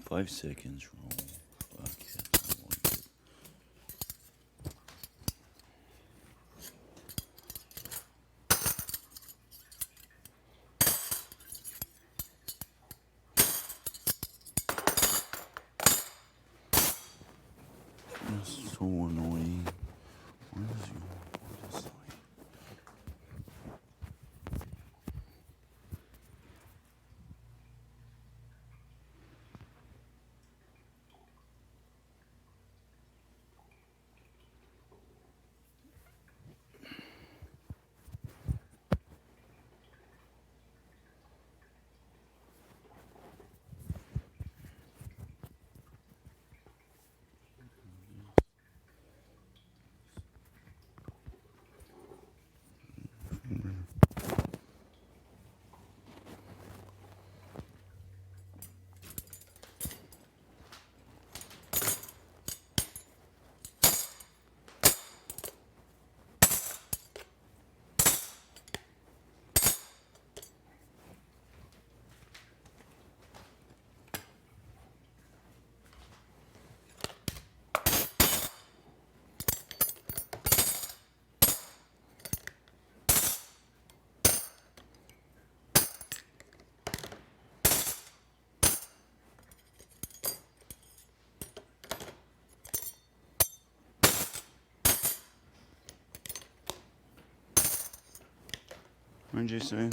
5 seconds roll. Fuck it. I like it. That's so annoying. Why does you what is like What'd you say?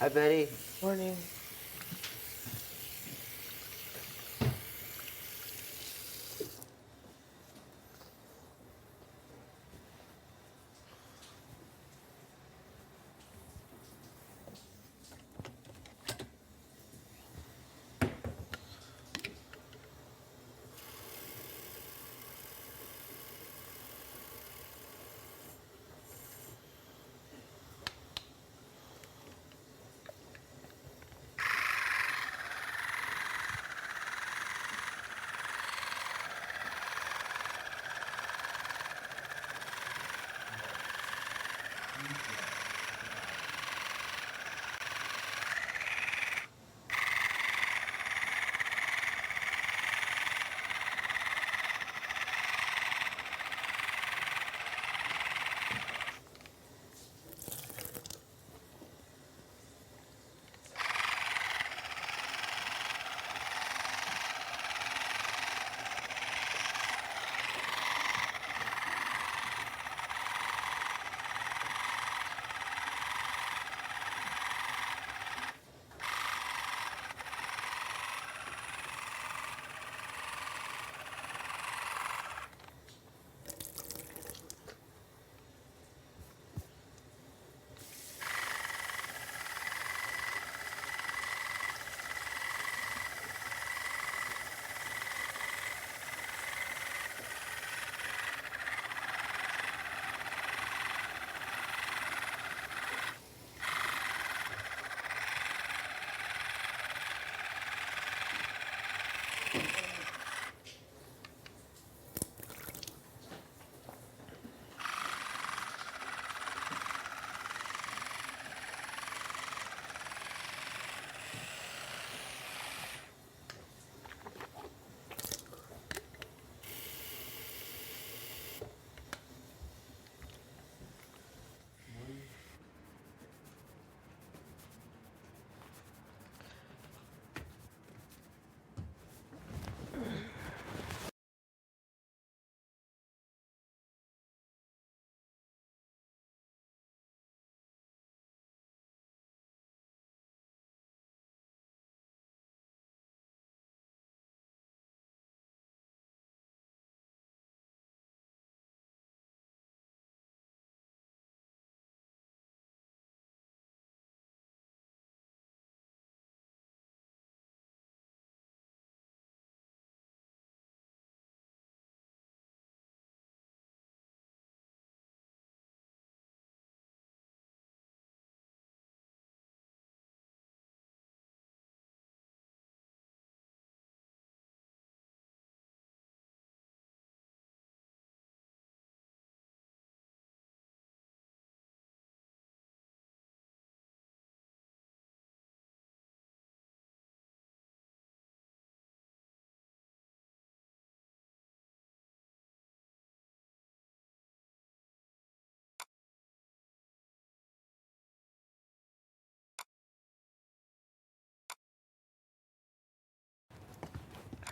Hi, Betty. Morning.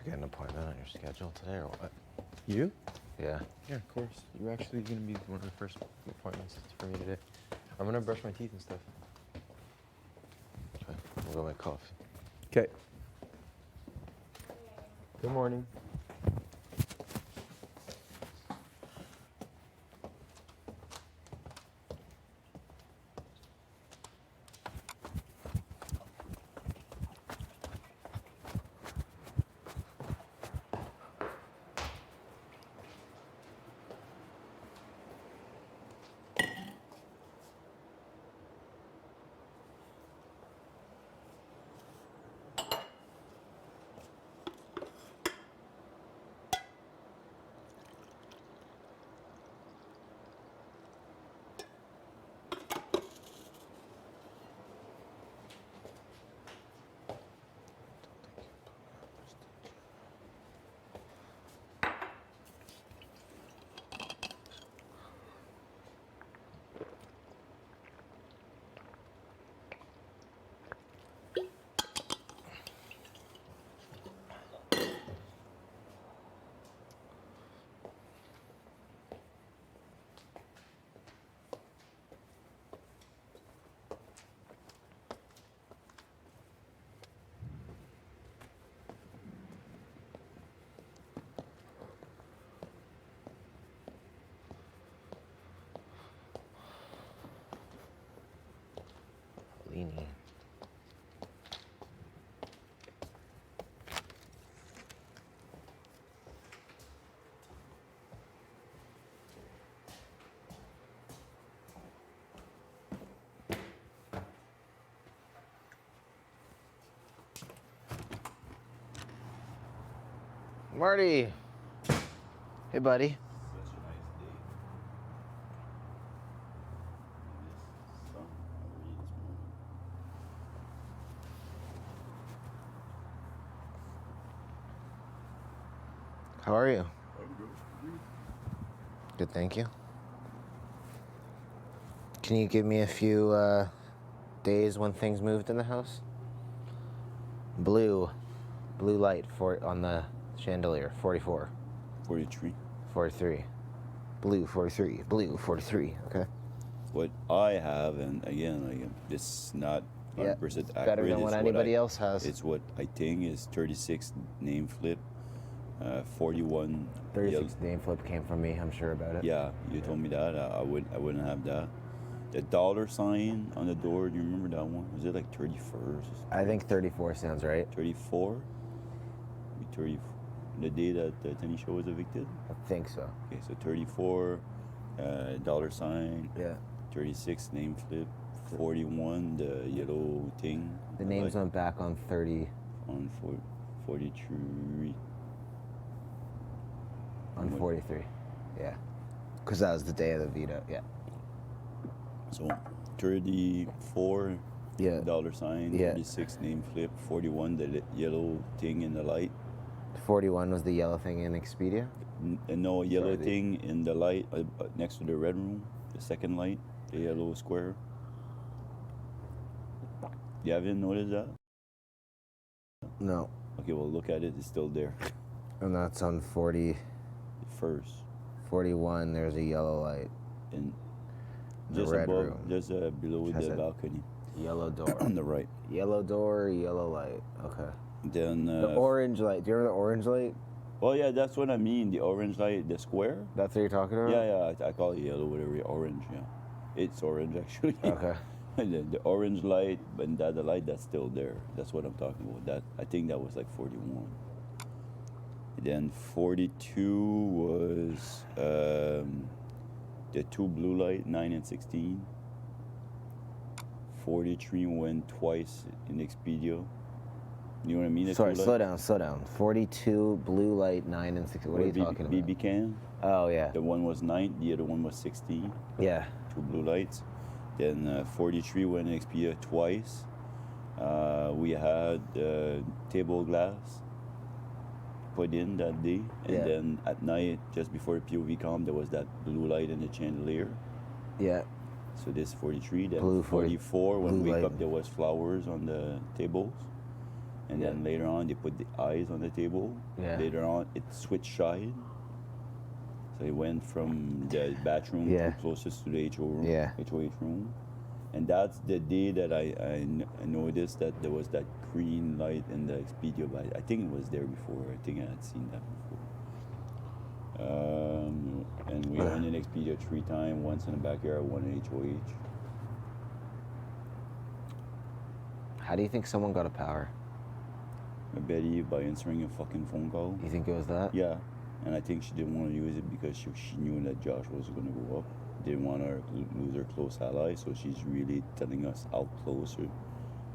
get an appointment on your schedule today or what? You? Yeah. Yeah, of course. You're actually going to be one of the first appointments for me today. I'm going to brush my teeth and stuff. Okay. I'll go make coffee. Okay. Good morning. Leaning. Marty. Hey, buddy. Such a nice day. This sun already this morning. How are you? I'm good. Good, thank you. Can you give me a few days when things moved in the house? Blue light on the chandelier, 44. 43. 43. Blue 43. Blue 43. Okay. What I have, and again, like, this is not 100% accurate. Better than what anybody else has. It's what I think is 36 name flip, 41. 36 name flip came from me. I'm sure about it. Yeah, you told me that. I wouldn't have that. The dollar sign on the door. Do you remember that one? Was it like 31st? I think 34 sounds right. 34. 30. The day that Tanisha was evicted. I think so. Okay, so 34, dollar sign. Yeah. 36 name flip. 41 the yellow thing. The names went back on 30. On 43. On 43. Yeah. Because that was the day of the veto. Yeah. So 34. Yeah. Dollar sign. Yeah. 36 name flip. 41 the yellow thing in the light. 41 was the yellow thing in Expedia? No, yellow thing in the light next to the red room. The second light. The yellow square. You haven't noticed that? No. Okay, well, look at it. It's still there. And that's on 40. First. 41, there's a yellow light. And The just red above, room. just below Has the a balcony. Yellow door. On the right. Yellow door, yellow light. Okay. Then The orange light. Do you remember the orange light? well, yeah, that's what I mean. The orange light, the square. That's what you're talking about? Yeah. I call it yellow, whatever. Orange. Yeah, it's orange actually. Okay. the orange light, but the light that's still there. That's what I'm talking about. That I think that was like 41. Then 42 was the two blue light, 9 and 16. 43 went twice in Expedia. You know what I mean? Sorry, slow down. 42, blue light, 9 and 16. What are you talking about? BB can. Oh, yeah. The one was 9, the other one was 16. Yeah. Two blue lights. Then 43 went in Expedia twice. We had table glass put in that day. And then at night, just before the POV come, there was that blue light in the chandelier. Yeah. So this 43. Then Blue 44, when we wake light. up, there was flowers on the tables. And then later on, they put the eyes on the table. Yeah. Later on, it switched side. So it went from the bathroom Yeah. to closest to the HO room, Yeah. HOH room. And that's the day that I noticed that there was that green light in the Expedia. But I think it was there before. I think I had seen that before. And we went in Expedia 3 times, once in the backyard, one in HOH. How do you think someone got a power? I bet you by answering a fucking phone call. You think it was that? Yeah. And I think she didn't want to use it because she knew that Josh was going to go up. Didn't want her to lose her close ally, so she's really telling us how close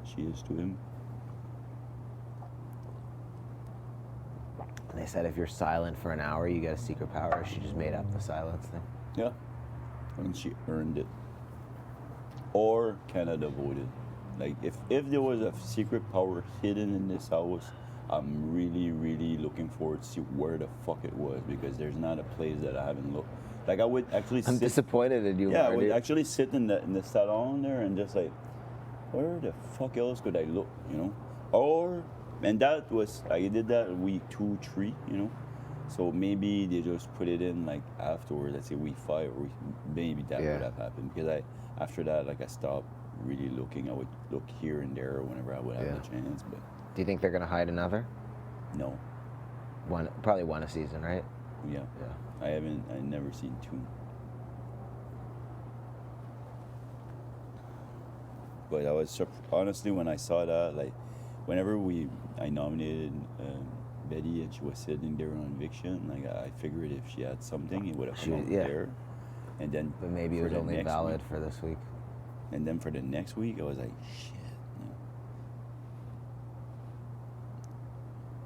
she is to him. And they said if you're silent for an hour, you get a secret power. She just made up the silence thing. Yeah. And she earned it. Or Canada voted. Like, if there was a secret power hidden in this house, I'm really, really looking forward to see where the fuck it was, because there's not a place that I haven't looked. Like, I would actually I'm sit... disappointed in you, Yeah, I Marty. would actually sit in the salon there and just like, where the fuck else could I look, you know? Or, and that was, I did that week 2, 3, you know? So maybe they just put it in like afterwards, let's say week 5, or maybe that would have happened. Because after that, like, I stopped really looking. I would look here and there whenever I would have the chance, but... Do you think they're gonna hide another? No. Probably one a season, right? Yeah. Yeah. I never seen 2. But I was honestly, when I saw that, like, whenever I nominated Betty and she was sitting there on eviction, like, I figured if she had something, it would have come out there. And then, but maybe it was only valid for this week. And then for the next week, I was like, shit. No.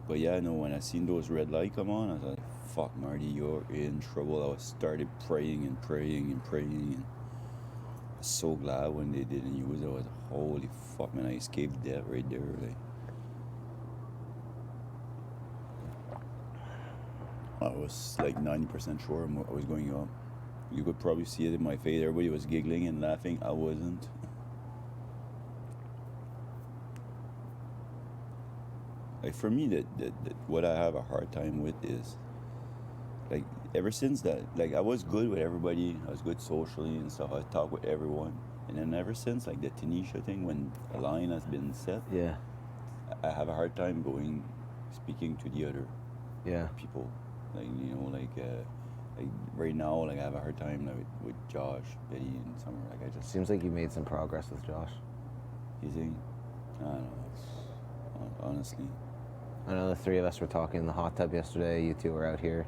But yeah, no, when I seen those red lights come on, I was like, fuck, Marty, you're in trouble. I started praying and praying and praying. And I was so glad when they didn't use it. I was like, holy fuck, man, I escaped death right there. Like, I was like 90% sure I was going up. You could probably see it in my face. Everybody was giggling and laughing. I wasn't. Like, for me, that what I have a hard time with is, like, ever since that, like, I was good with everybody. I was good socially and stuff. I talk with everyone. And then ever since, like, the Tanisha thing, when a line has been set, I have a hard time speaking to the other people. Like, you know, like right now, like, I have a hard time like, with Josh, Betty, and Summer. Like, I just... Seems like you made some progress with Josh. You think? I don't know. Honestly. I know the 3 of us were talking in the hot tub yesterday. You 2 were out here.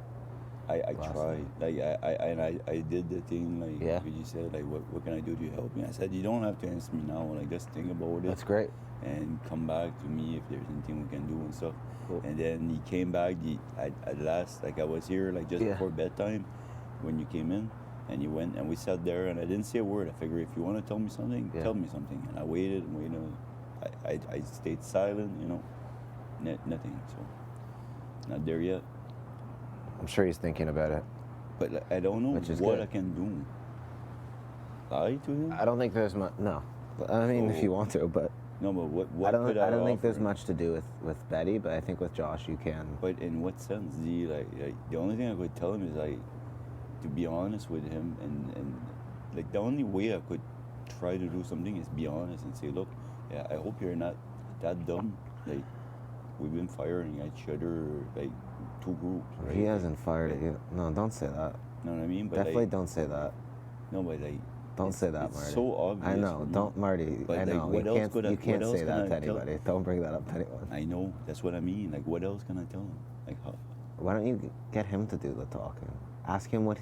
I tried. Like, I did the thing, like, you said, like, what can I do to help me? I said, you don't have to answer me now. Like, just think about it. That's great. And come back to me if there's anything we can do and stuff. Cool. And then he came back at last, like, I was here, like, just before bedtime when you came in. And you went, and we sat there, and I didn't say a word. I figured, if you want to tell me something, tell me something. And I waited and waited. I stayed silent, you know. Nothing, so not there yet. I'm sure he's thinking about it. But like, I don't know what I can do. Lie to him? I don't think there's much. No, I mean, if you want to, but no. But what I don't. could I don't think there's offer? much to do with Betty, but I think with Josh you can. But in what sense? The only thing I could tell him is, like, to be honest with him, and like, the only way I could try to do something is be honest and say, look, I hope you're not that dumb. Like, we've been firing at each other, like, 2 groups, right? He hasn't fired at you. No, don't say that. Know what I mean? But definitely like, don't say that. No, but like, don't say that, it's Marty. so obvious. I know. Don't, Marty. But I know. Like, you can't say that to anybody. Don't bring that up to anyone. I know. That's what I mean. Like, what else can I tell him? Like, how? Why don't you get him to do the talking? Ask him what.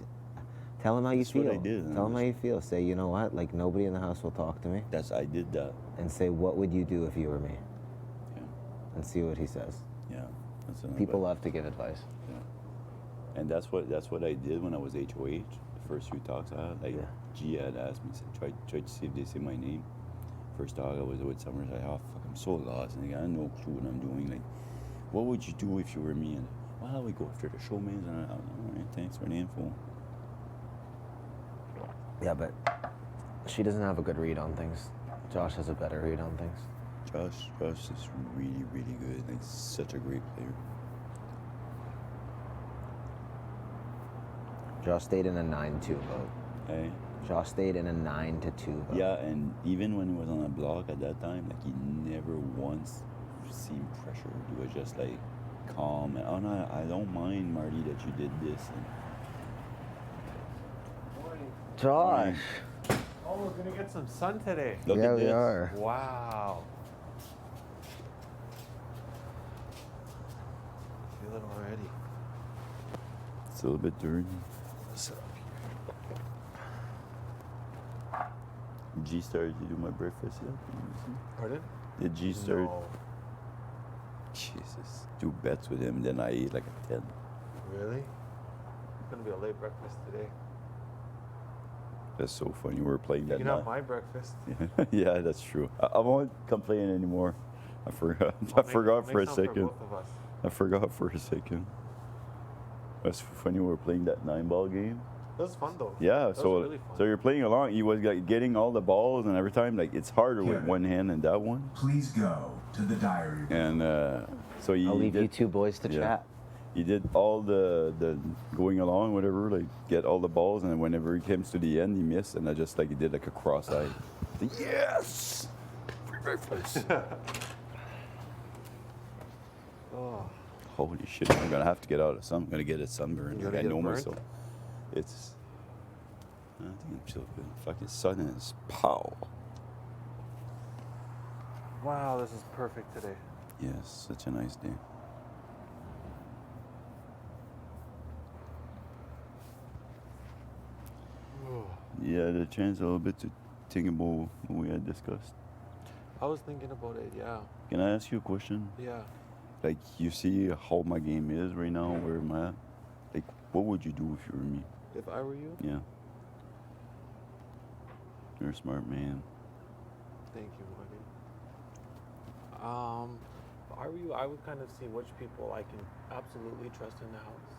Tell him how you feel. What I did. Tell him how you feel. Say, you know what? Like, nobody in the house will talk to me. I did that. And say, what would you do if you were me? Yeah. And see what he says. Yeah. People love to give advice. Yeah. And that's what I did when I was HOH. The first few talks I had, like, G had asked me, said, try to see if they say my name. First talk I was with Summers, like, oh fuck, I'm so lost, and I have no clue what I'm doing. Like, what would you do if you were me? And well, we go after the showmans, and all right, thanks for the info. Yeah, but she doesn't have a good read on things. Josh has a better read on things. Josh is really, really good. Like, such a great player. Josh stayed in a 9-2 vote. Hey. Josh stayed in a 9-2 vote. Yeah, and even when he was on a block at that time, like, he never once seemed pressured. He was just like calm and, oh no, I don't mind, Marty, that you did this. And, Josh. Oh, we're gonna get some sun today. look Yeah, at we this. are. Wow. Feel it already. It's a little bit dirty. Sit up here. G started to do my breakfast yet? Pardon? Did G start? No. Jesus. Do bets with him, then I eat like a 10. Really? It's gonna be a late breakfast today. That's so funny. We were playing You that can night. have my breakfast. Yeah, that's true. I won't complain anymore. I forgot. I'll I forgot make for a some second. For both of us. I forgot for a second. That's funny. We were playing that 9-ball game. That was fun though. Yeah, That so was really fun. so you're playing along. He was like getting all the balls, and every time like it's harder with one hand than that one. Please go to the diary room. And so he I'll leave did, you two boys to yeah. chat. He did all the going along, whatever, like get all the balls, and then whenever he comes to the end, he missed, and I just like he did like a cross-eye. Yes, free breakfast. Oh. Holy shit! I'm gonna have to get out of sun. I'm gonna get a sunburn. You Like, gonna I get know burnt? myself. It's. I think I'm chill. Fucking sun is pow. Wow, this is perfect today. Yes, such a nice day. Yeah, the chance a little bit to think about what we had discussed. I was thinking about it, yeah. Can I ask you a question? Yeah. Like, you see how my game is right now, where am I at? Like, what would you do if you were me? If I were you, Yeah. You're a smart man. thank you, Marty. If I were you, I would kind of see which people I can absolutely trust in the house,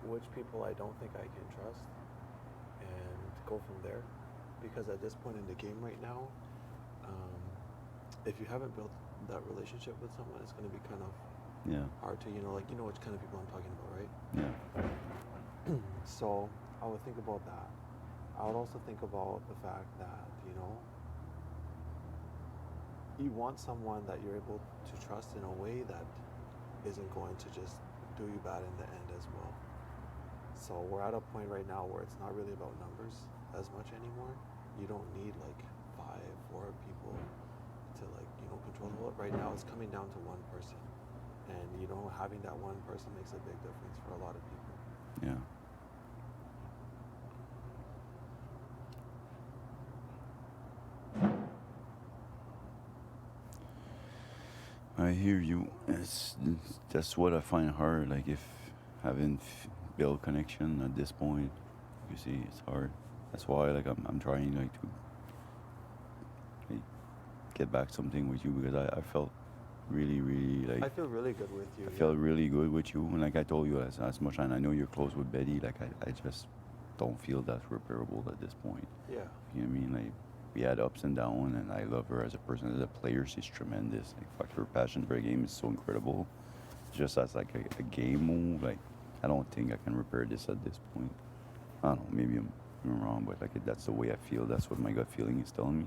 which people I don't think I can trust, and go from there. Because at this point in the game right now, if you haven't built that relationship with someone, it's going to be kind of Yeah. hard to, like, you know which kind of people I'm talking about, right? Yeah. So I would think about that. I would also think about the fact that, you want someone that you're able to trust in a way that isn't going to just do you bad in the end as well. So we're at a point right now where it's not really about numbers as much anymore. You don't need like 5 or 4 people to control the world. Right now it's coming down to one person. And having that one person makes a big difference for a lot of people. Yeah. I hear you. That's what I find hard. Like, if having build connection at this point, you see, it's hard. That's why, like, I'm trying like to like, get back something with you, because I felt really, really like I feel really good with you. I felt really good with you, and like I told you as much, and I know you're close with Betty. Like I just don't feel that's repairable at this point. Yeah. You know what I mean? Like, we had ups and downs, and I love her as a person. As a player, she's tremendous. Like, fuck, her passion for the game is so incredible. Just as like a game move, like, I don't think I can repair this at this point. I don't know, maybe I'm wrong, but like that's the way I feel. That's what my gut feeling is telling me.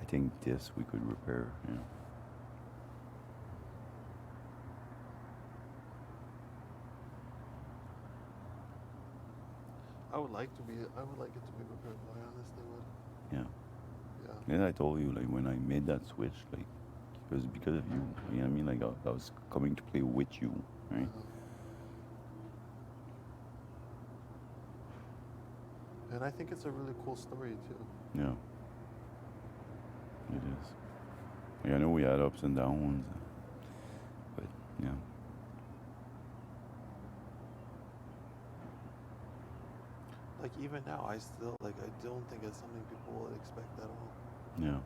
I think this we could repair, you know. I would like it to be repairable. I honestly would. Yeah. Yeah. And I told you, like, when I made that switch, like, it was because of you. You know what I mean? Like, I was coming to play with you, right? And I think it's a really cool story too. Yeah. It is. Like, I know we had ups and downs, but yeah. Like even now, I don't think it's something people would expect at all. Yeah.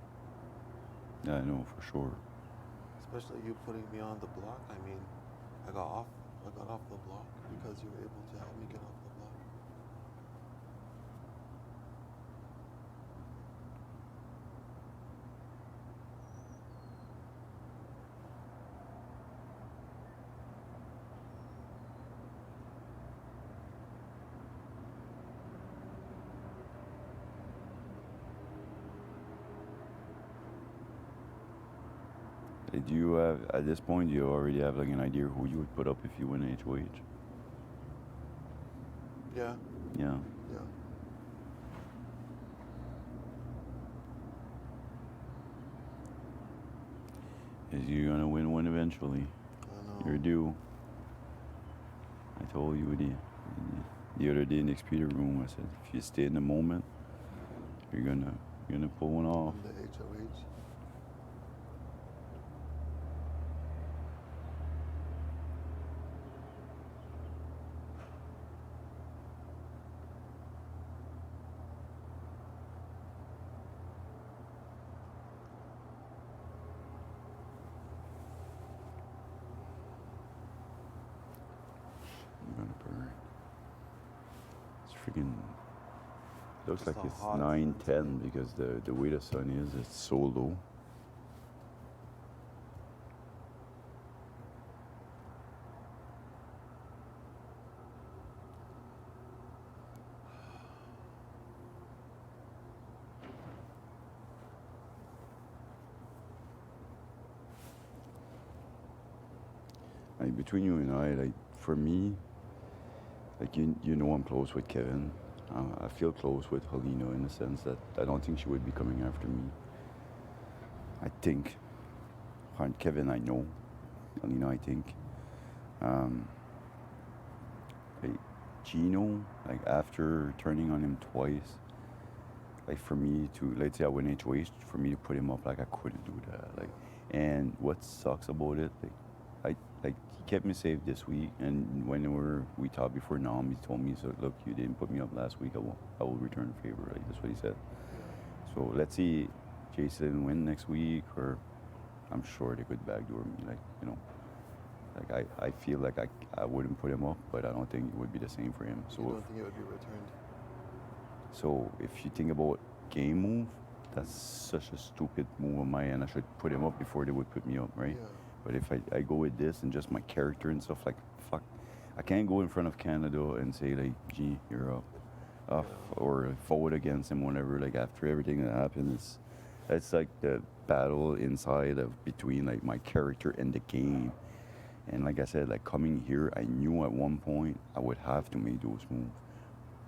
Yeah, I know for sure. Especially you putting me on the block. I mean, I got off the block because you were able to help me get off the block. Like, do you have, at this point, do you already have like an idea who you would put up if you win HOH? Yeah. Yeah. Yeah. Is you gonna win one eventually? I know. You're due. I told you the other day in the computer room. I said, if you stay in the moment, you're gonna pull one off. On the HOH. I'm gonna burn. It's freaking. Looks Just like a it's hot 9:10 sun because the way the sun is, it's so low. Like between you and I, like for me, like you know I'm close with Kevin. I feel close with Helena in the sense that I don't think she would be coming after me. I think. And Kevin, I know. Helena, I think. Like Gino, like after turning on him twice, like for me to, let's say I win HOH, for me to put him up, like I couldn't do that. Like, and what sucks about it, like he kept me safe this week, and when we talked before Nam, he told me, so look, you didn't put me up last week, I will return the favor. Like that's what he said. So let's see, Jason win next week, or I'm sure they could backdoor me. Like like I feel like I wouldn't put him up, but I don't think it would be the same for him. So You don't think it would be returned? So if you think about game move, that's such a stupid move on my end. I should put him up before they would put me up, right? Yeah. But if I go with this and just my character and stuff, like fuck, I can't go in front of Canada and say like, gee, you're up, or forward against him, whatever. Like after everything that happened, it's like the battle inside of between like my character and the game. And like I said, like coming here, I knew at one point I would have to make those moves,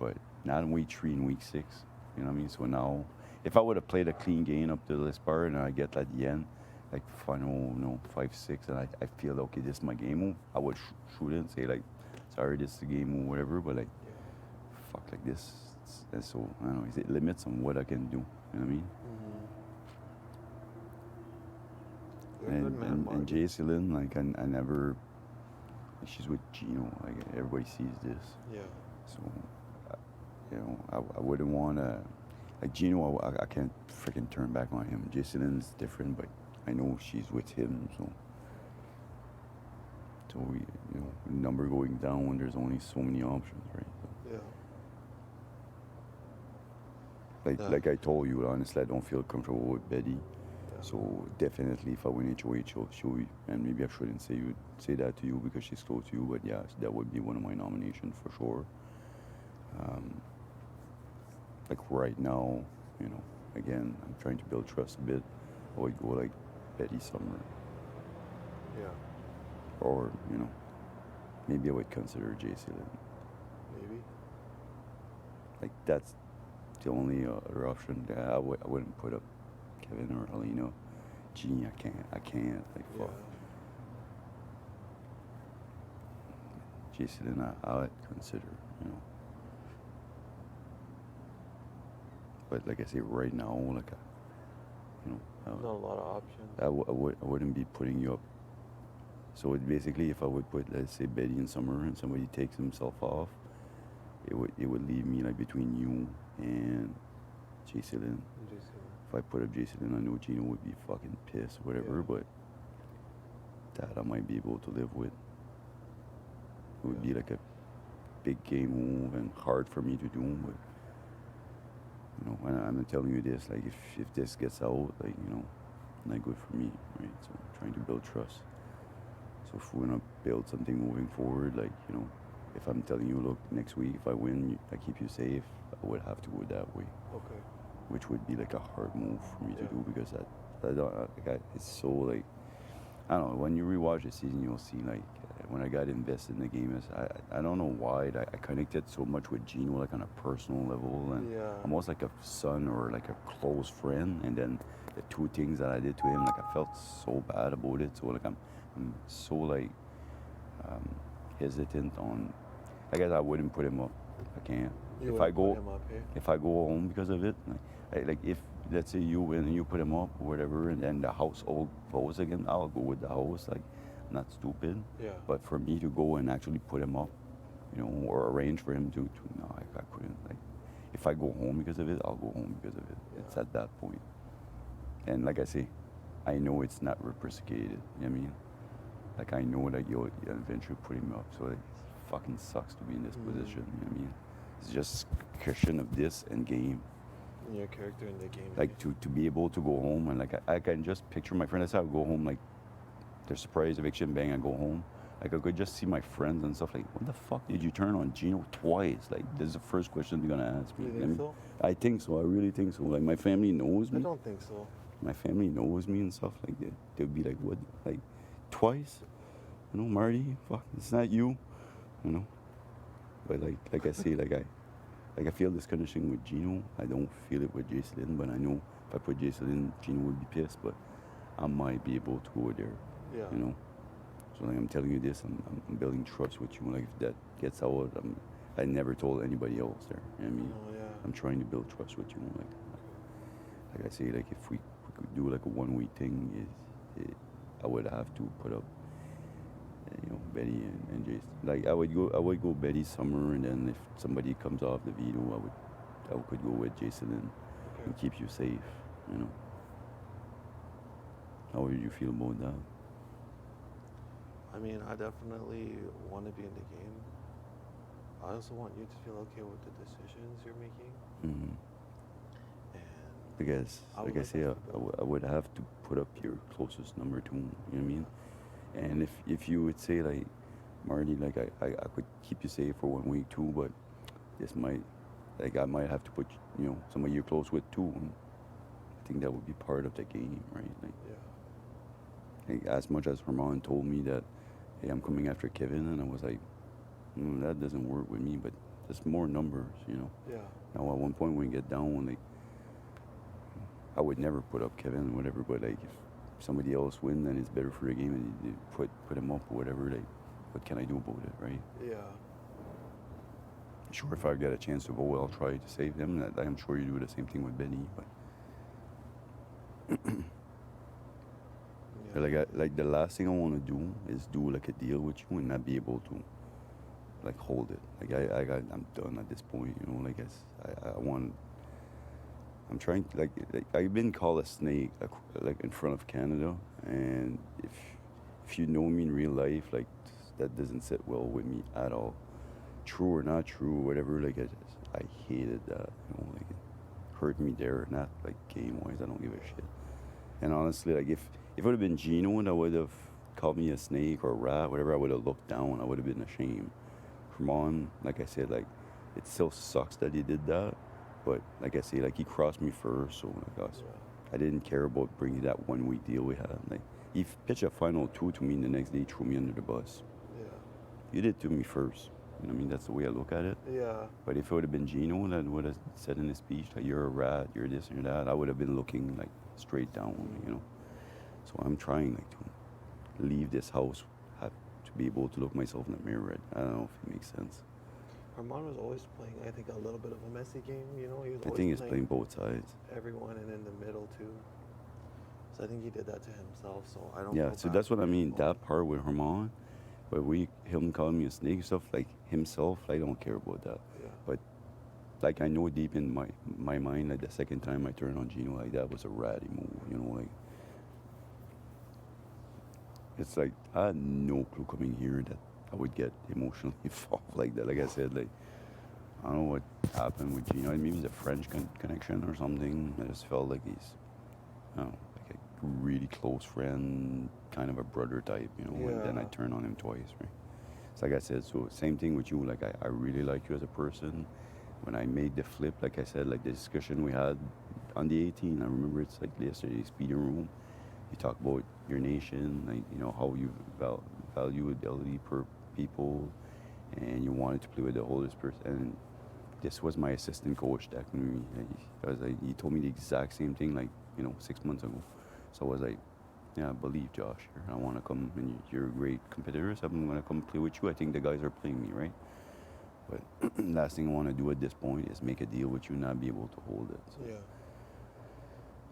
but not in week 3 and week 6. You know what I mean? So now, if I would have played a clean game up to this part and I get at the end, like final, 5-6, and I feel okay, this is my game move, I would shoot it and say like, sorry, this is the game move, whatever. But like, fuck, like this. And so I don't know. It limits on what I can do. You know what I mean? You're a good man, And Marty. Jaycelyn, like I never. She's with Gino. Like everybody sees this. Yeah. So, I wouldn't want to. Like Gino, I can't freaking turn back on him. Jaycelyn's different, but I know she's with him. So we, number going down when there's only so many options, right? So, yeah. like I told you, honestly, I don't feel comfortable with Betty. So definitely, if I win HOH, she'll and maybe I shouldn't say that to you because she's close to you, but yeah, that would be one of my nominations for sure. Like right now, again, I'm trying to build trust a bit. I would go like Betty Summer, Yeah. or maybe I would consider Jaycelyn. Maybe. Like that's the only other option. Yeah, I wouldn't put up Kevin or Helena. Gee, I can't. Like, fuck. Jaycelyn, I would consider, But like I say, right now, like, Not a lot of options. I wouldn't be putting you up. So it basically, if I would put, let's say, Betty in Summer and somebody takes himself off, it would leave me like between you and Jaycelyn. If I put up Jaycelyn, I know Gino would be fucking pissed, whatever, but that I might be able to live with. It would be like a big game move and hard for me to do, but and I'm telling you this, like if this gets out, like, not good for me, right? So I'm trying to build trust. So if we're gonna build something moving forward, like, if I'm telling you, look, next week if I win, I keep you safe, I would have to go that way. Okay. Which would be like a hard move for me to do because I don't, it's so like, I don't know. When you rewatch the season, you'll see like when I got invested in the game, I don't know why I connected so much with Gino, like on a personal level, and Yeah. almost like a son or like a close friend. And then the two things that I did to him, like I felt so bad about it. So like I'm so like hesitant on. I guess I wouldn't put him up. I can't. You If would I go put him up, eh? if I go home because of it, like if let's say you win and you put him up or whatever, and then the household votes again, I'll go with the house. Like, I'm not stupid. Yeah. But for me to go and actually put him up, you know, or arrange for him to no, I couldn't. Like, if I go home because of it, I'll go home because of it. Yeah. It's at that point. And like I say, I know it's not reciprocated. You know what I mean? Like I know that you'll eventually put him up. So like, it fucking sucks to be in this position. You know what I mean? It's just question of this and game. Your character in the game. Like to be able to go home and like I can just picture my friend. That's how I go home. Like their surprise eviction, bang, I go home. Like I could just see my friends and stuff. Like, what the fuck did you turn on Gino twice? Like this is the first question they're gonna ask me. You I think mean, so? I think so. I really think so. Like my family knows I me. don't think so. My family knows me and stuff. Like they'll be like, what? Like twice? You know, Marty? Fuck, it's not you. You know. But like I say, I feel this connection with Gino. I don't feel it with Jason, but I know if I put Jason in, Gino would be pissed. But I might be able to go there. Yeah. You know. So like I'm telling you this, I'm building trust with you. Like if that gets out, I never told anybody else there. You know what I mean? Oh, yeah. I'm trying to build trust with you. Like I say, like if we could do like a 1 week thing, I would have to put up, you know, Betty and Jason. Like I would go Betty Summer, and then if somebody comes off the veto, I could go with Jason and keep you safe. You know. How would you feel about that? I mean, I definitely want to be in the game. I also want you to feel okay with the decisions you're making. Mm-hmm. And I guess, like I say, I would have to put up your closest number to him, you know what I mean? And if you would say, like, Marty, like, I could keep you safe for 1 week too, but this might, like, I might have to put, you know, somebody you're close with too. And I think that would be part of the game, right? Like, like as much as Herman told me that, hey, I'm coming after Kevin, and I was like, that doesn't work with me, but there's more numbers, you know? Yeah. Now, at one point when we get down, like, I would never put up Kevin or whatever, but like if somebody else wins, then it's better for the game, and you put him up or whatever. Like, what can I do about it, right? Yeah. Sure, if I get a chance to vote, I'll try to save him. I'm sure you do the same thing with Benny, but Yeah. like the last thing I want to do is do like a deal with you and not be able to like hold it. Like I'm done at this point, you know. Like I'm trying to, like I've been called a snake like in front of Canada, and if you know me in real life, like that doesn't sit well with me at all. True or not true, whatever. Like I hated that, you know. Like it hurt me there, not like game wise. I don't give a shit. And honestly, like if it would have been Gino that would have called me a snake or a rat, whatever, I would have looked down. I would have been ashamed. Herman, like I said, like it still sucks that he did that. But like I say, like he crossed me first, so like I didn't care about bringing that 1 week deal we had. Like he pitched a final 2 to me, and the next day he threw me under the bus. Yeah. He did to me first. You know what I mean? That's the way I look at it. Yeah. But if it would have been Gino that would have said in his speech that you're a rat, you're this, you're that, I would have been looking like straight down, you know. So I'm trying like to leave this house, have to be able to look myself in the mirror. I don't know if it makes sense. Herman was always playing, I think, a little bit of a messy game. You know, he was I always think he's playing both sides. everyone and in the middle too. So I think he did that to himself. So I don't. Yeah, feel so bad that's for what I mean. people. That part with Herman, but him calling me a snake and stuff, like himself, I don't care about that. Yeah. But like I know deep in my mind, like the second time I turned on Gino, like that was a ratty move, you know, like it's like I had no clue coming here that I would get emotionally involved like that. Like I said, like I don't know what happened with Gino. Maybe it's a French connection or something. I just felt like he's, I don't know, like a really close friend, kind of a brother type, you know. And then I Yeah. turned on him twice, right? So like I said, so same thing with you. Like I really like you as a person. When I made the flip, like I said, like the discussion we had on the 18, I remember it's like yesterday's speeding room. You talk about your nation, like, you know, how you value ability per people, and you wanted to play with the oldest person. And this was my assistant coach that knew me. He told me the exact same thing, like, you know, 6 months ago. So I was like, yeah, I believe Josh here. I want to come, and you're a great competitor, so I'm going to come play with you. I think the guys are playing me, right? But last thing I want to do at this point is make a deal with you and not be able to hold it. So, Yeah.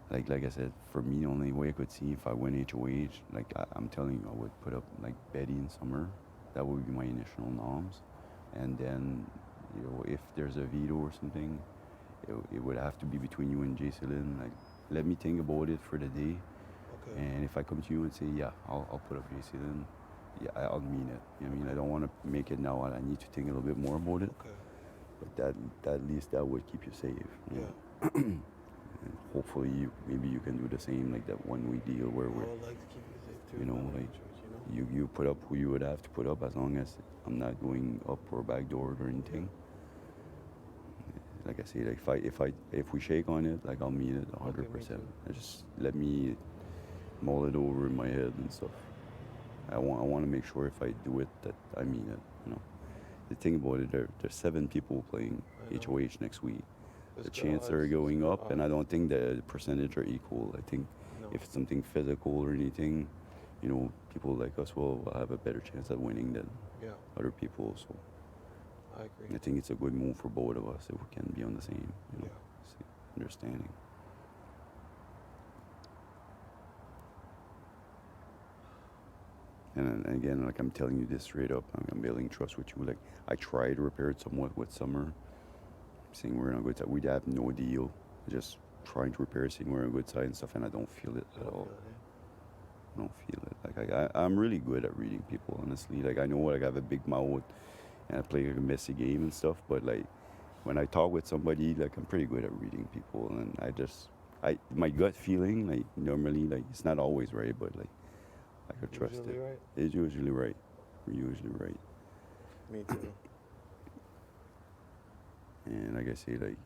like I said, for me, the only way I could see if I win HOH, like I'm telling you, I would put up like Betty in summer. That would be my initial noms. And then, you know, if there's a veto or something, it would have to be between you and Jason. Like, let me think about it for the day. Okay. And if I come to you and say, yeah, I'll put up Jason, yeah, I'll mean it. You know what I mean? I don't want to make it now, and I need to think a little bit more about it. Okay. But that at least that would keep you safe. You know? Yeah. And hopefully, maybe you can do the same, like that 1 week deal where I we're, would like to keep you safe too. you know, by the like church, you know? you put up who you would have to put up, as long as I'm not going up or backdoored or anything. Like I say, like if we shake on it, like I'll mean it 100%. too. Just let me mull it over in my head and stuff. I want to make sure if I do it that I mean it. You know, the thing about it, there's 7 people playing I know. HOH next week. It's The good chances odds, are it's going good up, and I odds. don't think the percentage are equal. I think No. if it's something physical or anything, you know, people like us will have a better chance at winning than Yeah, other people. So I agree. I think it's a good move for both of us if we can be on the same, you know, Yeah. same understanding. And then again, like I'm telling you this straight up, I'm building trust with you. Like I tried to repair it somewhat with Summer, saying we're on a good side. We have no deal, just trying to repair, saying we're on a good side and stuff, and I don't feel it I at don't all. feel it, I don't feel it. Like I'm really good at reading people, honestly. Like I know like I have a big mouth and I play like a messy game and stuff, but like when I talk with somebody, like I'm pretty good at reading people, and my gut feeling, like normally, like it's not always right, but like I could trust Usually it. right. It's usually right. We're usually right. Me too. And like I say, like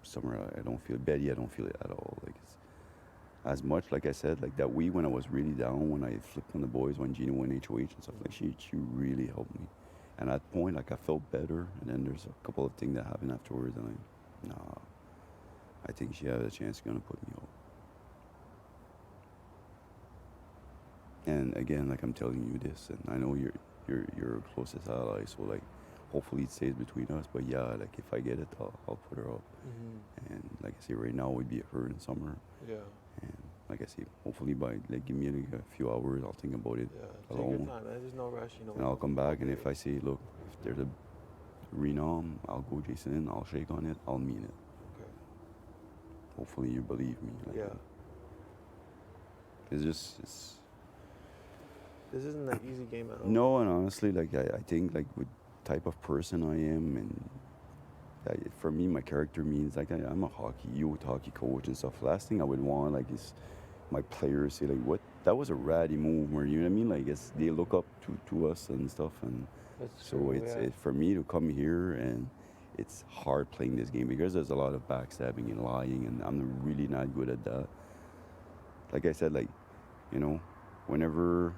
Summer, I don't feel Betty. I don't feel it at all. Like it's as much, like I said, like that week when I was really down, when I flipped on the boys, when Gina won HOH and stuff, like she really helped me. And at that point, like I felt better. And then there's a couple of things that happened afterwards, and nah, I think she had a chance gonna put me out. And again, like I'm telling you this, and I know you're your closest ally, so like hopefully it stays between us. But yeah, like if I get it, I'll put her up. Mm-hmm. And like I say, right now would be her in Summer. Yeah. And like I say, hopefully by like give me like a few hours, I'll think about it Yeah. Take your alone, time, man. There's no rush, you know. and I'll come back. And if I say, look, if there's a renom, I'll go Jason in, I'll shake on it, I'll mean it. Okay. Hopefully you believe me. Like, Yeah. it's This isn't an easy game at all. no, and honestly, like I think like with type of person I am, and for me, my character means like I'm a youth hockey coach and stuff. Last thing I would want like is my players say like, "What? That was a ratty move," or you know what I mean? Like they look up to us and stuff, and That's so true, it's yeah. for me to come here, and it's hard playing this game because there's a lot of backstabbing and lying, and I'm really not good at that. Like I said, like, you know, whenever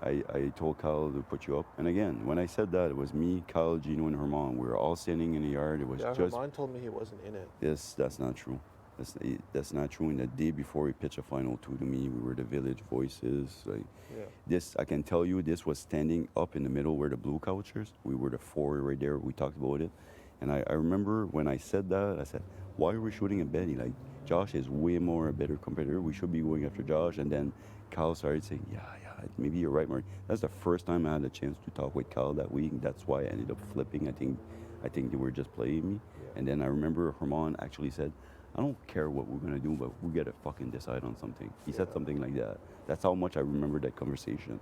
I told Kyle to put you up, and again, when I said that, it was me, Kyle, Gino, and Herman. We were all standing in the yard. It was Yeah, just Herman told me he wasn't in it. yes, that's not true. That's not true. And the day before he pitched a final 2 to me, we were the village voices. Like Yeah. this, I can tell you, this was standing up in the middle where the blue couchers. We were the 4 right there. We talked about it, and I remember when I said that, I said, "Why are we shooting at Betty? Like Josh is way more a better competitor. We should be going after Josh." And then Kyle started saying, "Yeah, maybe you're right, Mark." That's the first time I had a chance to talk with Kyle that week. That's why I ended up flipping. I think they were just playing me. Yeah. And then I remember Herman actually said, "I don't care what we're gonna do, but we gotta fucking decide on something." He said Yeah. something like that. That's how much I remember that conversation,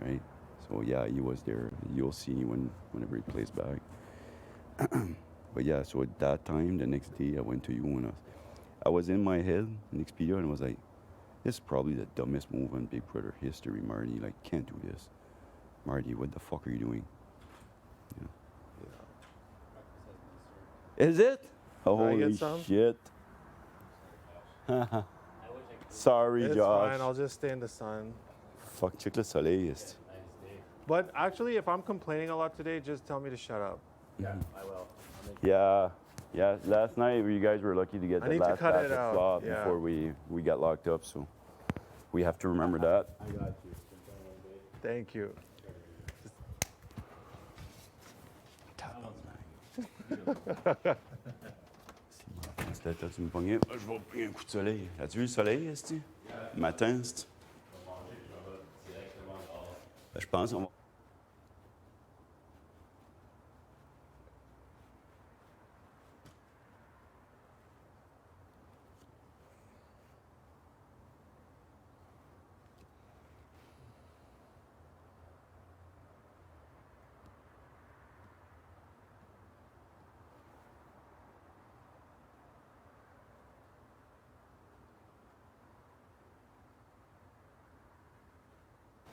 right? So yeah, he was there. You'll see whenever he plays back. But yeah, so at that time, the next day, I went to you and I was in my head in Expedia and I was like, "This is probably the dumbest move in Big Brother history, Marty. Like, can't do this. Marty, what the fuck are you doing?" Yeah. Is it? Can I Holy get some? shit. Sorry, It's Josh. fine. I'll just stay in the sun. Fuck, check le soleil. esti. But actually, if I'm complaining a lot today, just tell me to shut up. Yeah, I will. Yeah. Yeah, last night you guys were lucky to get I the need to last cut batch it of out, flop yeah. before we got locked up, so we have to remember that. I got you. Thank you. Là, tu me pognais. Je vais prendre un coup de soleil. As-tu vu le soleil, esti? Matin, esti? Ben, je pense qu'on va.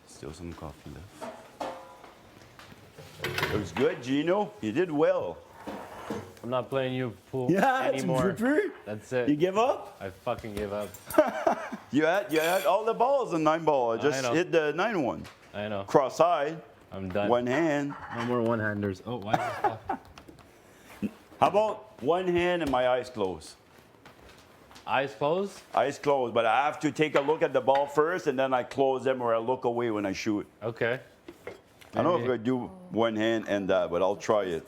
Still some coffee left. Looks good, Gino. You did well. I'm not playing you pool Yeah, anymore. tu veux plus? That's it. You give up? I fucking give up. You had all the balls in 9-ball. I just know. hit the 9-1. I know. Cross-eyed, I'm done. one hand. No more one-handers. Oh, why is this off? How about one hand and my eyes closed? Eyes closed? Eyes closed, but I have to take a look at the ball first, and then I close them or I look away when I shoot. Okay. I don't know if Maybe. I do one hand and that, but I'll try it.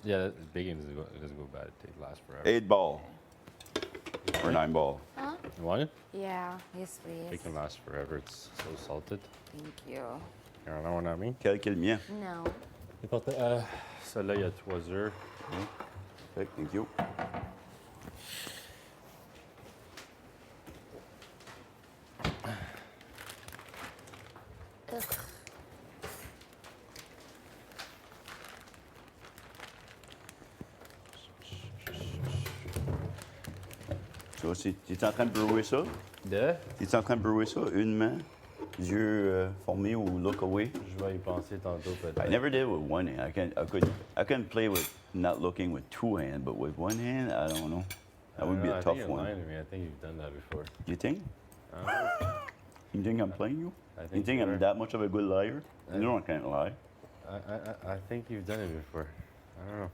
Yeah, that big game doesn't go bad. It lasts forever. 8-ball or 9-ball. You want it? Yeah, yes, please. It can last forever. It's so salted. Thank you. You don't know what I mean? Quel est le mien? No. Celui-là, il y a 3 heures. Perfect, thank you. Ugh. Tu es en train de brewer ça? De? Tu es en train de brewer ça? Une main, yeux formés ou look away? Je vais y penser tantôt peut-être. I never did with one hand. I couldn't play with not looking with two hands, but with one hand, I don't know. That would be a I tough think you're one. lying to me. I think you've done that before. You think? You think I'm playing you? I You think think you I'm are. that much of a good liar? You know I can't lie. I think you've done it before. I don't know.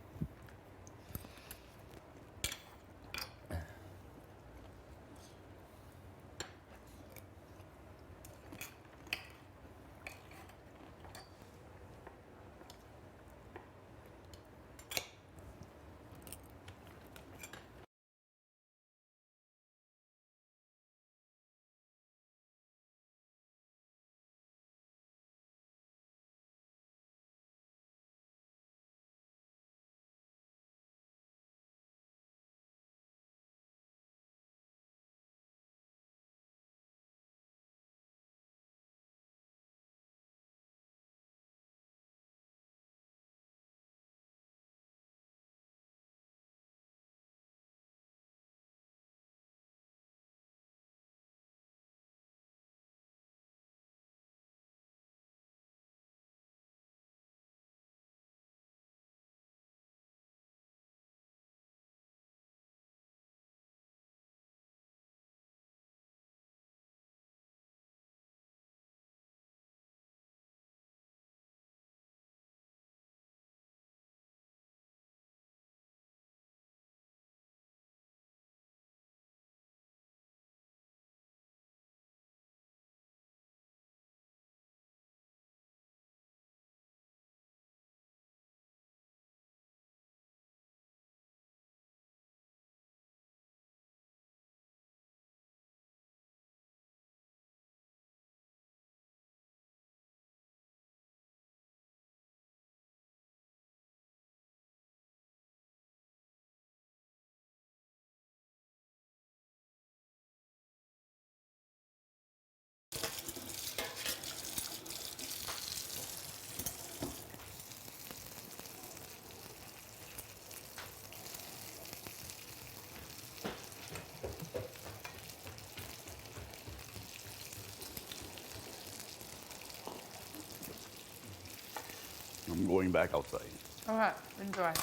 I'm going back outside. Okay, enjoy. What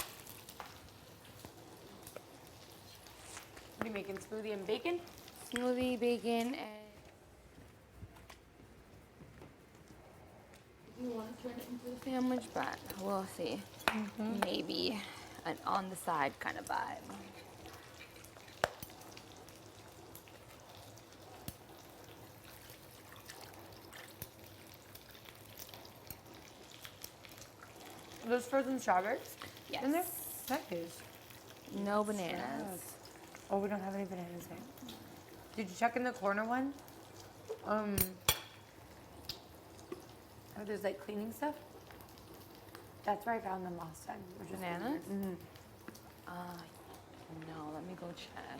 are you making, smoothie and bacon? smoothie, bacon, and you want to turn it into a sandwich, but we'll see. Maybe an on the side kind of vibe. Those frozen strawberries Yes. in there? Nice. No bananas. Oh, we don't have any bananas there. Did you check in the corner one? Are there's like cleaning stuff? That's where I found them last time. Which is Bananas? Mm-hmm. No, let me go check.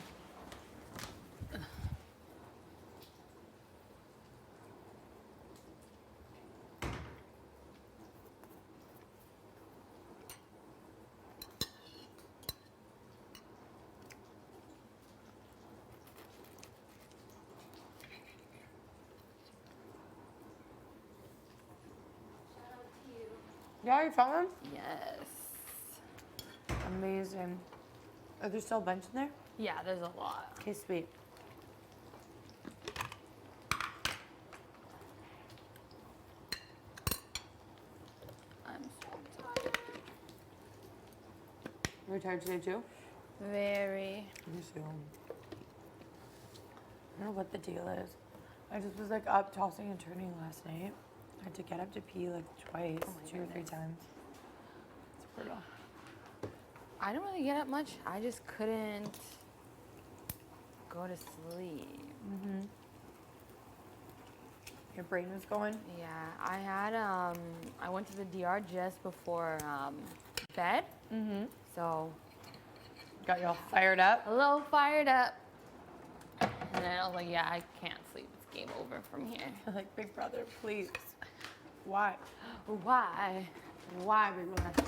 Yeah, you found them? Yes. Amazing. Are there still a bunch in there? Yeah, there's a lot. Okay, sweet. I'm so tired. You're tired today too? Very. Me too. I don't know what the deal is. I just was like up tossing and turning last night. I had to get up to pee like twice, Oh my 2 or 3 goodness. times. It's brutal. I don't really get up much. I just couldn't go to sleep. Your brain was going? Yeah, I had I went to the DR just before bed. So Got you all fired up? a little fired up. And then I was like, yeah, I can't sleep. It's game over from here. Like, Big Brother, please. Why? Why? Why, Big Brother?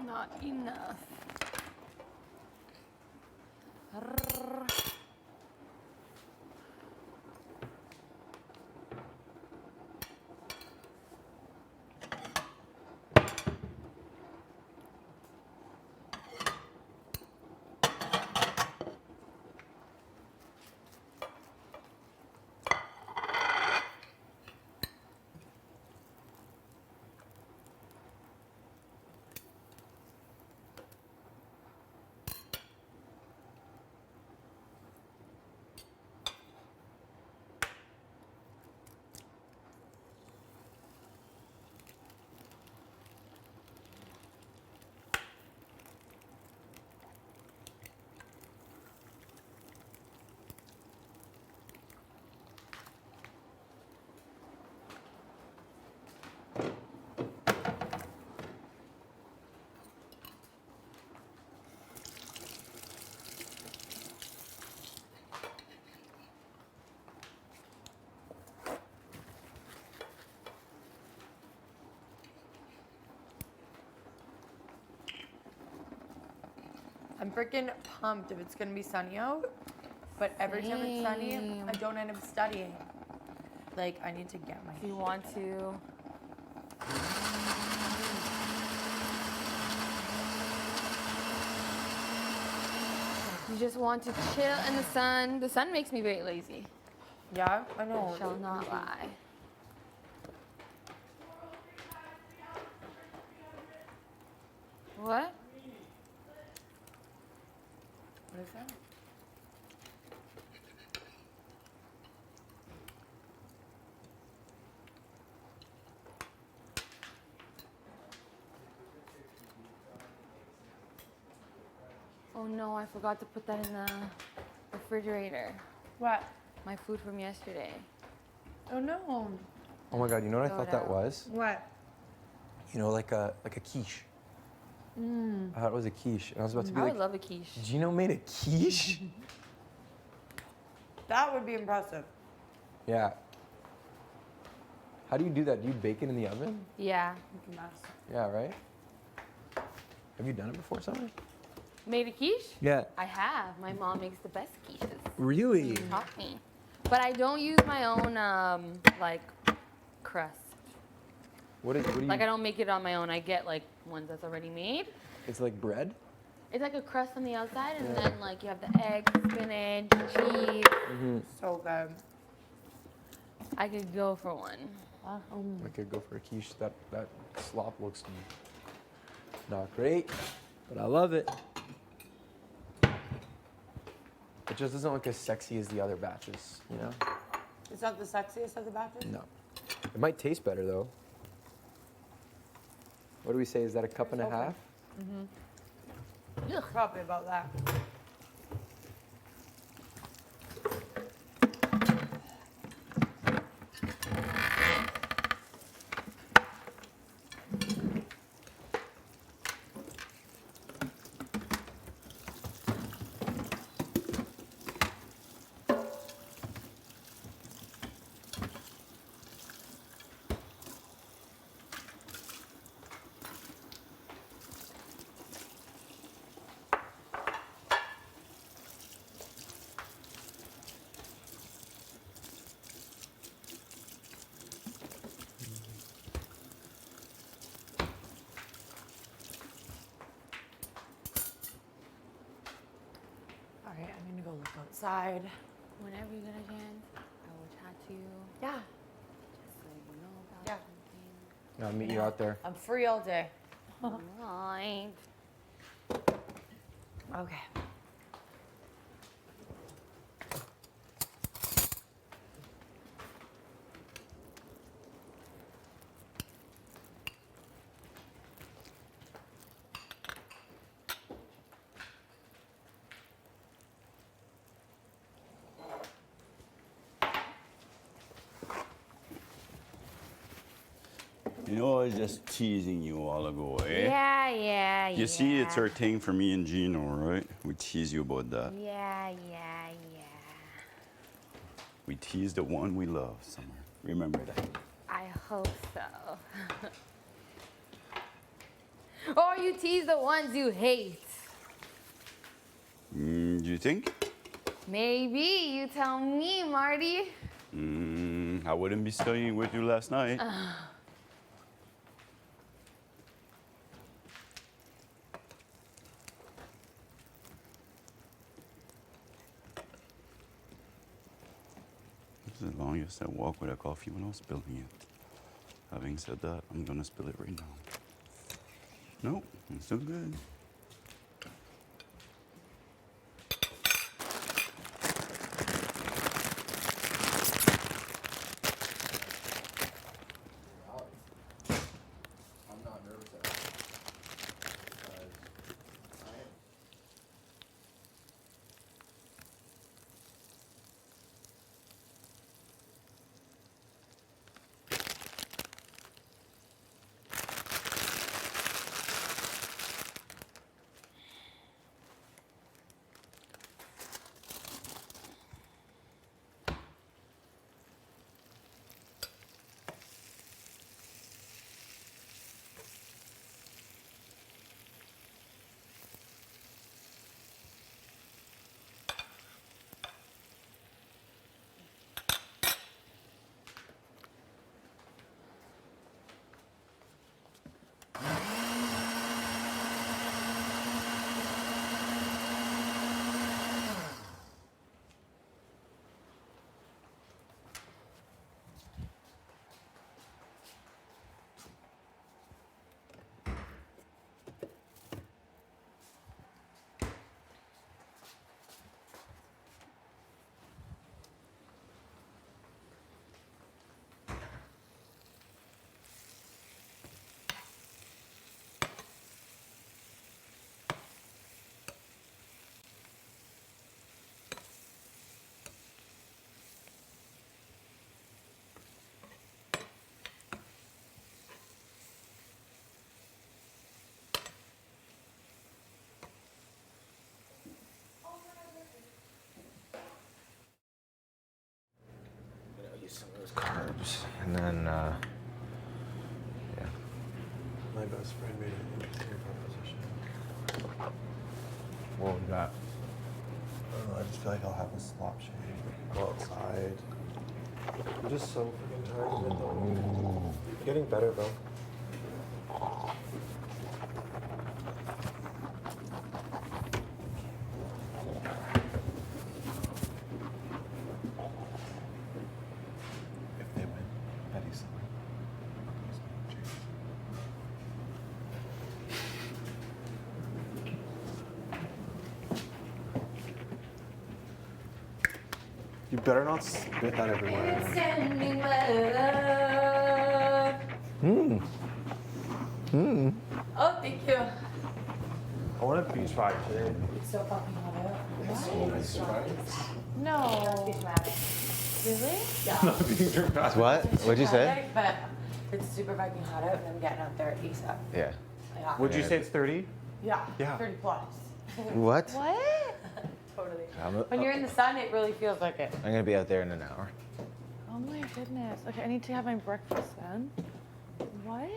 Not enough. I'm freaking pumped if it's gonna be sunny out. But every time it's sunny, Same. I don't end up studying. Like, I need to get my. If you want to. You just want to chill in the sun. The sun makes me very lazy. Yeah, I know. I shall not lie. What? What is that? Oh no, I forgot to put that in the refrigerator. What? My food from yesterday. Oh no. Oh my God, you know what I Throw thought it that out. was? What? You know, like a quiche. I thought it was a quiche. And I was about to be I like, would love a quiche. Gino made a quiche? That would be impressive. Yeah. How do you do that? Do you bake it in the oven? Yeah. Mess. Yeah, right? Have you done it before, Summer? Made a quiche? Yeah. I have. My mom makes the best quiches. Really? She taught me. But I don't use my own, like, crust. What do you? Like, I don't make it on my own. I get, like, ones that's already made. It's like bread. It's like a crust on the outside, and then, like, you have the egg, spinach, cheese. So good. I could go for one. I could go for a quiche. That slop looks not great, but I love it. It just doesn't look as sexy as the other batches, you know? It's not the sexiest of the batches? No. It might taste better though. What do we say? Is that a cup and a half? Probably about that. All right, I'm gonna go look outside. Whenever you get a chance, I will chat to you. Yeah. Just so you know about Yeah. something. I'll meet you out there. I'm free all day. Right. Okay. You know, I was just teasing you a while ago, eh? Yeah. You see, it's our thing for me and Gino, right? We tease you about that. Yeah. We tease the one we love, Summer. Remember that. I hope so. Or you tease the ones you hate. Do you think? Maybe. You tell me, Marty. I wouldn't be studying with you last night. This is the longest I walk with a coffee without spilling it. Having said that, I'm gonna spill it right now. Nope, it's still good. I'm not nervous at all. Some of those carbs, and then yeah. My best friend made an interesting proposition. What was that? I just feel like I'll have a slop shave. Go outside. I'm just so freaking tired of it though. Getting better though. If they win, Betty's summer. You better not spit that everywhere. Oh, thank you. I want a beach vibe today. It's so fucking hot out. So nice surprise. No. Really? Yeah. What? What'd you say? But it's super fucking hot out and I'm getting out there ASAP. Yeah. Yeah. Would you say it's 30? Yeah. Yeah. 30 plus. What? What? Totally. I'm, When you're in the sun, it really feels like it. I'm gonna be out there in an hour. Oh my goodness. Okay, I need to have my breakfast then. What?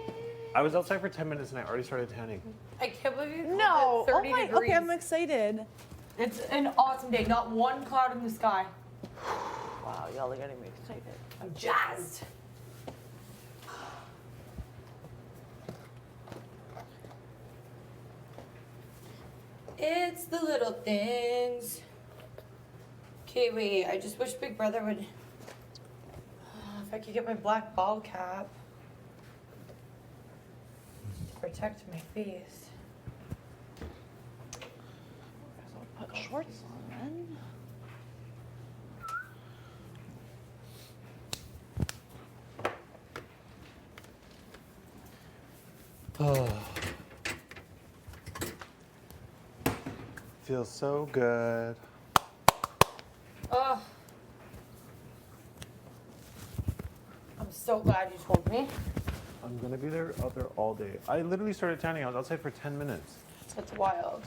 I was outside for 10 minutes and I already started tanning. I can't believe you No. 30 oh my. degrees. Okay, I'm excited. It's an awesome day. Not one cloud in the sky. Wow, y'all are getting me excited. I'm jazzed. It's the little things. Okay, wait. I just wish Big Brother would. If I could get my black ball cap to protect my face. Guess I'll put shorts on then. Feels so good. Oh. I'm so glad you told me. I'm gonna be there out there all day. I literally started tanning. I was outside for 10 minutes. That's wild.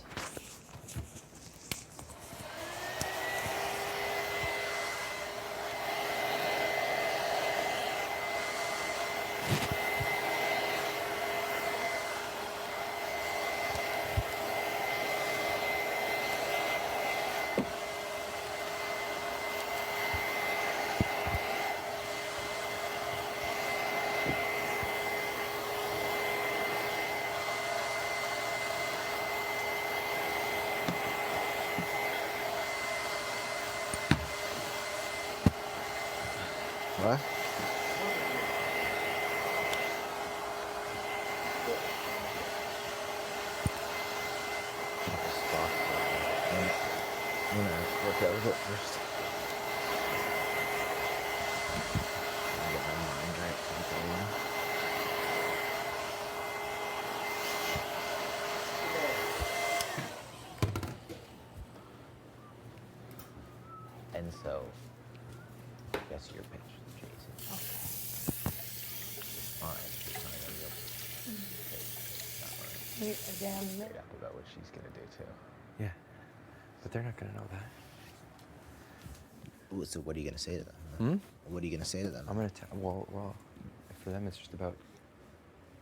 What? I'm gonna work out with it first. Get my mind right for the game. And so, guess your pitch, Jason. Alright, she's kind of real Wait, again. straight up about what she's gonna do too. Yeah. But they're not gonna know that. Ooh, so what are you gonna say to them? Hmm? What are you gonna say to them? I'm gonna well, for them it's just about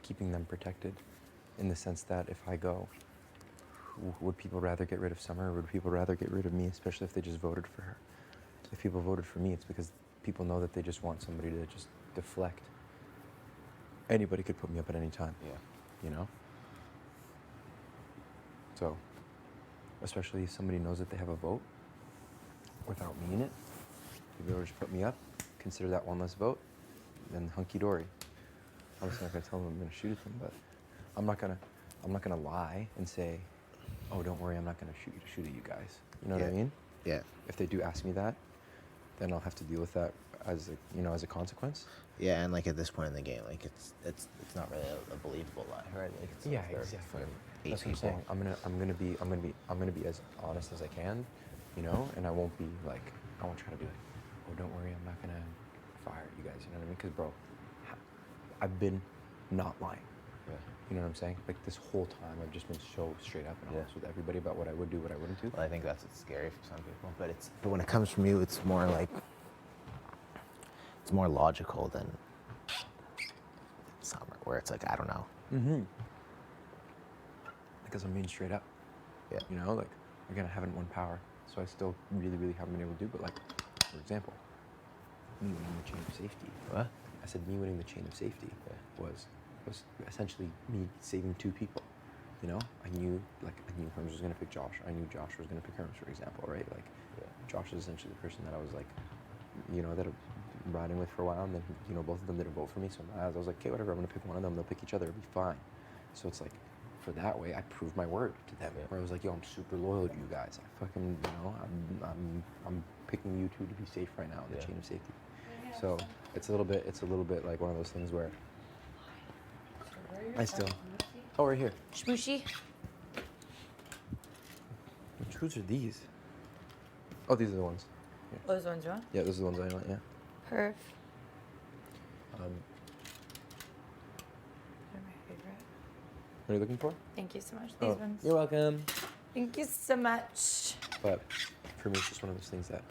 keeping them protected in the sense that if I go, would people rather get rid of Summer or would people rather get rid of me, especially if they just voted for her? If people voted for me, it's because people know that they just want somebody to just deflect. Anybody could put me up at any time. Yeah. You know? So, especially if somebody knows that they have a vote without me in it, if they just put me up, consider that one less vote, then hunky-dory. Obviously not gonna tell them I'm gonna shoot at them, but I'm not gonna lie and say, oh, don't worry, I'm not gonna shoot at you guys. You know what I mean? Yeah. If they do ask me that, then I'll have to deal with that as a consequence. Yeah, and like at this point in the game, like it's not really a believable lie, right? Like it's Yeah, like they're exactly. fucking eight That's what I'm people. saying. I'm gonna be as honest as I can, you know, and I won't be like, I won't try to be like, oh, don't worry, I'm not gonna fire you guys. You know what I mean? Because bro, I've been not lying. Yeah. You know what I'm saying? Like this whole time, I've just been so straight up and honest with everybody about what I would do, what I wouldn't do. Well, I think that's what's scary for some people, but when it comes from you, it's more like it's more logical than Summer, where it's like I don't know. Mm-hmm. Because I'm being straight up. Yeah. You know, like again, I haven't won power, so I still really, really haven't been able to do. But like, for example, me winning the chain of safety. What? I said me winning the chain of safety was essentially me saving 2 people. You know, I knew Herms was gonna pick Josh. I knew Josh was gonna pick Herms, for example, right? Like, Josh is essentially the person that I was like, you know, that I'm riding with for a while, and then you know both of them didn't vote for me, so in my eyes I was like, okay, whatever, I'm gonna pick one of them. They'll pick each other. It'll be fine. So it's like, for that way, I proved my word to them. Where I was like, yo, I'm super loyal to you guys. I fucking, you know, I'm picking you 2 to be safe right now in the chain of safety. So it's a little bit like one of those things where I still. Oh, right here. Shmooshy. Which whose are these? Oh, these are the ones. Yeah. Those ones you want? Yeah, those are the ones I want. Yeah. Perf. Um, They're my favorite. what are you looking for? Thank you so much. These ones. You're welcome. Thank you so much. But for me, it's just one of those things that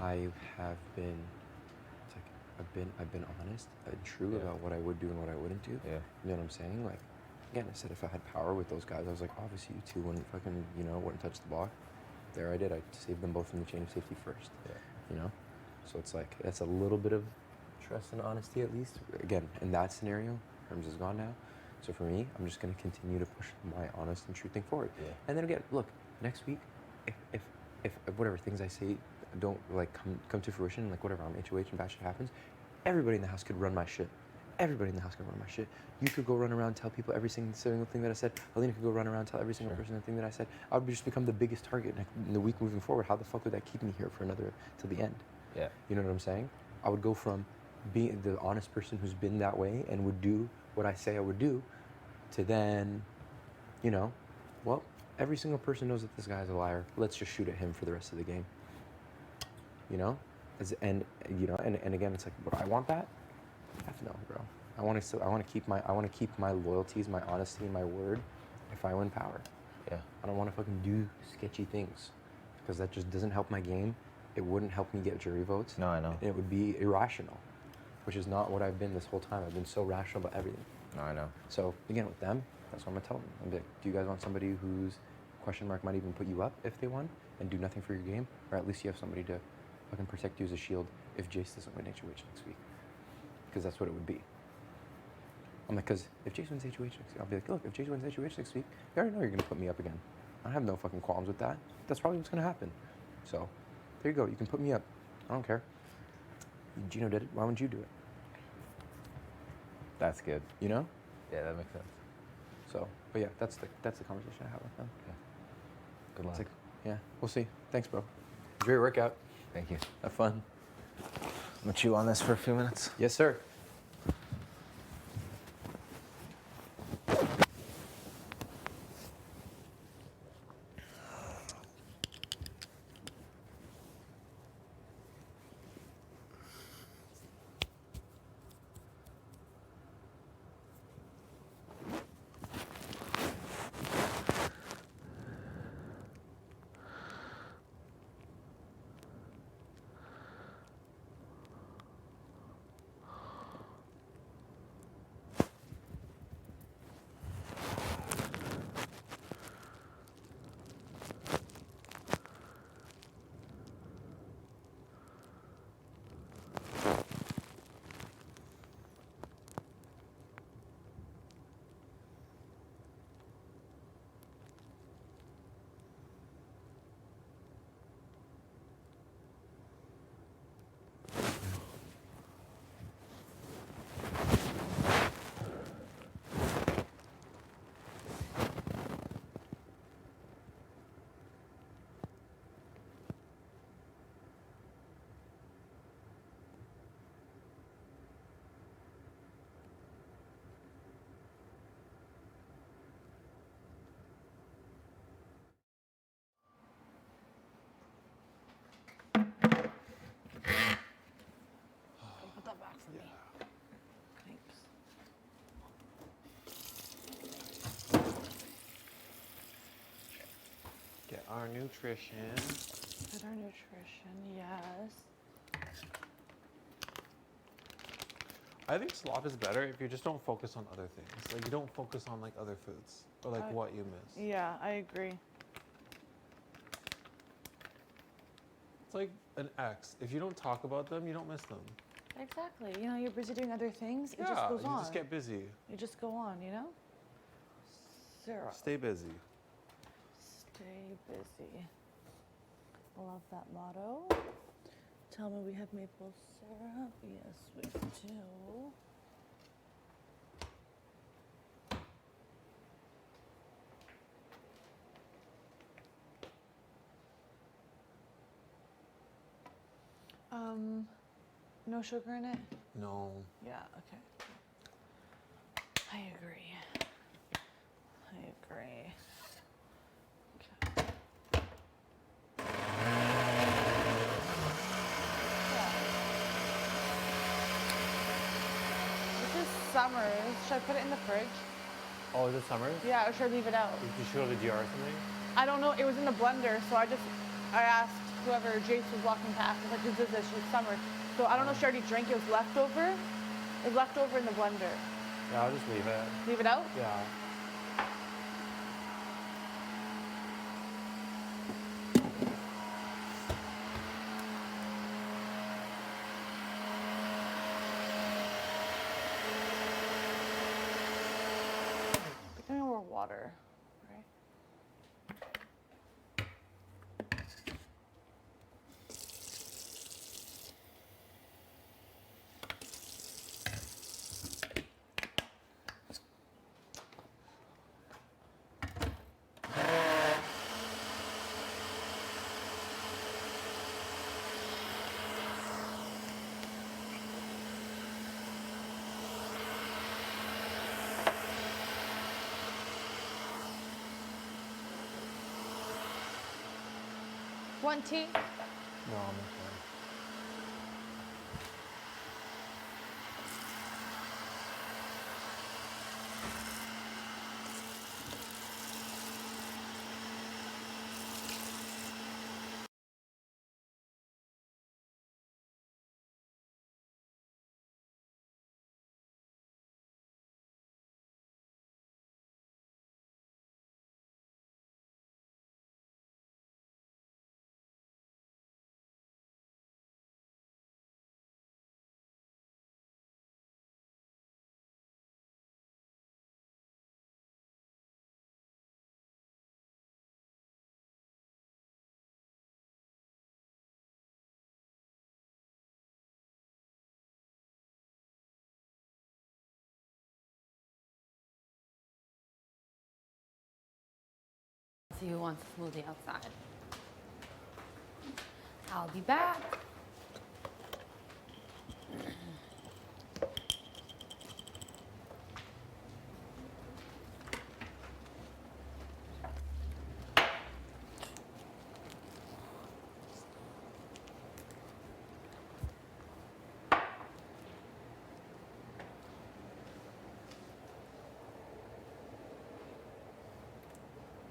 I have been. It's like I've been honest and true about what I would do and what I wouldn't do. Yeah. You know what I'm saying? Like, again, I said if I had power with those guys, I was like, obviously you 2 wouldn't fucking, you know, wouldn't touch the block. There I did. I saved them both from the chain of safety first. Yeah. You know, so it's like that's a little bit of trust and honesty at least. Again, in that scenario, Herms is gone now. So for me, I'm just going to continue to push my honest and true thing forward. Yeah. And then again, look, next week, if whatever things I say don't like come to fruition, like whatever, I'm HOH and bad shit happens, everybody in the house could run my shit. Everybody in the house could run my shit. You could go run around, tell people every single thing that I said. Alina could go run around, tell every single person the thing that I said. I would just become the biggest target in the week moving forward. How the fuck would that keep me here for another, till the end? Yeah. You know what I'm saying? I would go from being the honest person who's been that way and would do what I say I would do, to then, you know, well, every single person knows that this guy's a liar. Let's just shoot at him for the rest of the game. You know? And again, it's like, would I want that? F no, bro. I want to keep my loyalties, my honesty, my word. If I win power, I don't want to fucking do sketchy things, because that just doesn't help my game. It wouldn't help me get jury votes. No, I know. And it would be irrational, which is not what I've been this whole time. I've been so rational about everything. No, I know. So again, with them, that's what I'm gonna tell them. I'm like, do you guys want somebody whose question mark might even put you up if they won and do nothing for your game, or at least you have somebody to fucking protect you as a shield if Jace doesn't win HOH next week? Because that's what it would be. I'm like, because if Jace wins HOH next week, I'll be like, look, if Jace wins HOH next week, you already know you're going to put me up again. I have no fucking qualms with that. That's probably what's going to happen. So, there you go. You can put me up. I don't care. Gino did it. Why wouldn't you do it? That's good. You know? Yeah, that makes sense. So, but yeah, that's the conversation I have with them. Yeah. Good luck. It's like, yeah, we'll see. Thanks, bro. Enjoy your workout. Thank you. Have fun. I'm gonna chew on this for a few minutes. Yes, sir. Put that back for me. Thanks. Get our nutrition. Get our nutrition, yes. I think slop is better if you just don't focus on other things. Like you don't focus on like other foods or like what you miss. Yeah, I agree. It's like an ex. If you don't talk about them, you don't miss them. Exactly. You know, you're busy doing other things. It Yeah, just goes you on. just get busy. You just go on, you know? Syrup. Stay busy. Stay busy. Love that motto. Tell me we have maple syrup. Yes, we do. No sugar in it? No. Yeah, okay. I agree. I agree. Okay. This is Summer's. Should I put it in the fridge? Oh, is it summer? Yeah, or should I leave it out? Did you show the DR or something? I don't know. It was in the blender, so I asked whoever Jace was walking past. I was like, "Whose is this?" She's Summer. So I don't know if she already drank it. It was leftover. It was leftover in the blender. Yeah, I'll just leave it. Leave it out? Yeah. Give me more water, right? Want tea? No, I'm okay. See who wants a smoothie outside. I'll be back.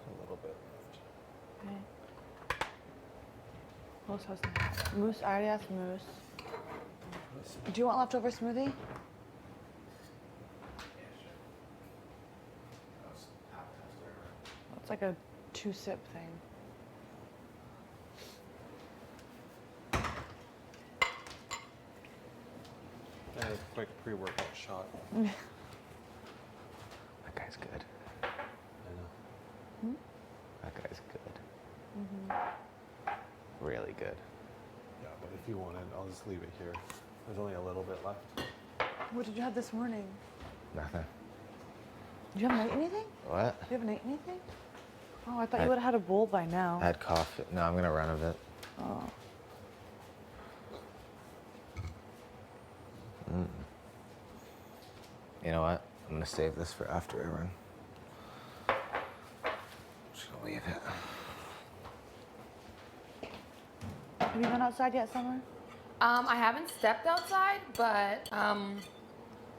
A little bit left. Okay. Who else has that? Moose. I already asked Moose. Do you want leftover smoothie? It's like a 2-sip thing. And a quick pre-workout shot. That guy's good. I know. That guy's good. Really good. Yeah, but if you want it, I'll just leave it here. There's only a little bit left. What did you have this morning? Nothing. Did you haven't eaten anything? What? You haven't eaten anything? Oh, I thought you would have had a bowl by now. I had coffee. No, I'm gonna run a bit. Oh. You know what? I'm gonna save this for after I run. Just gonna leave it. Have you gone outside yet, Summer? I haven't stepped outside, but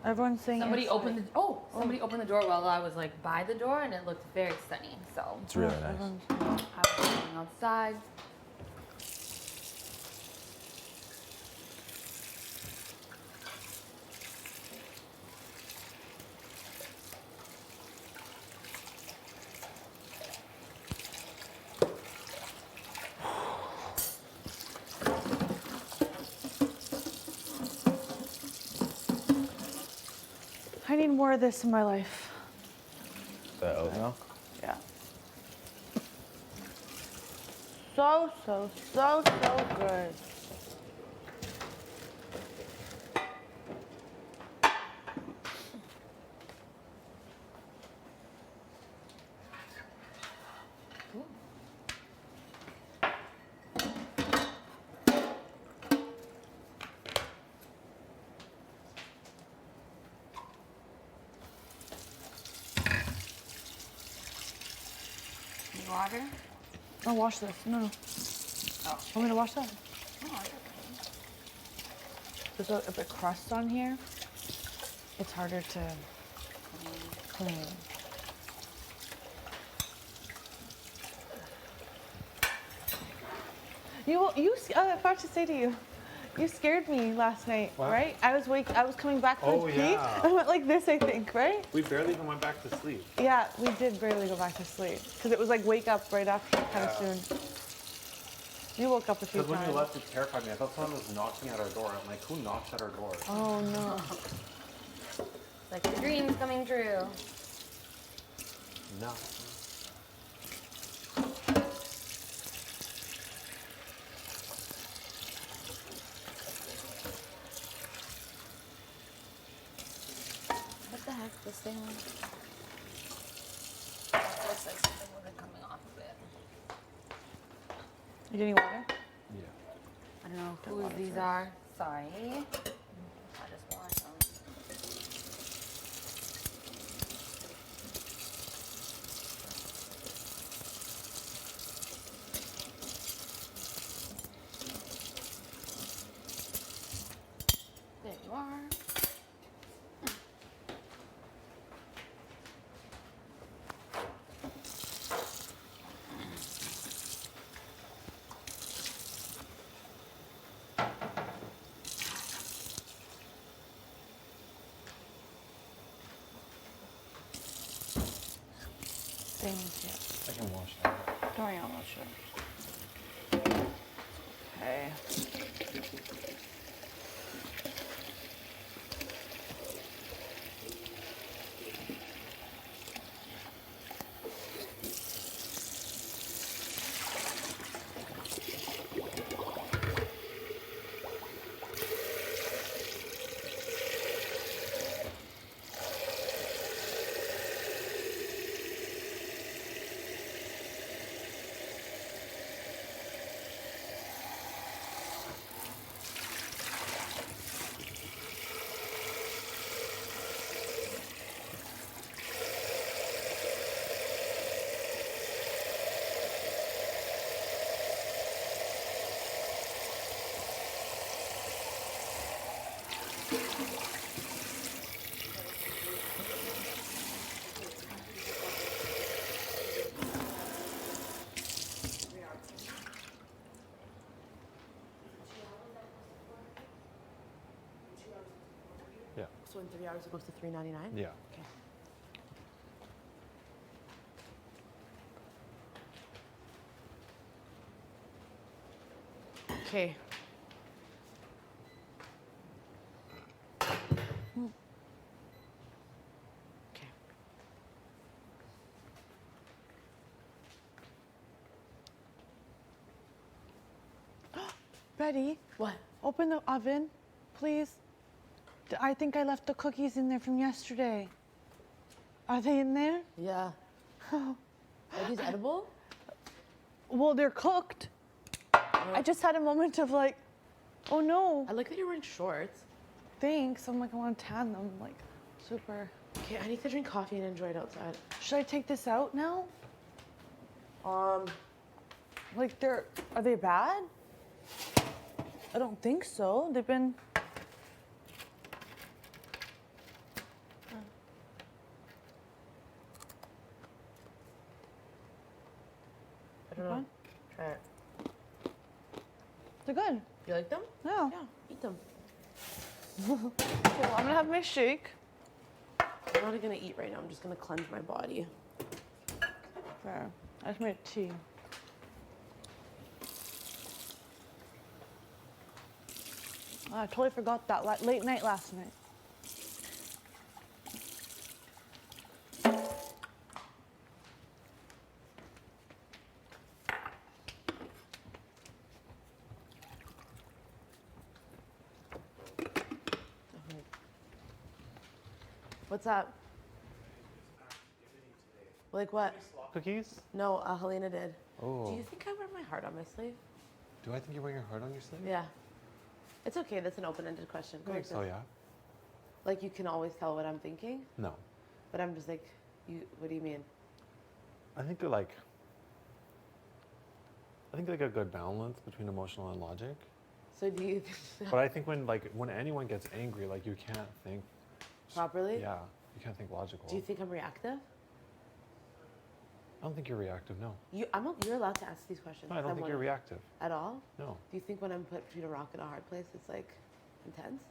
Everyone's saying somebody inside. opened the door while I was like by the door, and it looked very sunny. So It's really nice. Everyone's- I was going outside. I need more of this in my life. The oat milk? Yeah. So good. Any water? I'll wash this. No. Oh. Want me to wash that? No, it's okay. There's a bit of crust on here. It's harder to clean. I forgot to say to you, you scared me last night, What? right? I was coming back from pee. yeah. I went like this, I think, right? We barely even went back to sleep. Yeah, we did barely go back to sleep because it was like wake up right after, kind of soon. You woke up a few Because when times. you left, it terrified me. I thought someone was knocking at our door. I'm like, who knocks at our door? Oh no. Like the dream's coming true. No. What the heck? This thing? It looks like something wasn't coming off of it. You getting water? Yeah. I don't know whose these are. Sorry. I just washed them. There you are. Thank you. I can wash that. Don't worry, I'll wash it. Okay. Yeah. So in 3 hours it goes to $3.99? Yeah. Okay. Okay. Okay. Betty, What? open the oven, please. I think I left the cookies in there from yesterday. Are they in there? Yeah. Are these edible? Well, they're cooked. I just had a moment of like, oh no, I like that you're wearing shorts. thanks. I'm like, I want to tan them, like, super. Okay, I need to drink coffee and enjoy it outside. Should I take this out now? Um, Like, are they bad? I don't think so. They've been. I don't know. Fine. Try it. They're good. You like them? Yeah. Yeah, eat them. Cool. I'm gonna have my shake. I'm not gonna eat right now. I'm just gonna cleanse my body. There. I just made tea. I totally forgot that late night last night. What's up? Like what? Cookies? No, Helena did. Oh. Do you think I wear my heart on my sleeve? Do I think you wear your heart on your sleeve? Yeah. It's okay. That's an open-ended question. I think so, yeah. Like you can always tell what I'm thinking? No. But I'm just like, what do you mean? I think they're like a good balance between emotional and logic. So do you But I think when anyone gets angry, like you can't think properly? Yeah, you can't think logical. Do you think I'm reactive? I don't think you're reactive, no. You're allowed to ask these questions. No, I don't think you're reactive. At all? No. Do you think when I'm put between a rock and a hard place, it's like intense?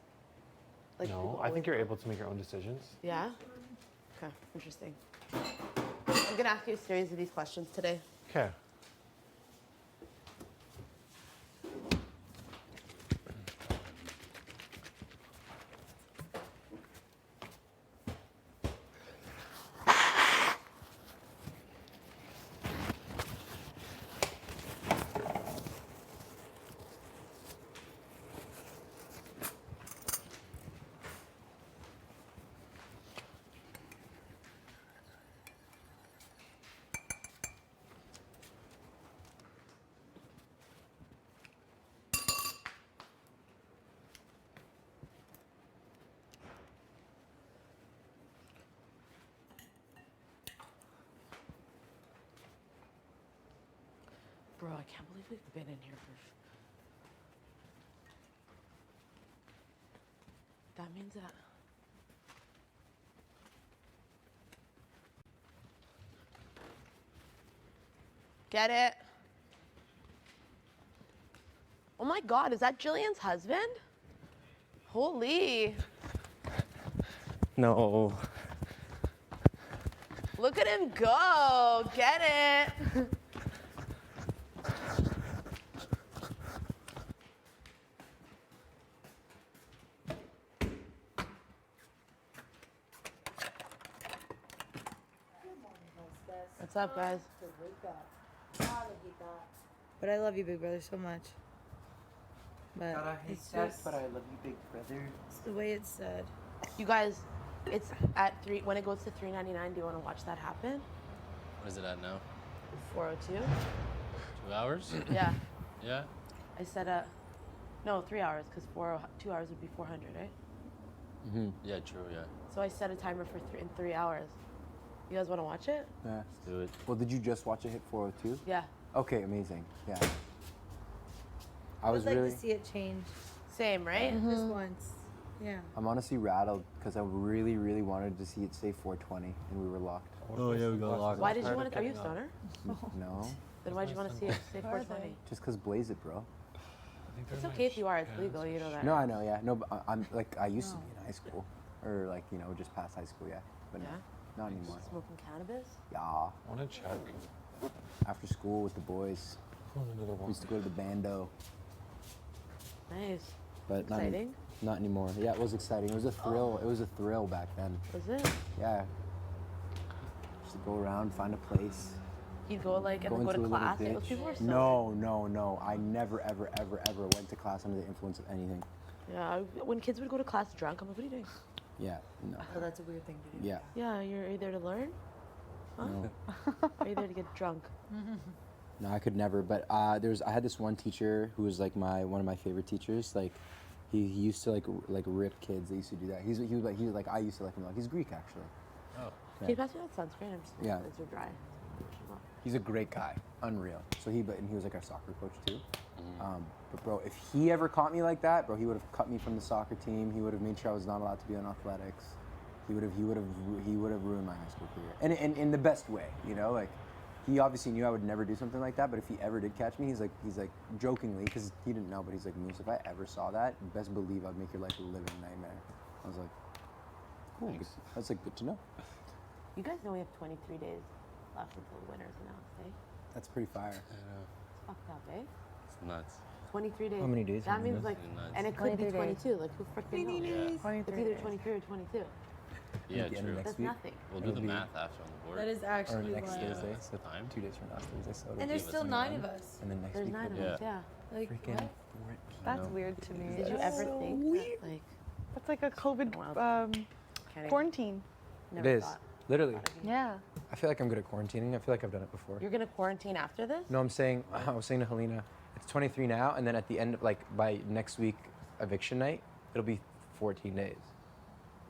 Like No, I think you're able to make your own decisions. Yeah? Okay, interesting. I'm gonna ask you a series of these questions today. Okay. Bro, I can't believe we've been in here for... That means that... Get it? Oh my God, is that Jillian's husband? Holy. No. Look at him go. Get it. What's up, guys? But I love you, big brother, so much. But God, I hate it's that, just but I love you, big brother. it's the way it's said. You guys, it's at 3, when it goes to $3.99, do you want to watch that happen? What is it at now? 4:02? 2 hours? Yeah. Yeah? I said, no, 3 hours, because 2 hours would be 400, right? Mm-hmm. Yeah, true, yeah. So I set a timer for in 3 hours. You guys want to watch it? Yeah. Let's do it. Well, did you just watch it hit 402? Yeah. Okay, amazing. Yeah. I I'd was like really. to see it change Same, right? just once. Yeah. I'm honestly rattled because I really, really wanted to see it say 420, and we were locked. Oh, yeah, we got locked. Why did you want to? Are you a stoner? No, Then why did you want to see it say 420? just because blaze it, bro. It's okay if you are. It's legal. You know that. No, I know. Yeah, no, but I'm like I used to be in high school, or like just past high school. Yeah, but Yeah? no, not anymore. Smoking cannabis? Yeah, I want to check. after school with the boys. Another We one. used to go to the bando, Nice. but Exciting? not anymore. Yeah, it was exciting. It was a thrill. It was a thrill back then. Was it? Yeah. Just to go around, find a place. You'd go like and Go then go into to a little class. ditch. Those people were so. No. I never, ever went to class under the influence of anything. Yeah. When kids would go to class drunk, I'm like, what are you doing? Yeah, no. Oh, that's a weird thing to do. Yeah, Yeah, are you there to learn? Huh? no. Are you there to get drunk? No, I could never. But I had this one teacher who was like one of my favorite teachers. Like, he used to like rip kids. They used to do that. He was like I used to like him. Like he's Greek actually. Oh. Can you pass me that sunscreen? I'm just Yeah. It's so dry. He's a great guy, unreal. So and he was like our soccer coach too. But bro, if he ever caught me like that, bro, he would have cut me from the soccer team. He would have made sure I was not allowed to be on athletics. He would have ruined my high school career, and in the best way, like. He obviously knew I would never do something like that, but if he ever did catch me, he's like jokingly, because he didn't know, but he's like, Moose, if I ever saw that, best believe I'd make your life a living nightmare. I was like, cool. Thanks. That's like good to know. You guys know we have 23 days left until the winter's announced, eh? That's pretty fire. I know. It's fucked up, eh? It's nuts. 23 days. How many days That have you means been? like, Nuts. and it could be 23 days. 22. Like who freaking knows? Yeah. It's either 23 or 22. Yeah, At the end of true. next That's week? nothing. We'll do It'll the be- math after on the board. That is Or actually next wild. Thursday, Yeah. so Time? 2 days from last Thursday. So it'll And there's be still 9 of 9, us. And then next There's week 9 of it'll us, yeah. Like, freaking what? 14. That's No. weird to me. Did you ever think that, like, That's like a COVID wild. can't Quarantine. even. It Never is. thought. Literally. Yeah. I feel like I'm good at quarantining. I feel like I've done it before. You're gonna quarantine after this? No, I was saying to Helena, it's 23 now, and then at the end of, like, by next week, eviction night, it'll be 14 days.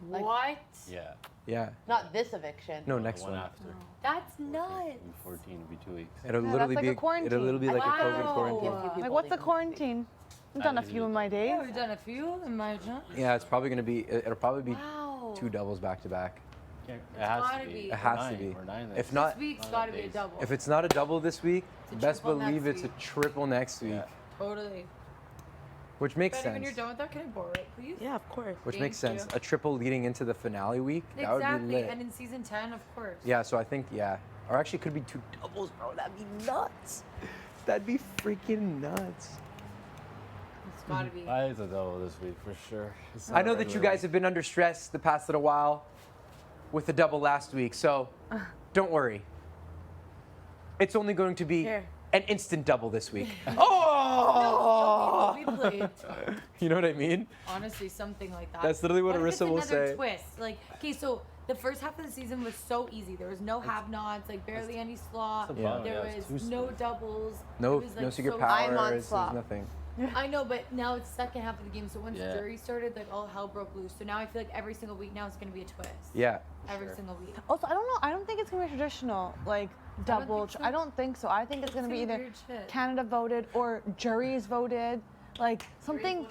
What? Yeah. Yeah. Not this eviction. No, The next one one. after. That's nuts. In 14 will be 2 weeks. It'll Yeah, literally that's like be a quarantine. It'll literally be like a COVID Wow. quarantine. Give people Like, what's a leave. quarantine? I've done a few in my days. Yeah, we've done a few in my job. Yeah, it's probably gonna be. It'll probably be Wow. 2 doubles back to back. Yeah, it has gotta to be. be. It has Or to be. Or 9 If days. not, This week's Not gotta that be a days. double. if it's not a double this week, It's a best triple believe next it's a week. triple next week, Yeah. Totally. which makes Betty, when you're sense. done with that, can I borrow it, please? Yeah, of course. Which Thank makes sense. you. A triple leading into the finale week. That would be Exactly. lit. And in season 10, of course. Yeah, so I think or actually could be 2 doubles, bro. That'd be nuts. That'd be freaking nuts. It's gotta be. That is a double this week for sure. It's I not know that you regular guys have been under stress the past little while with the double last week, so don't worry. It's only going to be Here. an instant double this week. Oh! We played. You know what I mean? Honestly, something like that. That's literally what if it's Arissa will another say. twist? Like, okay, so the first half of the season was so easy. There was no have-nots, like barely any slot. That's the problem, There yeah, it's was too no smooth. doubles. No, It was, no like, secret so powers. I'm on There's slop. nothing. I know, but now it's second half of the game. So once Yeah. jury started, like all hell broke loose. So now I feel like every single week now it's gonna be a twist. Yeah. Every single week. Also, I don't know. I don't think it's gonna be traditional, like double. think so. I don't think so. I think it's gonna be either weird shit. Canada voted or juries voted, like something. I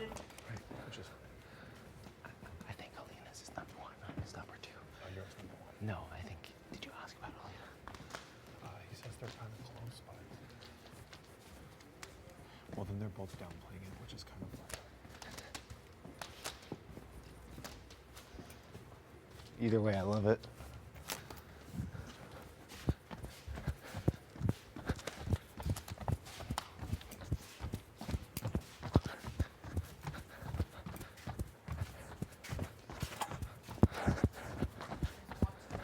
think Alina's is number 1, mine is number 2. Oh, yours number 1. No, I think. Did you ask about Alina? He says they're kind of close, but. Well, then they're both downplaying it, which is kind of like. Either way, I love it.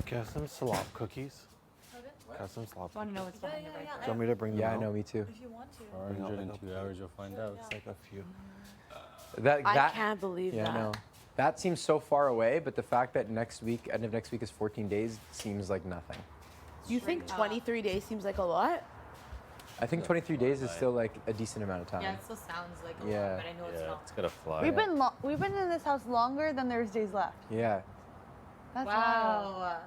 Can I have some slop cookies? Can I have some slop Want cookies? to know what's behind it, right? Do you want me to bring them Yeah, I out? know. Me too. If you want to. 402 hours, you'll find out. It's like a few. I can't believe Yeah, that. no. That seems so far away, but the fact that end of next week is 14 days seems like nothing. You think 23 days seems like a lot? I think 23 days is still like a decent amount of time. Yeah, it still sounds like a Yeah. lot, but I know it's Yeah, not. it's gonna fly. We've been in this house longer than there's days left. Yeah, That's wild. Wow.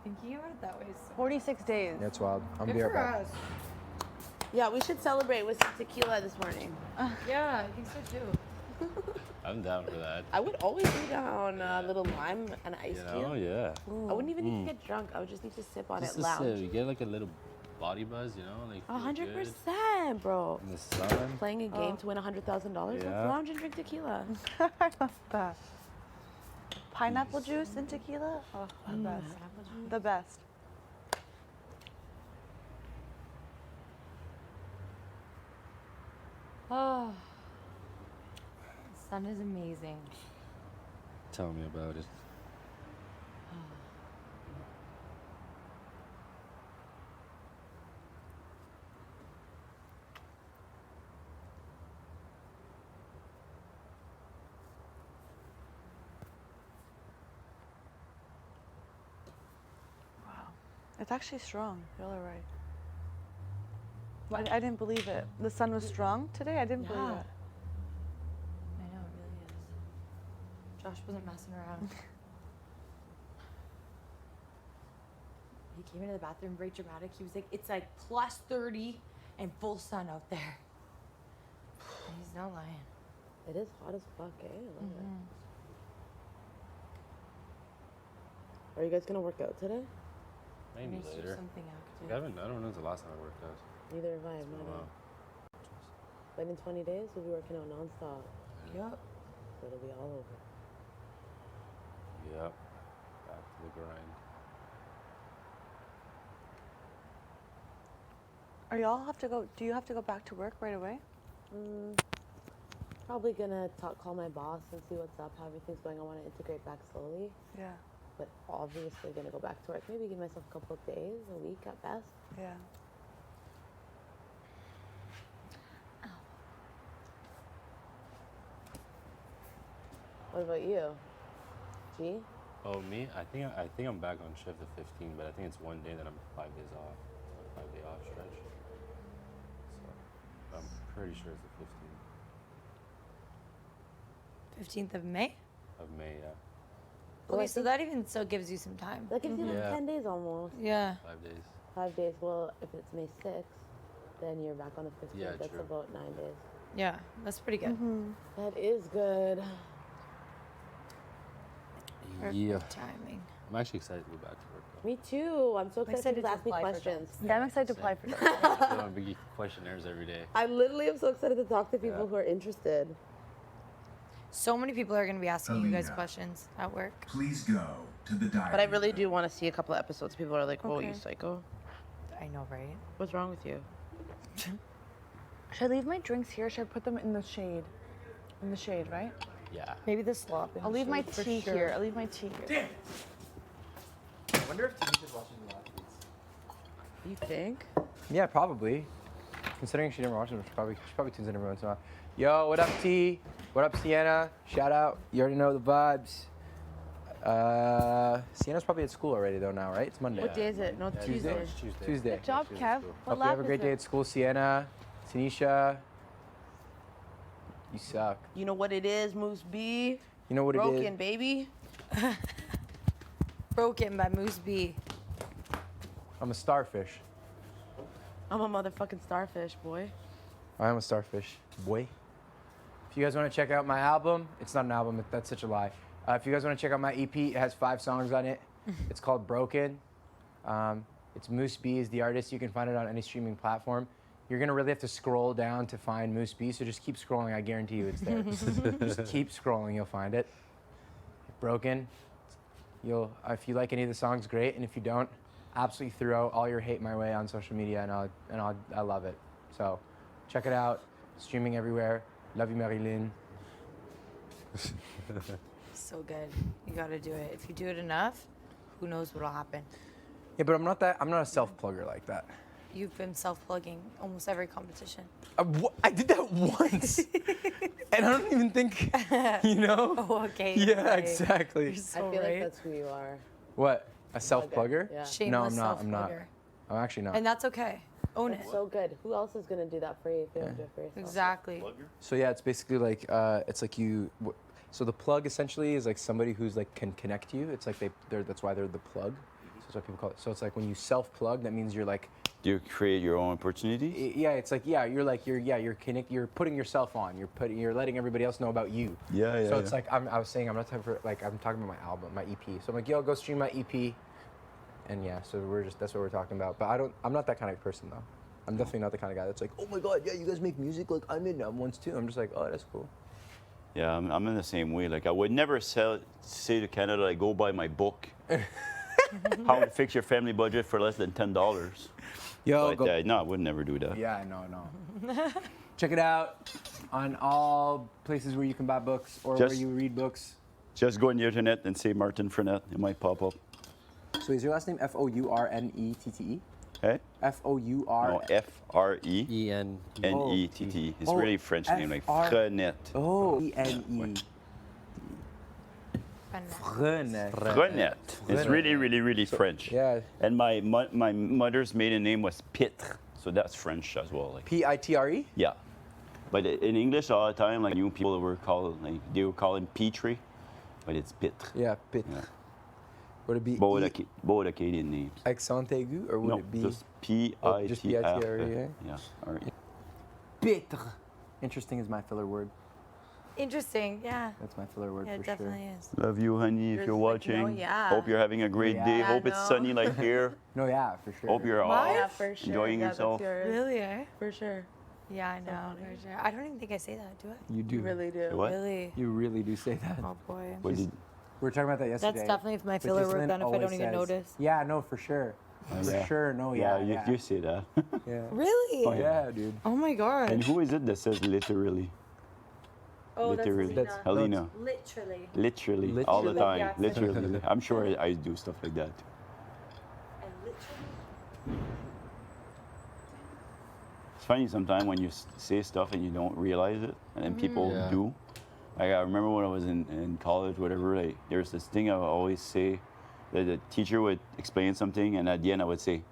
Thinking about it that way is so 46 days. that's wild. I'll good be right for back. us. Yeah, we should celebrate with some tequila this morning. Yeah, I think so too. I'm down for that. I would always be down a little lime and ice You know, cube. yeah. I wouldn't even need to get drunk. I would just need to sip on Just it to sip, lounge. you get like a little body buzz, you know, like feel good 100%, bro. in the sun. Playing a game to win $100,000. Let's Yeah. lounge and drink tequila. I love that. Pineapple juice and tequila? Oh, the best. The best. Oh, the sun is amazing. Tell me about it. It's actually strong. You're all right. I didn't believe it. The sun was strong today. I didn't believe Yeah. it. I know, it really is. Josh wasn't messing around. He came into the bathroom very dramatic. He was like, it's like plus 30 and full sun out there. And he's not lying. It is hot as fuck, eh? I love it. Are you guys gonna work out today? Maybe Maybe later. something active. I don't know when's the last time I worked out. Neither have I. It's been a while. But in 20 days, we'll be working out nonstop. Yep. So it'll be all over. Yep. Back to the grind. Are y'all have to go? Do you have to go back to work right away? Probably gonna call my boss and see what's up, how everything's going. I want to integrate back slowly. Yeah. But obviously gonna go back to work. Maybe give myself a couple of days, a week at best. Yeah. What about you? G? Oh, me? I think I'm back on shift the 15, but I think it's one day that I'm 5 days off. It's a 5-day off stretch. So I'm pretty sure it's the 15th of May? of May, yeah. Well, Okay, I so think that even still gives you some time. that gives you like Yeah. 10 days almost. Yeah. 5 days. 5 days. Well, if it's May 6th, then you're back on the 15th. Yeah, That's true. about 9 days. Yeah, that's pretty good. That is good. Perfect Yeah. timing. I'm actually excited to go back to work though. Me too. I'm so excited excited people to ask me apply for questions. Yeah, I'm excited to apply for I that. feel I'm big questionnaires every day. I literally am so excited to talk to people Yeah. who are interested. So many people are going to be asking you guys Alina. questions at work. Please go to the diary But I really room. do want to see a couple of episodes. People are like, "Whoa, Okay. you psycho? I know, right? What's wrong with you?" Should I leave my drinks here? Should I put them in the shade? In the shade, right? Yeah. Maybe the slop. I'll leave my tea here. I'll leave my tea here. I wonder if Tanisha's watching the last weeks. You think? Yeah, probably. Considering she didn't watch them, she probably tunes in every once in a while. Yo, what up, T? What up, Sienna? Shout out. You already know the vibes. Sienna's probably at school already though now, right? It's Monday. What day is it? No, Yeah, Tuesday. It's Tuesday. Tuesday. Good job, Tuesday's Kev. cool. What Hope you have lab a great is day it? at school, Sienna. Tanisha. You suck. You know what it is, Moose B? You know what it Broken, is? baby. Broken by Moose B. I'm a starfish. I'm a motherfucking starfish, boy. I am a starfish, boy. If you guys want to check out my album, it's not an album, that's such a lie. If you guys want to check out my EP, it has 5 songs on it. It's called Broken. It's Moose B is the artist. You can find it on any streaming platform. You're gonna really have to scroll down to find Moose B, so just keep scrolling. I guarantee you it's there. Just keep scrolling, you'll find it. Broken. If you like any of the songs, great, and if you don't, absolutely throw all your hate my way on social media, and I love it. So, check it out. Streaming everywhere. Love you, Marilyn. So good. You got to do it. If you do it enough, who knows what'll happen. Yeah, but I'm not a self-plugger like that. You've been self-plugging almost every competition. I did that once, and I don't even think, you know? Oh, okay. Yeah, right. exactly. You're so I feel right. like that's who you are. What? A self-plugger? Yeah. Shameless No, I'm not. self-plugger. I'm actually not. And that's okay. Own it. That's so good. Who else is gonna do that for you if you don't do it for yourself? Exactly. So yeah, it's basically like it's like so the plug essentially is like somebody who's like can connect you. It's like that's why they're the plug. So that's what people call it. So it's like when you self-plug, that means you're like You create your own opportunities. yeah, it's like you're putting yourself on. You're letting everybody else know about you. Yeah. So it's like I was saying I'm not talking I'm talking about my album, my EP. So I'm like, yo, go stream my EP. And yeah, so that's what we're talking about. But I'm not that kind of person though. I'm definitely not the kind of guy that's like, oh my god, yeah, you guys make music, like I'm in them once too. I'm just like, oh, that's cool. Yeah, I'm in the same way. Like I would never say to Canada, like, go buy my book. How to fix your family budget for less than $10. Yo, But no, I would never do that. Yeah, no. Check it out on all places where you can buy books or where Just- you read books. Just go on the internet and say Martin Frenette. It might pop up. So is your last name Fournette? Hey? F-O-U-R. No, F-R-E. E-N. N-E-T-T. It's Oh, really French name, like F-R- Frenette. Oh, E-N-E. Frenette. Frenette. It's really, really, really French. Yeah. And my mother's maiden name was Pitre, so that's French as well. Like, P-I-T-R-E? yeah. But in English, all the time, like new people were called, like they would call him Petrie, but it's Pitre. Yeah, Pitre. Yeah. Would it be Both the Canadian names. accent aigu or would No, it be just P-I-T-R. just P-I-T-R-E, yeah? Yeah. R-E. Pitre? Interesting is my filler word. Interesting. Yeah. That's my filler word Yeah, for it definitely sure. is. Love you, honey, if You're you're just like, no, watching. yeah. Hope you're having a great day. Yeah, Hope it's no. sunny like here. No, yeah, for sure. Hope you're Why? off. Yeah, for sure. Enjoying Yeah, yourself. That's yours. Really, eh? For sure. Yeah, I know. For sure. I don't even think I say that, do I? You do. You really do. What? Really? You really do say that. Oh boy. What did, We were talking about that yesterday. That's definitely my but filler word Giselin then if I always don't even says- notice. Yeah, no, for sure. For yeah. sure, no, yeah. you say that. Yeah. Really? Oh, Yeah, dude. Oh my god. And who is it that says literally? Oh, literally. That's Helena. Literally. Literally. All the Literally. time. Yeah, Literally. I'm sure I do stuff like that. And literally. It's funny sometimes when you say stuff and you don't realize it, and then people Yeah. do. I remember when I was in college, whatever, like, there's this thing I would always say that the teacher would explain something, and at the end I would say,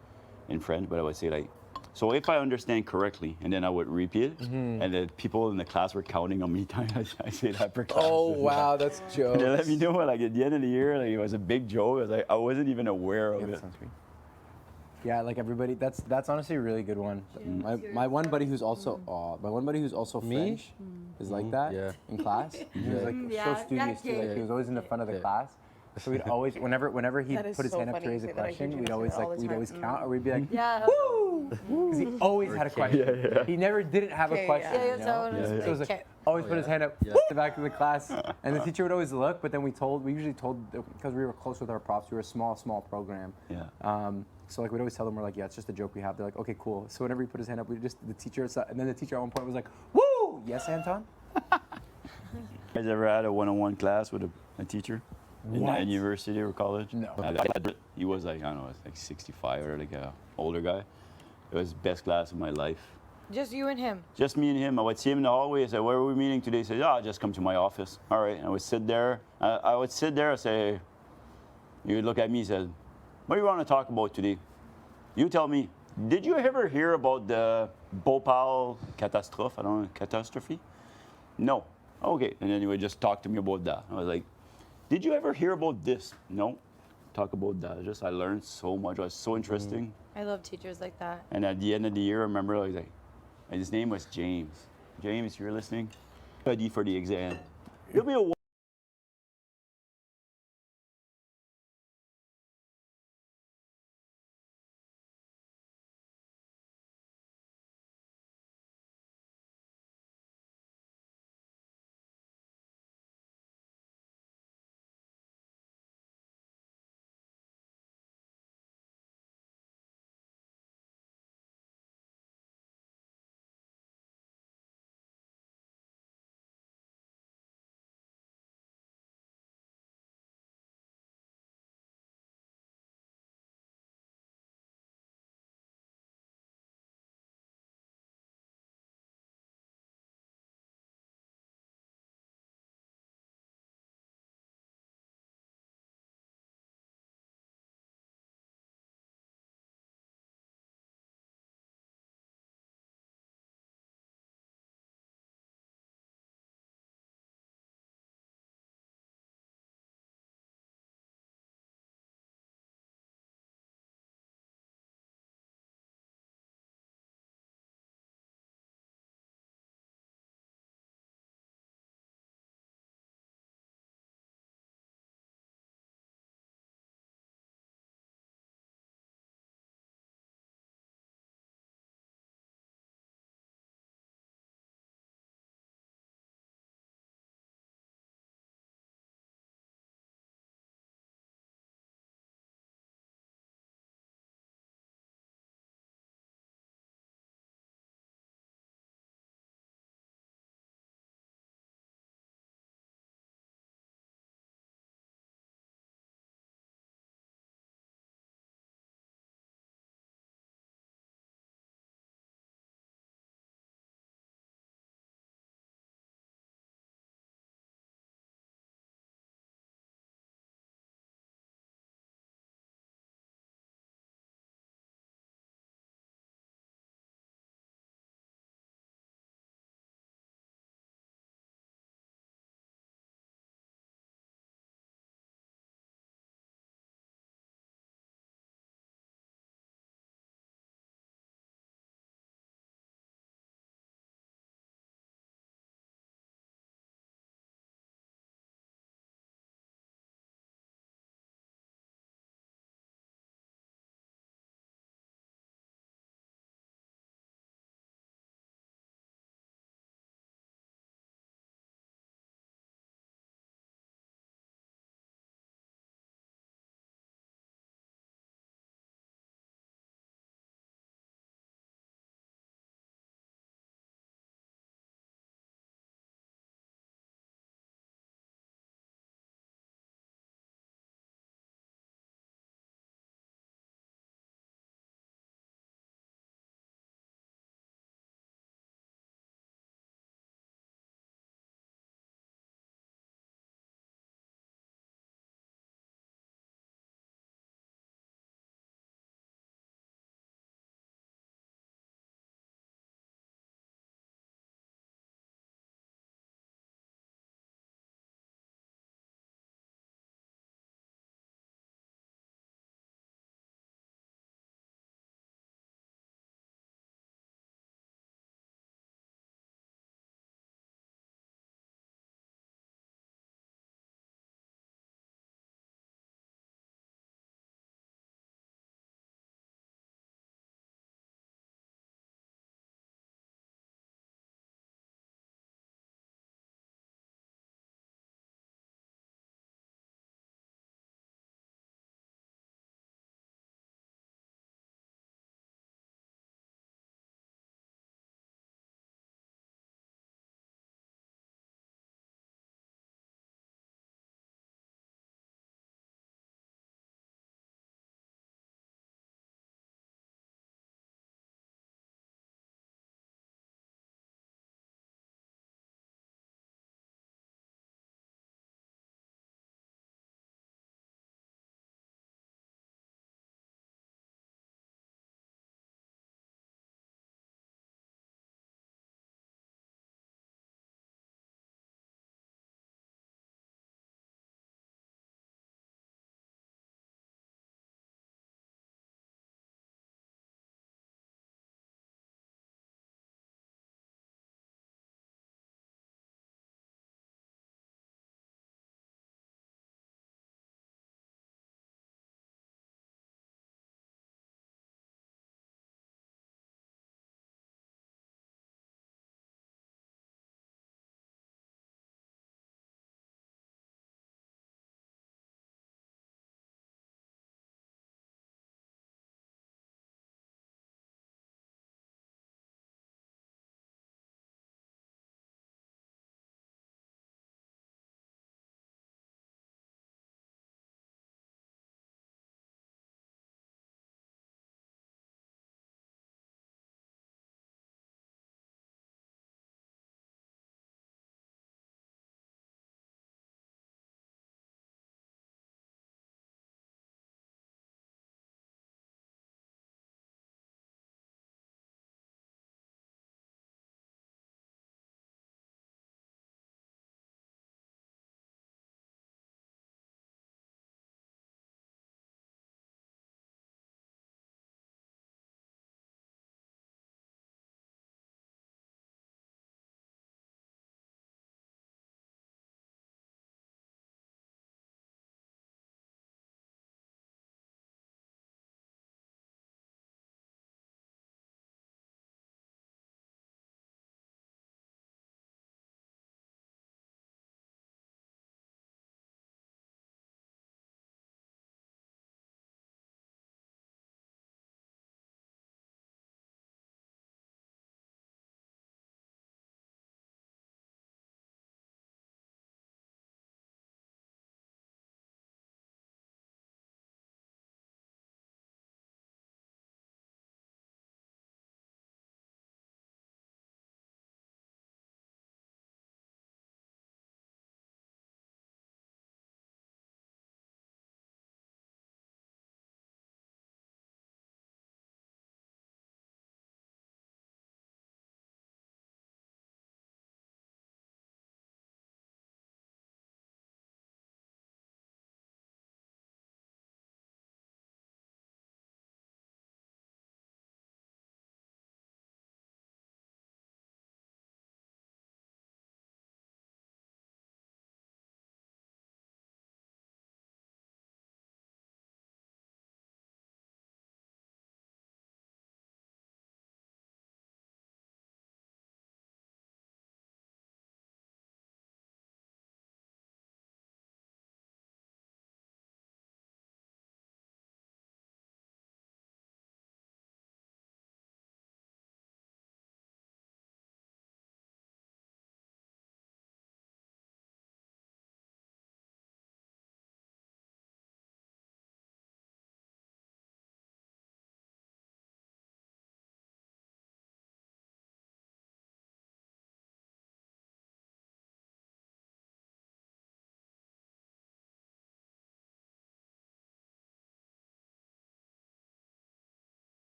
in French, but I would say like, so if I understand correctly, and then I would repeat it, and the people in the class were counting how many times I said that per class. Oh wow, that's And they let me jokes. know, like at the end of the year, like it was a big joke. I was like, I wasn't even aware of Yeah, it. that sounds great. Yeah, like everybody. That's honestly a really good one. My one buddy who's also French is like that Yeah. in class. He was like Yeah, so studious too. Like he was always in the front of the class. So we'd always, whenever he That is put his so hand up to funny raise a you say that. I hear question, James we'd say always that all like the we'd time. always count, or we'd be like, Yeah. woo, because he always had a question. He never didn't have a Okay, question. yeah. Yeah, you know? so it was So it was like, like, always put his hand up Yeah. at the back of the class, and the teacher would always look. But then we usually told, because we were close with our props. We were a small program. Yeah. So like we'd always tell them, we're like, yeah, it's just a joke we have. They're like, okay, cool. So whenever he put his hand up, and then the teacher at one point was like, woo, yes, Anton. You guys ever had a one-on-one class with a teacher What? in university or college? No. He was like, I don't know, like 65 or like a older guy. It was the best class of my life. just you and him. Just me and him. I would see him in the hallway. I said, where are we meeting today? He said, oh, just come to my office. All right. And I would sit there. I would sit there and say, he would look at me and said, what do you want to talk about today? You tell me. Did you ever hear about the Bhopal catastrophe? No. Okay. And then he would just talk to me about that. I was like, did you ever hear about this? No. Talk about that. I learned so much. It was so interesting. I love teachers like that. And at the end of the year, I remember I was like, and his name was James. James, you're listening? Study for the exam. You'll be a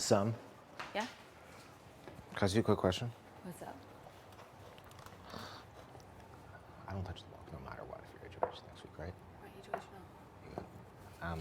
Some. Yeah? Can I ask you a quick question? What's up? I don't touch the ball no matter what if you're HOH next week, right? Why HOH now?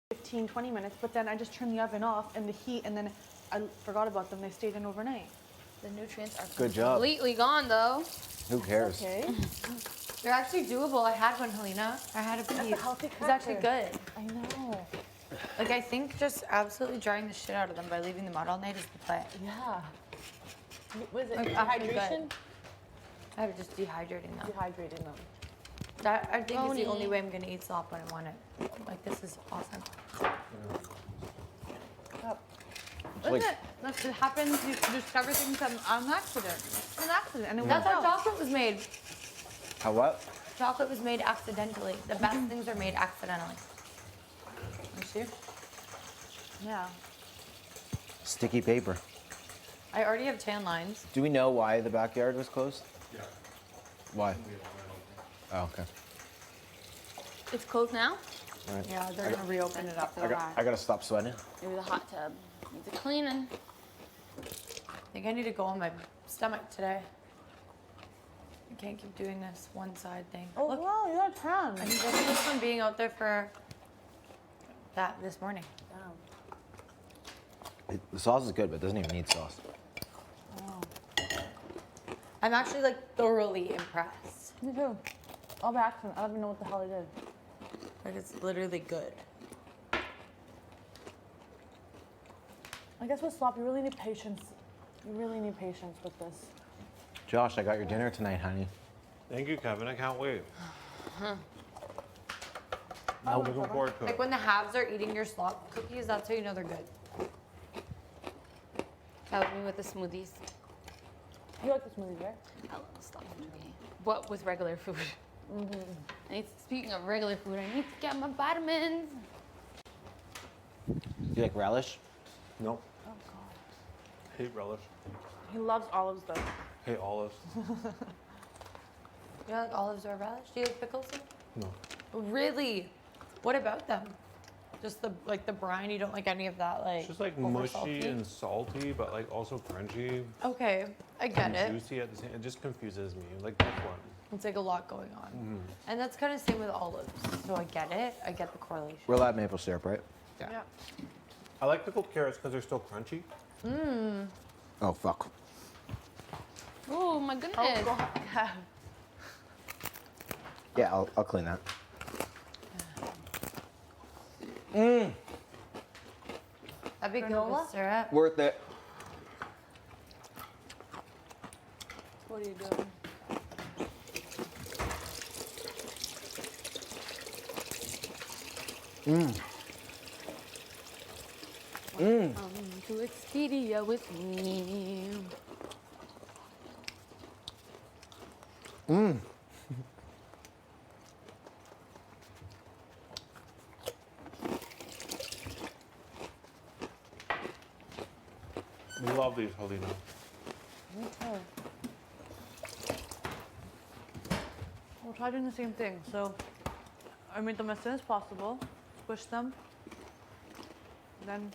Fifteen, 20 minutes, but then I just turned the oven off and the heat, and then I forgot about them. They stayed in overnight. The nutrients are Good job. completely gone, though. Who cares? Okay. They're actually doable. I had one, Helena. I had a piece. That's a healthy It's actually cracker. good. I know. Like, I think just absolutely drying the shit out of them by leaving them out all night is the play. Yeah. Was it Like, actually good. hydration? I was just dehydrating them. Dehydrating them. That, I think, is Brony. the only way I'm going to eat slop when I want it. Like, this is awesome. Isn't it? Like, it happens, you discover things on accident. It's an accident. And it That's works how out. chocolate was made. How what? Chocolate was made accidentally. The best things are made accidentally. You see? Yeah. Sticky paper. I already have tan lines. Do we know why the backyard was closed? Yeah. Why? Oh, okay. It's closed now? All right. Yeah, they're going to reopen it after I that. gotta stop sweating. Maybe the hot tub needs a cleaning. I think I need to go on my stomach today. I can't keep doing this one side thing. Oh, Look, wow, you got tan. I can go from this one being out there for that this morning. The sauce is good, but it doesn't even need sauce. I'm actually like thoroughly impressed. Me too. All by accident. I don't even know what the hell I did. Like, it's literally good. I guess with slop, you really need patience. You really need patience with this. Josh, I got your dinner tonight, honey. Thank you, Kevin. I can't wait. I'm looking forward to Like it. when the halves are eating your slop cookies, that's how you know they're good. Help me with the smoothies. You like the smoothies, right? I love stuff smoothie. What with regular food? Speaking of regular food, I need to get my vitamins. You like relish? Nope. Oh, God. Hate relish. He loves olives, though. Hate olives. You like olives or relish? Do you like pickles? No. Really? What about them? Just the brine. You don't like any of that, like It's just like over mushy salty? and salty, but like also crunchy Okay, I get and it. juicy at the same. It just confuses me. Like this one. It's like a lot going on, and that's kind of same with olives. So I get it. I get the correlation. We're allowed maple syrup, right? Yeah. I like pickled carrots because they're still crunchy. Oh, fuck. Oh my goodness. Oh, God. Yeah. Yeah, I'll clean that. That'd be good Granola? with syrup. Worth it. What are you doing? To Expedia with me. We love these, Helena. Me too. We'll try doing the same thing. So I made them as soon as possible, squish them, then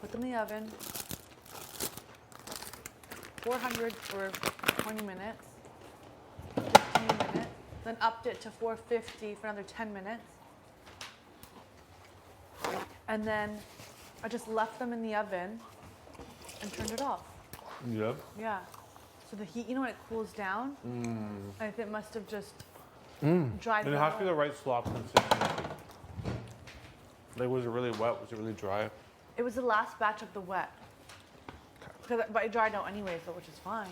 put them in the oven, 400 for 20 minutes, 15 minutes, then upped it to 450 for another 10 minutes. And then I just left them in the oven and turned it off. Yep. Yeah. So the heat, you know, when it cools down, I think it must have just dried And it it has to be the out. right slop consistency. Like, was it really wet? Was it really dry? It was the last batch of the wet. But it dried out anyway, so which is fine.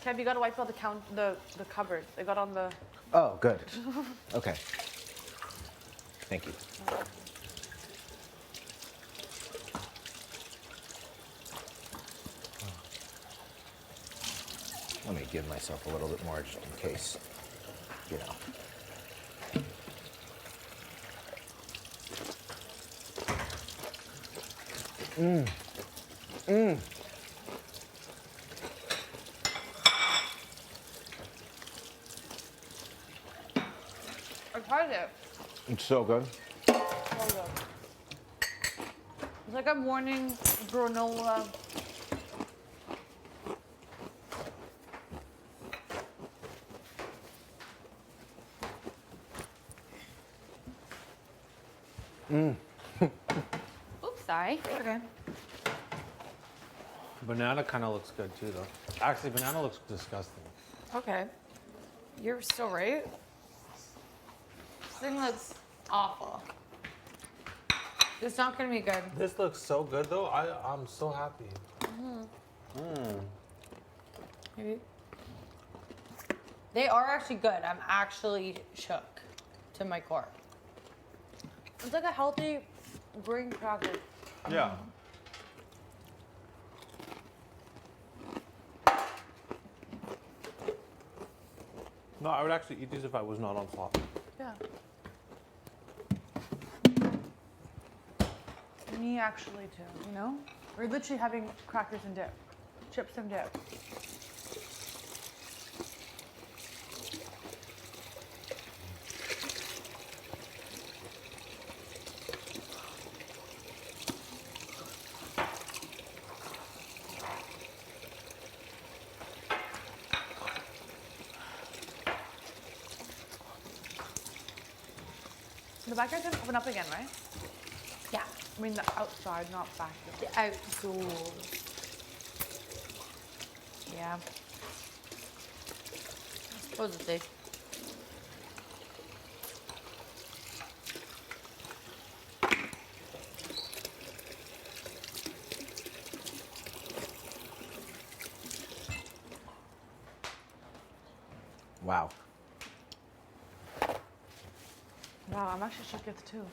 Kev, you gotta wipe out the cupboards. They got on the. Oh, good. Okay. Thank you. Let me give myself a little bit more just in case, you know. I tried it. It's so good. So good. It's like a morning granola. Oops, sorry. Okay. Banana kind of looks good too, though. Actually, banana looks disgusting. Okay. You're still right. This thing looks awful. It's not gonna be good. This looks so good, though. I'm so happy. Maybe. They are actually good. I'm actually shook to my core. It's like a healthy green cracker. Yeah. No, I would actually eat these if I was not on slop. Yeah. Me actually too, you know? We're literally having crackers and dip. Chips and dip. The backyard can open up again, right? Yeah. I mean the outside, not backyard. The outdoors. Yeah. Supposedly. Wow. Wow, I'm actually shook at too.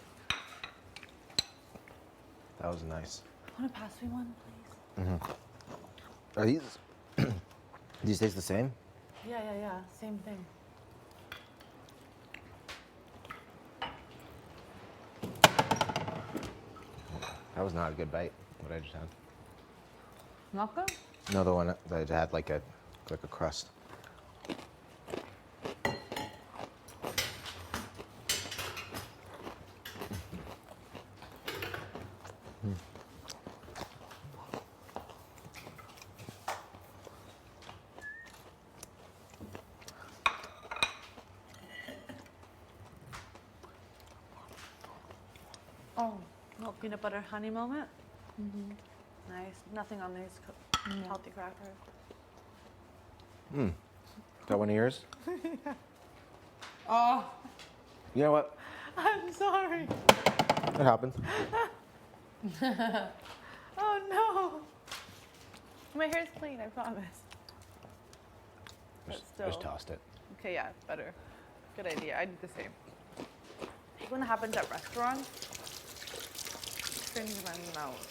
That was nice. Want to pass me one, please? Are these taste the same? Yeah. Same thing. That was not a good bite, what I just had. Not good? No, the one that had like a crust. Oh, little peanut butter honey moment. Nice. Nothing on these healthy crackers. Is that one of yours? Oh, You know what? I'm sorry. It happens. Oh no. My hair's clean, I promise. But Just still. tossed it. Okay, yeah, better. Good idea. I do the same. When it happens at restaurants, cringe in my mouth.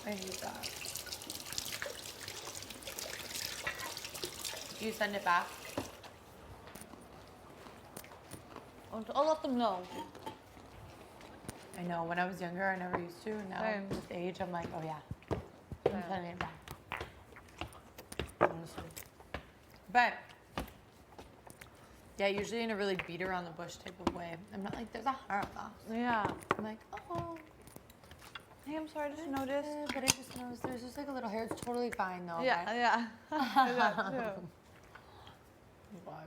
I hate that. Do you send it back? I'll let them know. I know. When I was younger, I never used to. Now, Same. with age, I'm like, oh yeah, I'm Same. sending it back. Honestly. But yeah, usually in a really beat around the bush type of way. I'm not like, there's a heart loss. Yeah. I'm like, oh. Hey, I'm sorry, I just noticed. But I just noticed there's just like a little hair. It's totally fine though. Yeah, but- yeah. I do that too. God.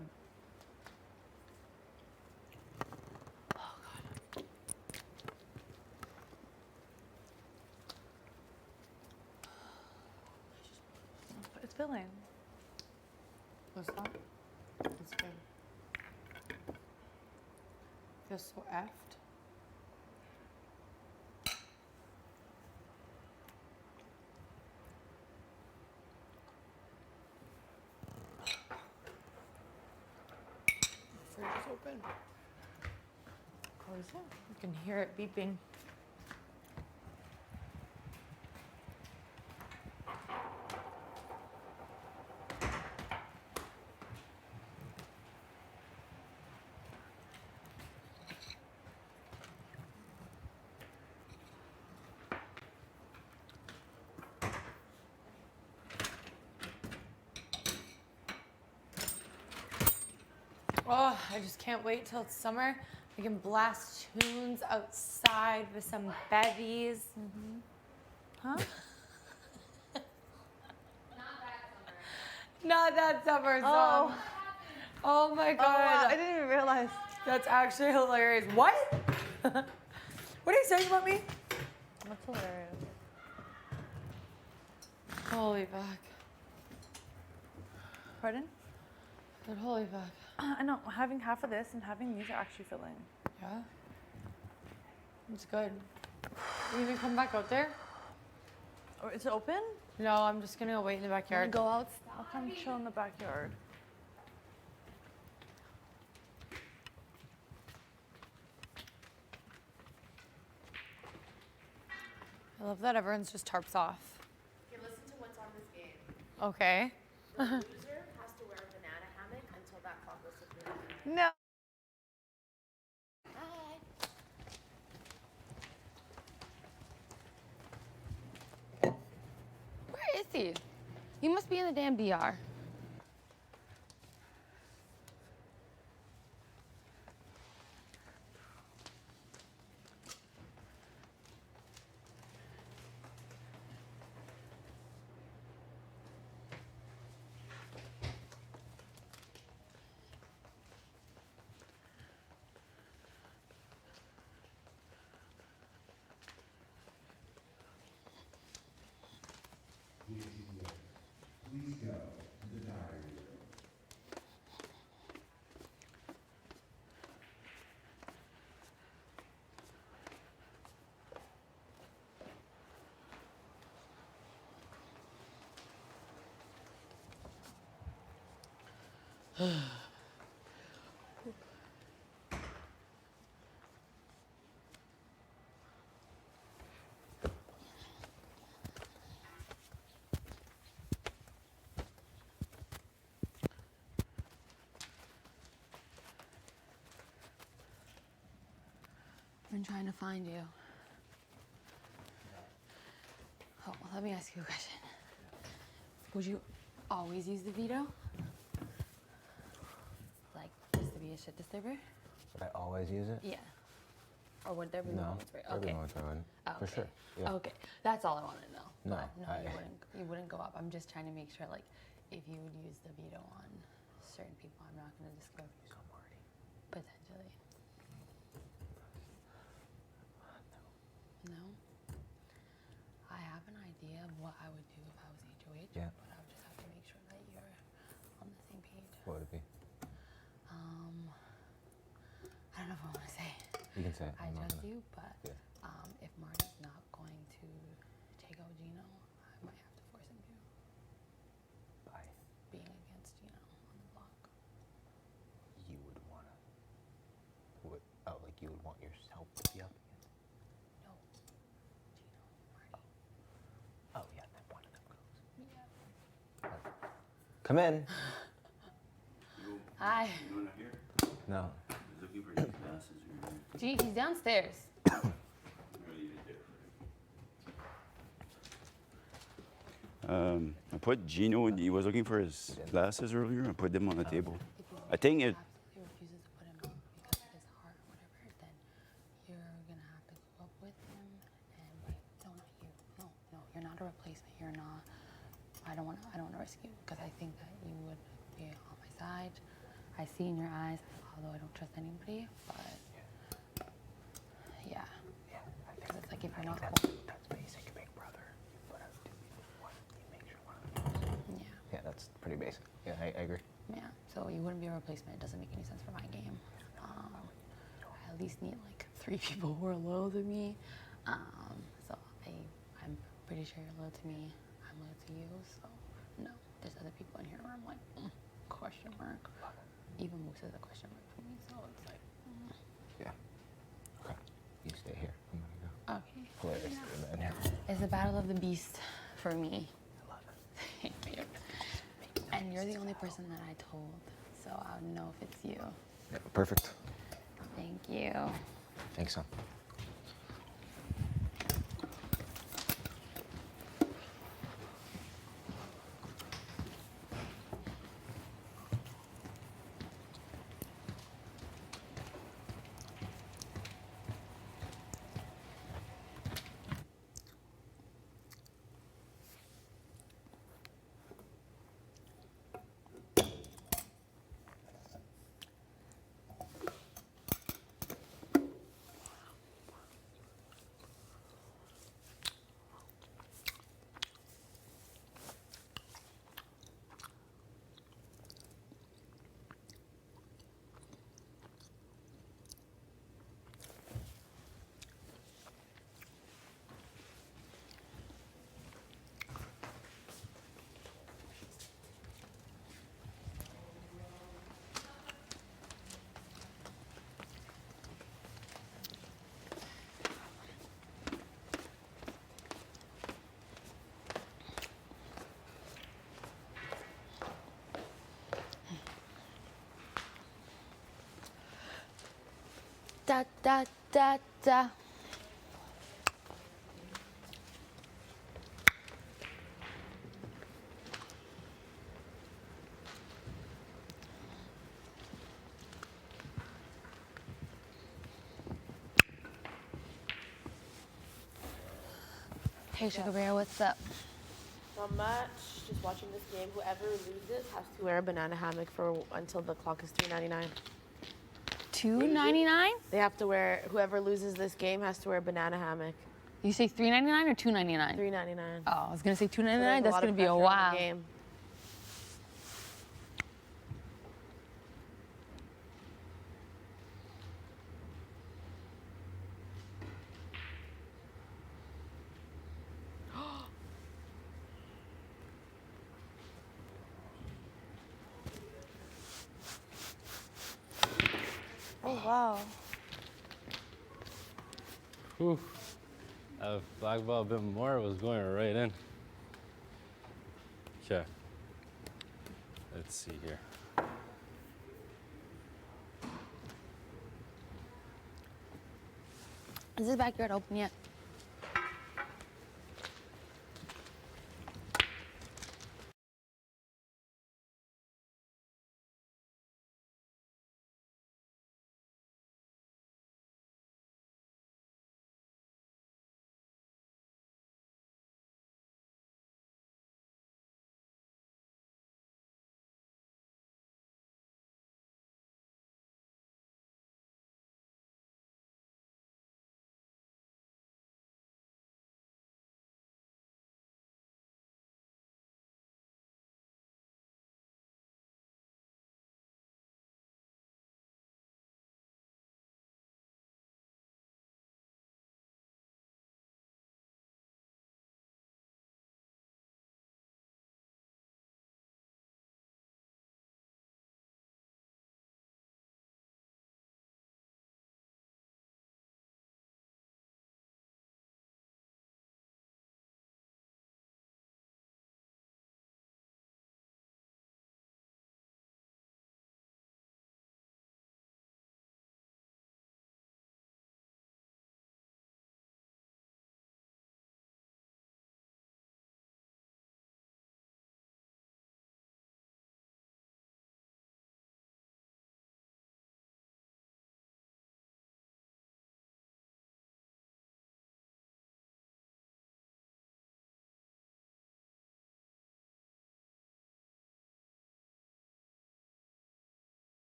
It's filling. What's that? That's good. Feels so effed. The fridge is open. Close it. You can hear it beeping. Oh, I just can't wait till it's summer. We can blast tunes outside with some bevies. Huh? Not that summer song. Oh. Oh my god. Oh, wow. I didn't even realize. That's actually hilarious. What? What are you saying about me? That's hilarious. Holy fuck. Pardon? But holy fuck. I know, having half of this and having these are actually filling. Yeah? It's good. You even come back out there? Or is it open? No, I'm just gonna go wait in the backyard. Go outside. I'll come chill in the backyard. I love that everyone's just tarps off. Okay, listen to what's on this game. Okay. The loser has to wear a banana hammock until that clock goes to 3. No. Where is he? He must be in the damn DR. Please go to the diary room. I've been trying to find you. Oh, well, let me ask you a question. Would you always use the veto? Like, just to be a shit disturber? Would I always use it? Yeah. Or would there be No. moments where? There'd be Okay. moments where I wouldn't. Oh, For okay. sure. Yeah. Okay, that's all I want to know. No, But no, I- you wouldn't go up. I'm just trying to make sure, like, if you would use the veto on certain people, I'm not going to disclose. Potentially. No. I have an idea of what I would do if I was HOH. Yeah. But I would just have to make sure that you're on the same page. What would it be? I don't know if I want to say. You can say it. I I'm not trust gonna- you, but Yeah. if Marty's not going to take out Gino, I might have to force him to. By Being against Gino on the block. you would wanna. What? Oh, like you would want yourself to be up against. Come in. Hi. You not here? No. I was looking for his glasses. Gee, he's downstairs. I put Gino, and he was looking for his glasses earlier. I put them on the table. I think it. Absolutely refuses to put him on because of his heart or whatever, then you're gonna have to go up with him and wait. No, not you. No, you're not a replacement. You're not. I don't wanna risk you because I think that you would be on my side. I see in your eyes, although I don't trust anybody, but yeah. Because it's like if you're not. That's basic Big Brother. Put out two people, one team makes sure one of them goes. Yeah. Yeah, that's pretty basic. Yeah, I agree. Yeah, so you wouldn't be a replacement. It doesn't make any sense for my game. I at least need like 3 people who are loyal to me. So I'm pretty sure you're loyal to me. I'm loyal to you. So no, there's other people in here where I'm like, question mark. Even Moose is a question mark for me. So it's like, Yeah. Okay. You stay here. I'm gonna go. okay. Play this and then. It's the battle of the beast for me. I love it. Thank you. And you're the only person that I told, so I would know if it's you. Yeah, perfect. Thank you. Thanks, son. Da da da da. Hey Sugar Bear, what's up? Not much. Just watching this game. Whoever loses has to wear a banana hammock for until the clock is $3.99. $2.99? They have to wear. Whoever loses this game has to wear a banana hammock. You say $3.99 or $2.99? $3.99. Oh, I was gonna say So $2.99. there's That's lot gonna of be a pressure on the while. game. Oh wow. Whew. If black ball a bit more, it was going right in. Okay. Let's see here. Is this backyard open yet?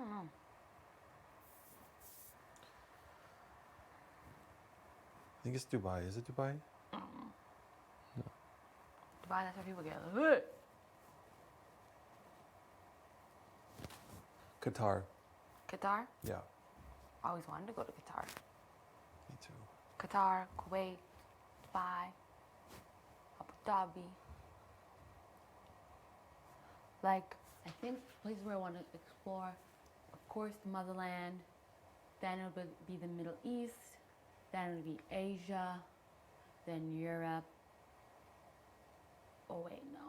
don't know. I think it's Dubai. Is it Dubai? I don't know. Dubai, that's where people get lit. Qatar. Qatar? Yeah. I always wanted to go to Qatar. Me too. Qatar, Kuwait, Dubai, Abu Dhabi. Like, I think places where I want to explore, of course, the motherland. Then it would be the Middle East. Then it would be Asia. Then Europe. Oh, wait, no.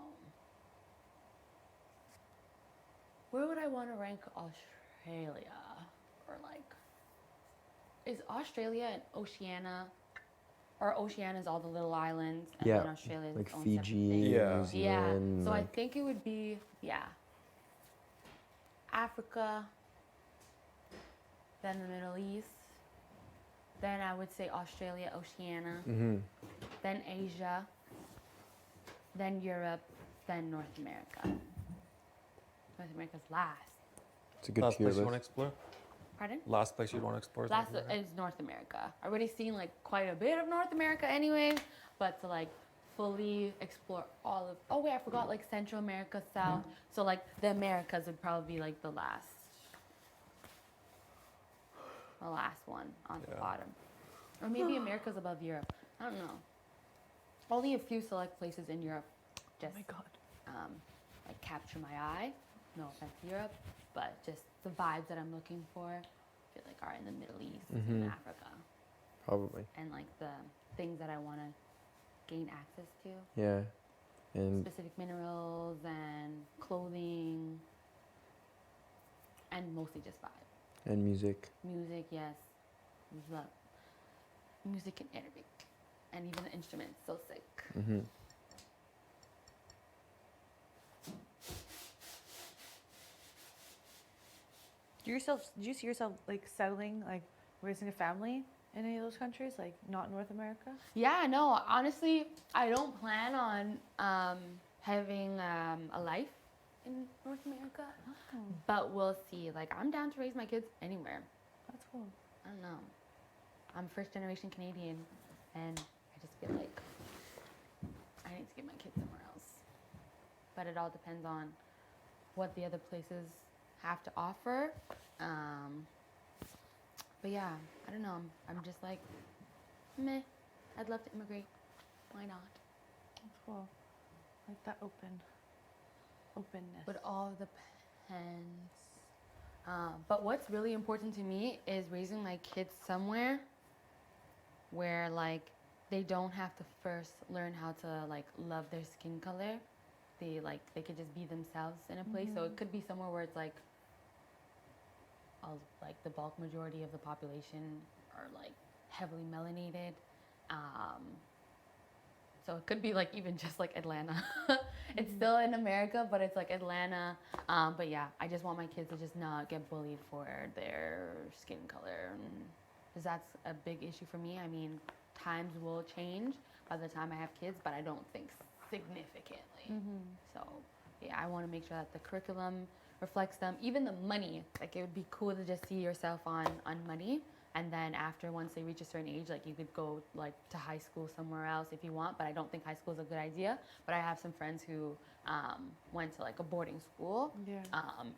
Where would I want to rank Australia? Or like, is Australia and Oceania, or Oceania is all the little islands, and Yeah, then Australia is like its own separate Fiji, thing? Yeah. New Zealand. Yeah, so I like- think it would be, yeah, Africa, then the Middle East, then I would say Australia, Oceania, then Asia, then Europe, then North America. North America's last. It's a good Last tier place you list. want to explore? Pardon? Last place you'd want to explore? is Last North America? is North America. I've already seen like quite a bit of North America anyway, but to like fully explore all of, oh wait, I forgot like Central America, South. So like the Americas would probably be like the last one on the Yeah. bottom. Or maybe America's above Europe. I don't know. Only a few select places in Europe just like capture my eye. No offense to Europe, but just the vibes that I'm looking for, I feel like are in the Middle East and Africa. Probably. And like the things that I want to gain access to, Yeah. And specific minerals and clothing, and mostly just vibe. and music. Music, yes, love music and Arabic, and even the instruments, so sick. Do you see yourself like settling, like raising a family in any of those countries, like not North America? Yeah, no, honestly, I don't plan on having a life in North America, but we'll see. Like, I'm down to raise my kids anywhere. That's cool. I don't know. I'm first generation Canadian, and I just feel like I need to get my kids somewhere else. But it all depends on what the other places have to offer. But yeah, I don't know. I'm just like, meh. I'd love to immigrate. Why not? That's cool. Like that openness. But all depends. But what's really important to me is raising my kids somewhere where like they don't have to first learn how to like love their skin color. They could just be themselves in a place. So it could be somewhere where it's like like the bulk majority of the population are like heavily melanated. So it could be like even just like Atlanta. It's still in America, but it's like Atlanta. But yeah, I just want my kids to just not get bullied for their skin color, because that's a big issue for me. I mean, times will change by the time I have kids, but I don't think significantly. So yeah, I want to make sure that the curriculum reflects them. Even the money, like it would be cool to just see yourself on money. And then after, once they reach a certain age, like you could go like to high school somewhere else if you want, but I don't think high school is a good idea. But I have some friends who went to like a boarding school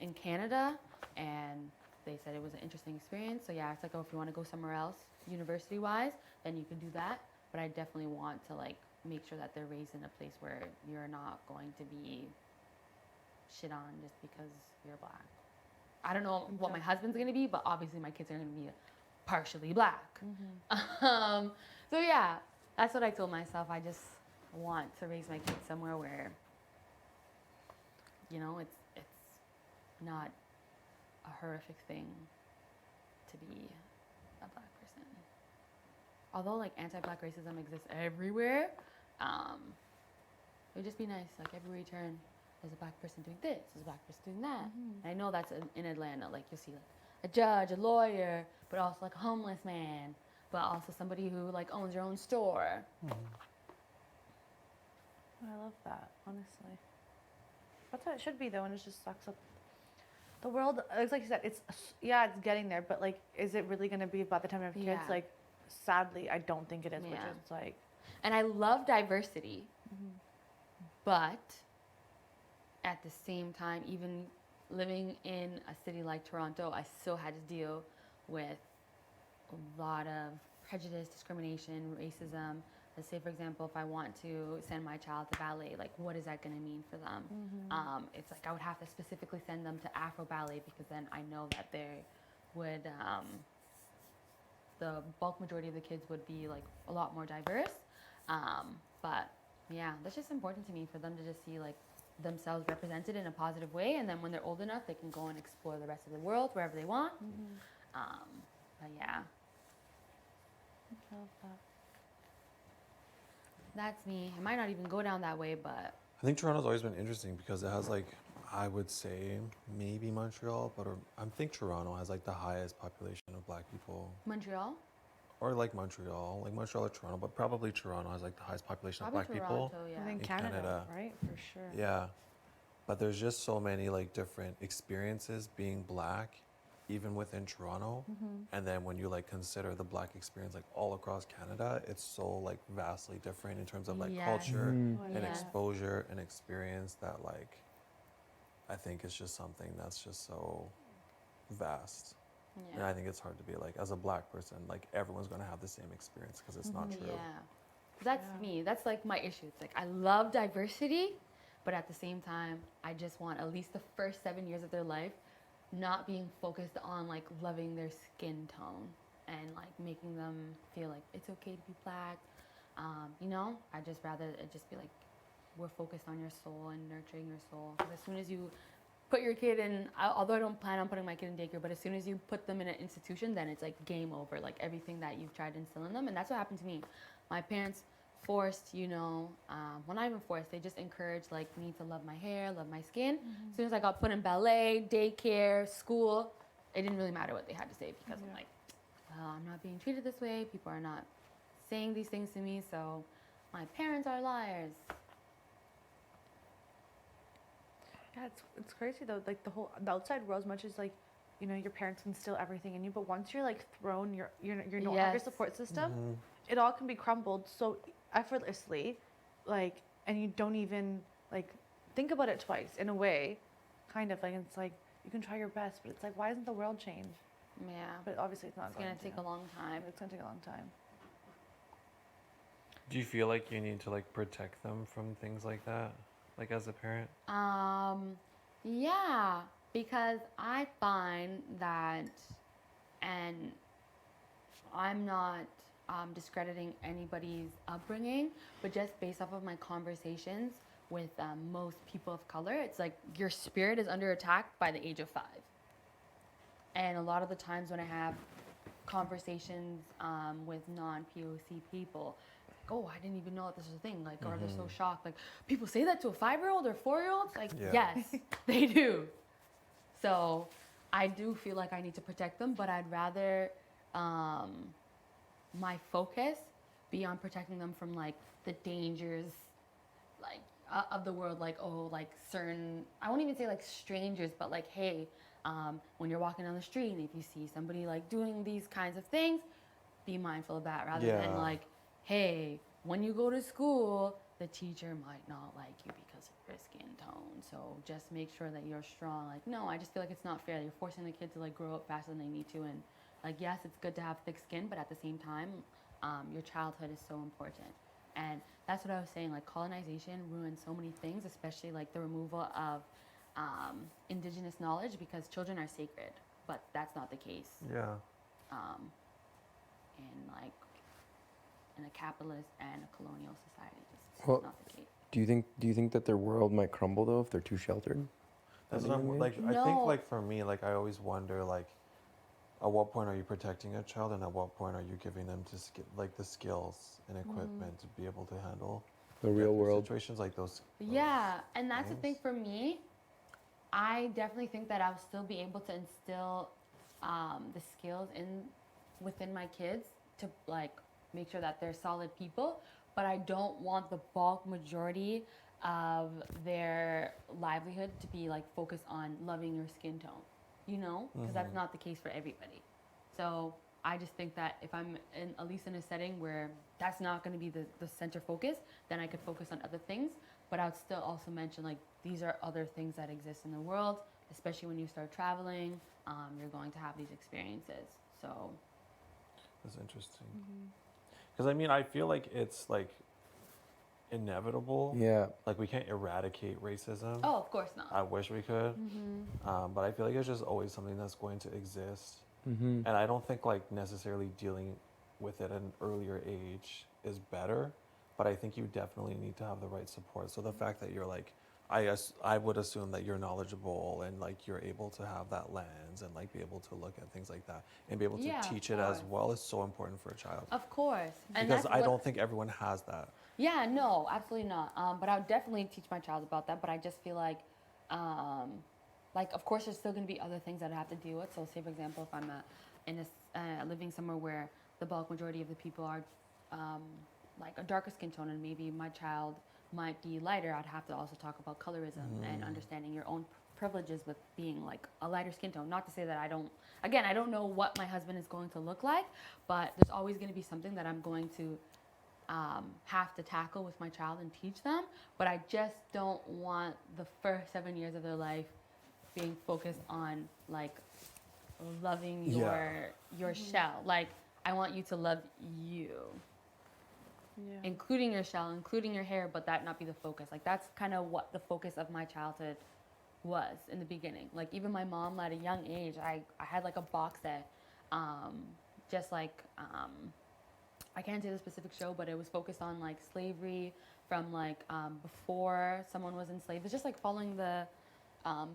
in Canada, and they said it was an interesting experience. So yeah, it's like, oh, if you want to go somewhere else university-wise, then you can do that. But I definitely want to like make sure that they're raised in a place where you're not going to be shit on just because you're black. I don't know what my husband's gonna be, but obviously my kids are gonna be partially black. So yeah, that's what I told myself. I just want to raise my kids somewhere where, you know, it's not a horrific thing to be a black person. Although like anti-black racism exists everywhere, it would just be nice, like everywhere you turn, there's a black person doing this, there's a black person doing that. And I know that's in Atlanta, like you'll see like a judge, a lawyer, but also like a homeless man, but also somebody who like owns your own store. I love that, honestly. That's how it should be though, and it just sucks up The world, it's like you said, it's getting there, but like, is it really gonna be by the time you have kids? Yeah. Like, sadly, I don't think it is, which Yeah. is like, And I love diversity, but at the same time, even living in a city like Toronto, I still had to deal with a lot of prejudice, discrimination, racism. Let's say, for example, if I want to send my child to ballet, like what is that going to mean for them? It's like I would have to specifically send them to Afro ballet because then I know that they would, the bulk majority of the kids would be like a lot more diverse. But yeah, that's just important to me for them to just see like themselves represented in a positive way, and then when they're old enough, they can go and explore the rest of the world wherever they want. But yeah, I love that. that's me. It might not even go down that way, but I think Toronto's always been interesting because it has like, I would say maybe Montreal, but I think Toronto has like the highest population of Black people, Montreal, or like Montreal or Toronto, but probably Toronto has like the highest population probably of Black Toronto, people. yeah. I think in Canada, Canada. right? For sure. Yeah, but there's just so many like different experiences being Black, even within Toronto. And then when you like consider the Black experience like all across Canada, it's so like vastly different in terms of like Yes. culture and Yes. exposure and experience that like I think it's just something that's just so vast. And Yeah. I think it's hard to be like, as a Black person, like everyone's gonna have the same experience because it's not true. Yeah. That's me. That's like my issue. It's like I love diversity, but at the same time, I just want at least the first 7 years of their life not being focused on like loving their skin tone and like making them feel like it's okay to be Black. You know, I just rather it just be like we're focused on your soul and nurturing your soul. Because as soon as you put your kid in, although I don't plan on putting my kid in daycare, but as soon as you put them in an institution, then it's like game over, like everything that you've tried to instill in them. And that's what happened to me. My parents forced, you know, well, not even forced, they just encouraged like me to love my hair, love my skin. As soon as I got put in ballet, daycare, school, it didn't really matter what they had to say because I'm like, well, I'm not being treated this way. People are not saying these things to me, so my parents are liars. Yeah, it's crazy though. Like the outside world, as much as like, you know, your parents instill everything in you, but once you're like thrown, you're no longer Yes. support system. It all can be crumbled so effortlessly, like, and you don't even like think about it twice. In a way, kind of like it's like you can try your best, but it's like why doesn't the world change? Yeah. But obviously it's not. It's gonna take a long time. It's gonna take a long time. Do you feel like you need to like protect them from things like that, like as a parent? Yeah, because I find that, and I'm not discrediting anybody's upbringing, but just based off of my conversations with most people of color, it's like your spirit is under attack by the age of 5. And a lot of the times when I have conversations with non-POC people, oh, I didn't even know that this was a thing. Like, or they're so shocked. Like, people say that to a 5-year-old or 4-year-olds? Like, yes, they do. So I do feel like I need to protect them, but I'd rather my focus be on protecting them from like the dangers, like of the world. Like, oh, like certain, I won't even say like strangers, but like, hey, when you're walking down the street and if you see somebody like doing these kinds of things, be mindful of that rather than like, hey, when you go to school, the teacher might not like you because of your skin tone. So just make sure that you're strong. Like, no, I just feel like it's not fair. You're forcing the kid to like grow up faster than they need to. And like, yes, it's good to have thick skin, but at the same time, your childhood is so important. And that's what I was saying. Like, colonization ruined so many things, especially like the removal of indigenous knowledge, because children are sacred, but that's not the case. Yeah. In a capitalist and a colonial society, it's Well, not the case. Do you think that their world might crumble though if they're too sheltered? That's what I'm like. I think like for me, like I always wonder like, at what point are you protecting a child, and at what point are you giving them to like the skills and equipment to be able to handle the real world situations like those? Yeah, and that's the thing for me. I definitely think that I'll still be able to instill the skills within my kids to like make sure that they're solid people, but I don't want the bulk majority of their livelihood to be like focused on loving your skin tone. you know, because that's not the case for everybody. So I just think that if I'm at least in a setting where that's not going to be the center focus, then I could focus on other things. But I would still also mention, like, these are other things that exist in the world, especially when you start traveling. You're going to have these experiences. So That's interesting. Because I mean, I feel like it's like inevitable. Yeah. Like we can't eradicate racism. oh, of course not. I wish we could. But I feel like it's just always something that's going to exist. Mm-hmm. And I don't think like necessarily dealing with it at an earlier age is better. But I think you definitely need to have the right support. So the fact that you're like, I would assume that you're knowledgeable and like you're able to have that lens and like be able to look at things like that and be able to Yeah, of teach it as course. well is so important for a child. Of course. And Because that's I what- don't think everyone has that. Yeah, no, absolutely not. But I would definitely teach my child about that. But I just feel like, of course, there's still going to be other things that I have to deal with. So, say for example, if I'm living somewhere where the bulk majority of the people are like a darker skin tone, and maybe my child might be lighter, I'd have to also talk about colorism and understanding your own privileges with being like a lighter skin tone. Not to say that I don't know what my husband is going to look like, but there's always going to be something that I'm going to have to tackle with my child and teach them. But I just don't want the first 7 years of their life being focused on like loving your shell. Like, I want you to love you, including your shell, including your hair, but that not be the focus. Like, that's kind of what the focus of my childhood was in the beginning. Like, even my mom at a young age, I had like a box set, just like I can't say the specific show, but it was focused on like slavery from like before someone was enslaved. It's just like following the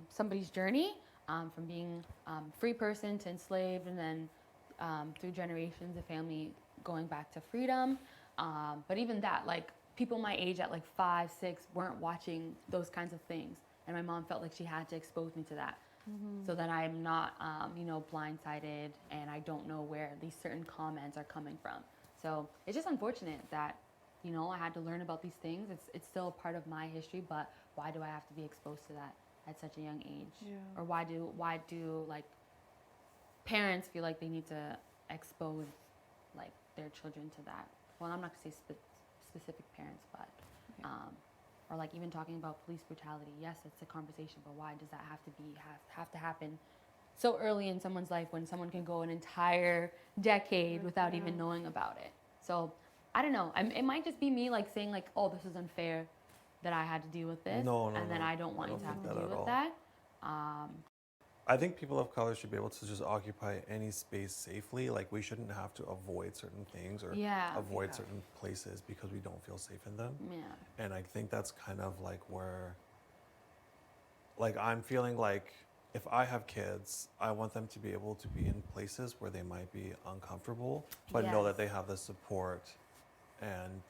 somebody's journey from being free person to enslaved, and then through generations of family going back to freedom. But even that, like, people my age at like 5, 6 weren't watching those kinds of things, and my mom felt like she had to expose me to that, so that I'm not, blindsided, and I don't know where these certain comments are coming from. So it's just unfortunate that, I had to learn about these things. It's still a part of my history, but why do I have to be exposed to that at such a young age? Yeah. Or why do like parents feel like they need to expose like their children to that? Well, I'm not gonna say specific parents, but or like even talking about police brutality. Yes, it's a conversation, but why does that have to happen so early in someone's life when someone can go an entire decade without even knowing about it? So I don't know. It might just be me like saying like, oh, this is unfair that I had to deal with this, and then I don't want you to have to deal with that. I think people of color should be able to just occupy any space safely. Like, we shouldn't have to avoid certain things or avoid certain places because we don't feel safe in them. Yeah. And I think that's kind of like where, like, I'm feeling like if I have kids, I want them to be able to be in places where they might be uncomfortable, but know that they have the support and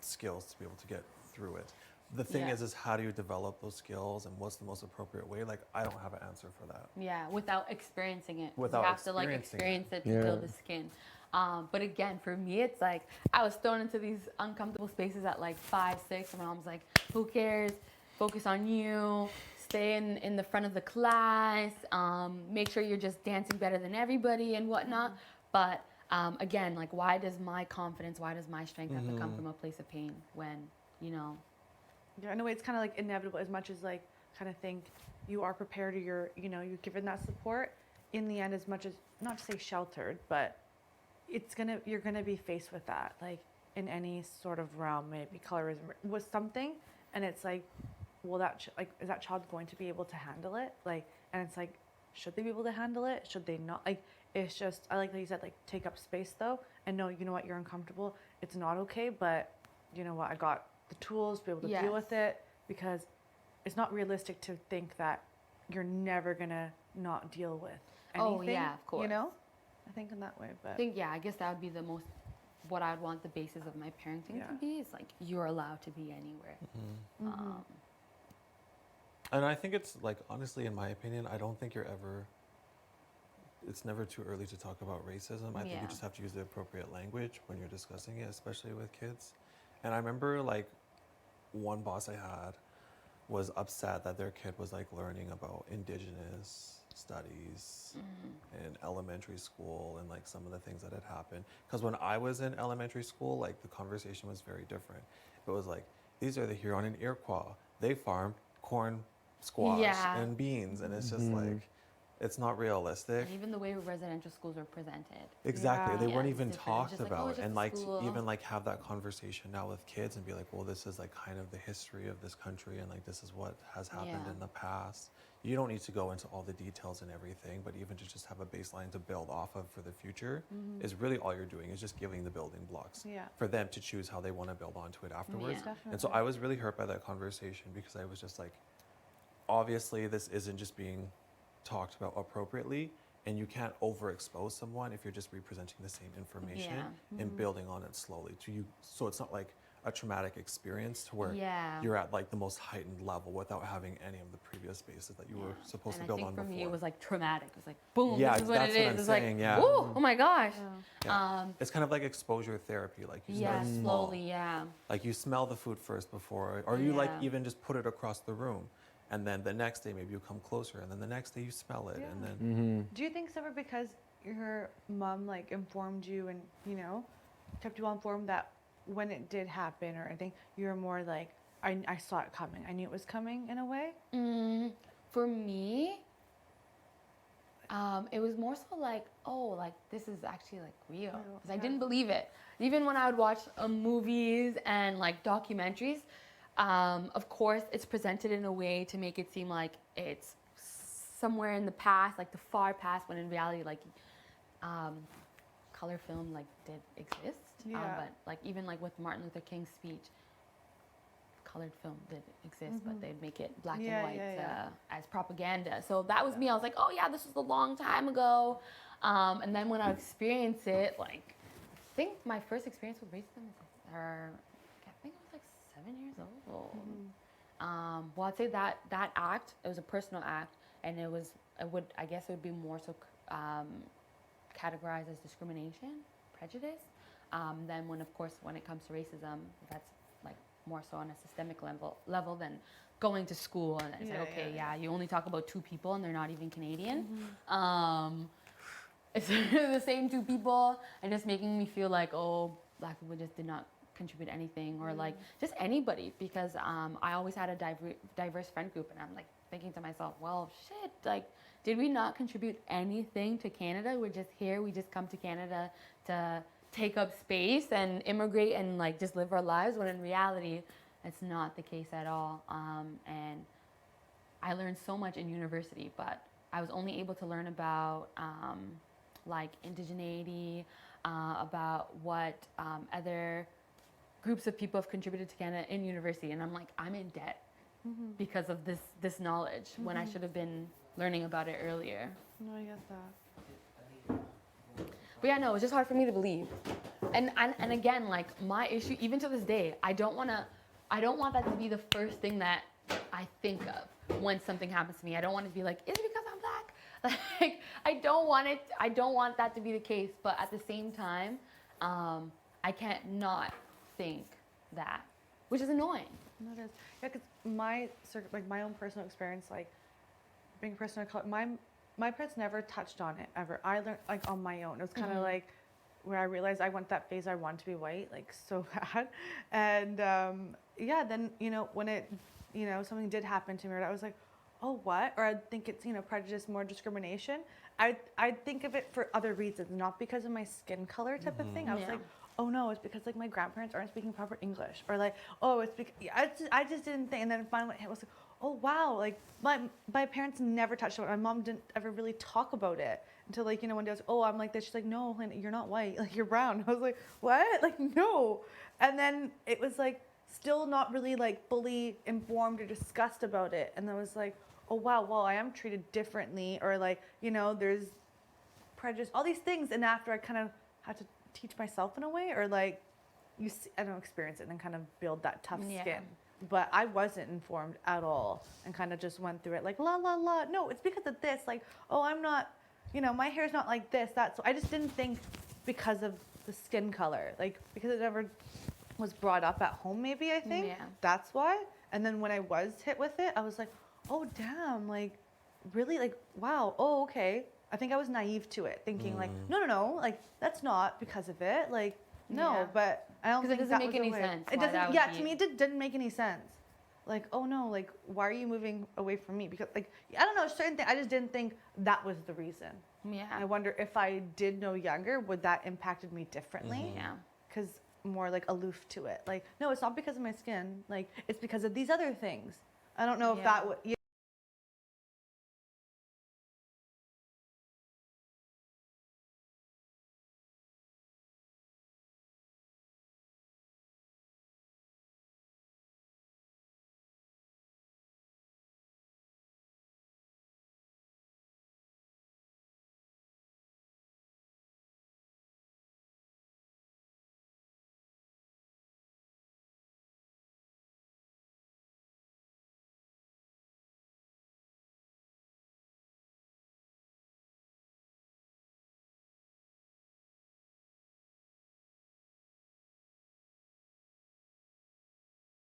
skills to be able to get through it. The thing is how do you develop those skills and what's the most appropriate way? Like, I don't have an answer for that. Yeah, without experiencing it. Without you have to like experience it to build the skin. But again, for me, it's like I was thrown into these uncomfortable spaces at like 5, 6, and my mom's like, who cares? Focus on you. Stay in the front of the class. Make sure you're just dancing better than everybody and whatnot. But again, like, why does my confidence, why does my strength have to come from a place of pain when, Yeah, in a way, it's kind of like inevitable. As much as like kind of think you are prepared, or you're given that support. In the end, as much as not to say sheltered, but you're gonna be faced with that, like in any sort of realm, maybe colorism was something, and it's like, well, is that child going to be able to handle it? Like, and it's like, should they be able to handle it? Should they not? Like, it's just, I like that you said, like, take up space though, and know, you know what, you're uncomfortable. It's not okay, but you know what, I got the tools to be able to deal with it, because it's not realistic to think that you're never gonna not deal with anything. Oh yeah, of course. I think in that way, but I guess that would be the most, what I'd want the basis of my parenting to be, is like, you're allowed to be anywhere. And I think it's like, honestly, in my opinion, I don't think it's never too early to talk about racism. I think you just have to use the appropriate language when you're discussing it, especially with kids. And I remember like one boss I had was upset that their kid was like learning about indigenous studies in elementary school and like some of the things that had happened. Because when I was in elementary school, like the conversation was very different. It was like, these are the Huron and Iroquois. They farmed corn, squash, Yeah. and beans. And it's just like, it's not realistic. And even the way residential schools were presented. Exactly. Yeah. They weren't Yeah, it's even different. It's talked just like, oh, about. it's just And a like school. even like have that conversation now with kids and be like, well, this is like kind of the history of this country and like this is what has happened Yeah. in the past. You don't need to go into all the details and everything, but even to just have a baseline to build off of for the future is really all you're doing is just giving the building blocks Yeah. for them to choose how they want to build onto it afterwards. Yeah. And so I was really hurt by that conversation because I was just like, obviously this isn't just being talked about appropriately, and you can't overexpose someone if you're just representing the same information and building on it slowly to you, so it's not like a traumatic experience to where Yeah. you're at like the most heightened level without having any of the previous bases that you were supposed And to build I think on for before. me, it was like traumatic. It was like, boom, Yeah, this is what that's it what is. I'm It's saying, like, yeah. whoa, oh my gosh. Yeah. It's kind of like exposure therapy. Like you Yeah, start small. slowly, yeah. Like you smell the food first before, or you like Yeah. even just put it across the room, and then the next day maybe you come closer, and then the next day you smell it, and then Do you think, Summer, because your mom like informed you and kept you well informed that when it did happen or anything, you were more like, I saw it coming. I knew it was coming in a way. For me, it was more so like, oh, like this is actually like real. Because I didn't believe it. Even when I would watch movies and like documentaries, of course, it's presented in a way to make it seem like it's somewhere in the past, like the far past, when in reality, like color film like did exist. But like even like with Martin Luther King's speech, colored film did exist, but they'd make it black and white as propaganda. So that was me. I was like, oh yeah, this was a long time ago. And then when I experienced it, like I think my first experience with racism was I think I was like 7 years old. Well, I'd say that act, it was a personal act, and I guess it would be more so categorized as discrimination, prejudice. Then when it comes to racism, that's like more so on a systemic level than going to school and it's like, okay, you only talk about two people and they're not even Canadian. It's the same two people and just making me feel like, oh, black people just did not contribute anything, or like just anybody, because I always had a diverse friend group, and I'm like thinking to myself, well, shit, like, did we not contribute anything to Canada? We're just here, we just come to Canada to take up space and immigrate and like just live our lives, when in reality, it's not the case at all. And I learned so much in university, but I was only able to learn about like indigeneity, about what other groups of people have contributed to Canada in university, and I'm like, I'm in debt because of this knowledge when I should have been learning about it earlier. No, I get that. But yeah, no, it's just hard for me to believe. And again, like my issue, even to this day, I don't want that to be the first thing that I think of when something happens to me. I don't want it to be like, is it because I'm black? Like, I don't want that to be the case. But at the same time, I can't not think that, which is annoying. No, it is. Yeah, because my own personal experience, like being a person of color, my parents never touched on it ever. I learned like on my own. It was kind of like where I realized I went that phase. I wanted to be white, like so bad. And then when it something did happen to me, I was like, oh, what? Or I'd think it's prejudice, more discrimination. I'd think of it for other reasons, not because of my skin color type of thing. I was like, oh no, it's because like my grandparents aren't speaking proper English, or like, oh, it's because I just didn't think. And then finally it was like, oh wow, like my parents never touched on it. My mom didn't ever really talk about it until like one day I was, oh, I'm like this. She's like, no, honey, you're not white, like you're brown. I was like, what? Like no. And then it was like still not really like fully informed or discussed about it. And I was like, oh wow, well I am treated differently, or like there's prejudice, all these things. And after I kind of had to teach myself in a way, or like I don't experience it and then kind of build that tough skin. But I wasn't informed at all and kind of just went through it like la la la. No, it's because of this. Like, oh, I'm not, my hair's not like this. So I just didn't think because of the skin color, like because it never was brought up at home. Maybe I think that's why. And then when I was hit with it, I was like, oh damn, like really like, wow, oh, okay. I think I was naive to it, thinking like, no, like that's not because of it. Like, no, Yeah. but I don't 'Cause think it doesn't that make was the any way. sense It why that doesn't. would Yeah, be- to me, it didn't make any sense. Like, oh no, like why are you moving away from me? Because like I don't know, certain things. I just didn't think that was the reason. Yeah. I wonder if I did know younger, would that impacted me differently? Yeah. Because more like aloof to it. Like, no, it's not because of my skin. Like, it's because of these other things. I don't know if Yeah. that would. Yeah.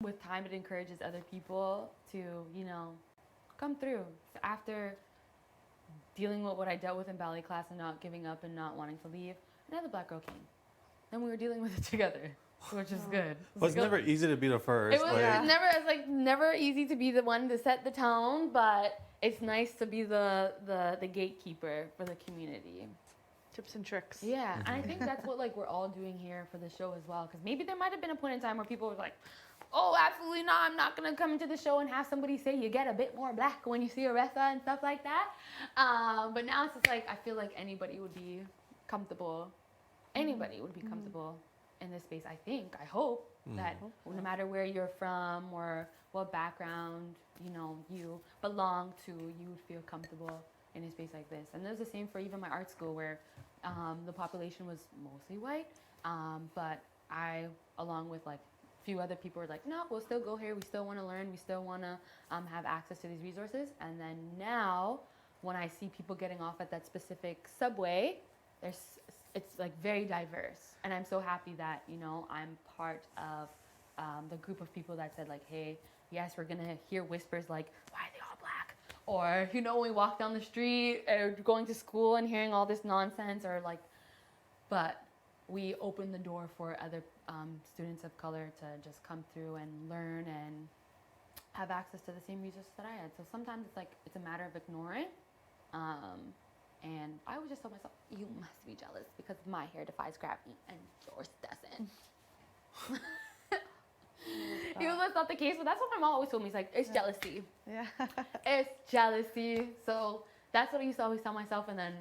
With time, it encourages other people to, you know, come through. So after dealing with what I dealt with in ballet class and not giving up and not wanting to leave, another black girl came. And we were dealing with it together, which is good. Well, it's never easy to be the first. It was never easy to be the one to set the tone, but it's nice to be the gatekeeper for the community. Tips and tricks. Yeah, and I think that's what like we're all doing here for the show as well. Because maybe there might have been a point in time where people were like, "Oh, absolutely not! I'm not gonna come into the show and have somebody say you get a bit more black when you see Aretha and stuff like that." But now it's just like I feel like anybody would be comfortable. Anybody would be comfortable in this space. I think. I hope that no matter where you're from or what background you belong to, you would feel comfortable in a space like this. And there's the same for even my art school where the population was mostly white, but I, along with like a few other people, were like, no, we'll still go here. We still want to learn. We still want to have access to these resources. And then now, when I see people getting off at that specific subway, it's like very diverse. And I'm so happy that I'm part of the group of people that said like, hey, yes, we're gonna hear whispers like, why are they all black? Or, when we walk down the street or going to school and hearing all this nonsense or like, but we open the door for other students of color to just come through and learn and have access to the same resources that I had. So sometimes it's a matter of ignoring. And I would just tell myself, you must be jealous because my hair defies gravity and yours doesn't. Even though that's not the case, but that's what my mom always told me. It's like, it's jealousy. Yeah. It's jealousy. So that's what I used to always tell myself. And then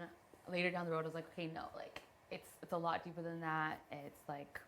later down the road, I was like, okay, no, like it's a lot deeper than that. It's like,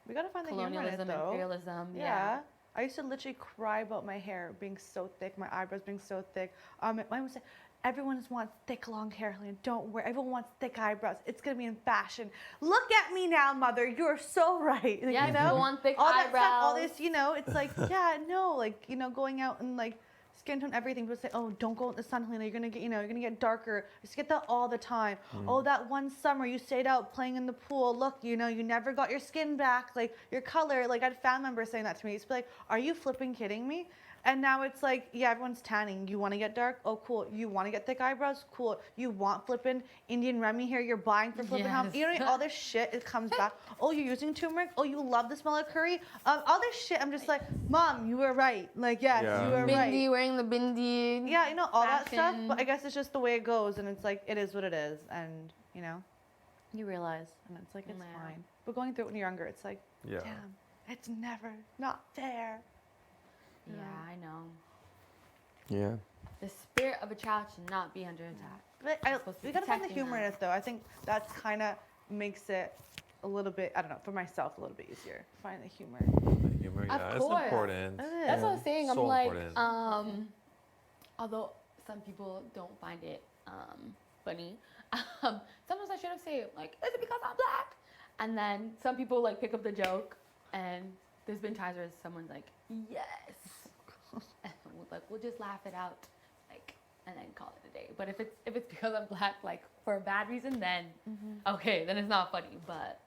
we gotta find the humor in it, colonialism, though. imperialism. Yeah. I used to literally cry about my hair being so thick, my eyebrows being so thick. My mom would say, everyone wants thick, long hair, Helena. Don't worry. Everyone wants thick eyebrows. It's going to be in fashion. Look at me now, mother. You're so right. Like, Yeah, people want thick all eyebrows. That stuff, all this, it's like, yeah, no, like, going out and like skin tone, everything. People say, oh, don't go in the sun, Helena. You're going to get, you're going to get darker. I just get that all the time. Oh, that one summer you stayed out playing in the pool. Look, you never got your skin back. Like, your color. Like, I had family members saying that to me. It's like, are you flipping kidding me? And now it's like, yeah, everyone's tanning. You want to get dark? Oh, cool. You want to get thick eyebrows? Cool. You want flipping Indian Remy hair? You're buying for flipping how? You know what I mean? All this shit, it comes back. Oh, you're using turmeric? Oh, you love the smell of curry? All this shit, I'm just like, Mom, you were right. Like, yes, you were right. Bindi, wearing the bindi. Yeah, all that fashion. stuff. But I guess it's just the way it goes. And it's like, it is what it is. And, you realize. And it's like, it's fine. But going through it when you're younger, it's like, damn, it's never not fair. Yeah, I know. Yeah. The spirit of a child should not be under attack. But we gotta find the humor in it, though. I think that's kind of makes it a little bit, I don't know, for myself, a little bit easier. Find the humor. The humor, yeah, Of it's course. important. That's what I was saying. So I'm like, important. although some people don't find it funny, sometimes I should have said, like, is it because I'm black? And then some people, like, pick up the joke, and there's been times where someone's like, yes. And we'll just laugh it out, like, and then call it a day. But if it's because I'm black, like, for a bad reason, then, okay, then it's not funny. But,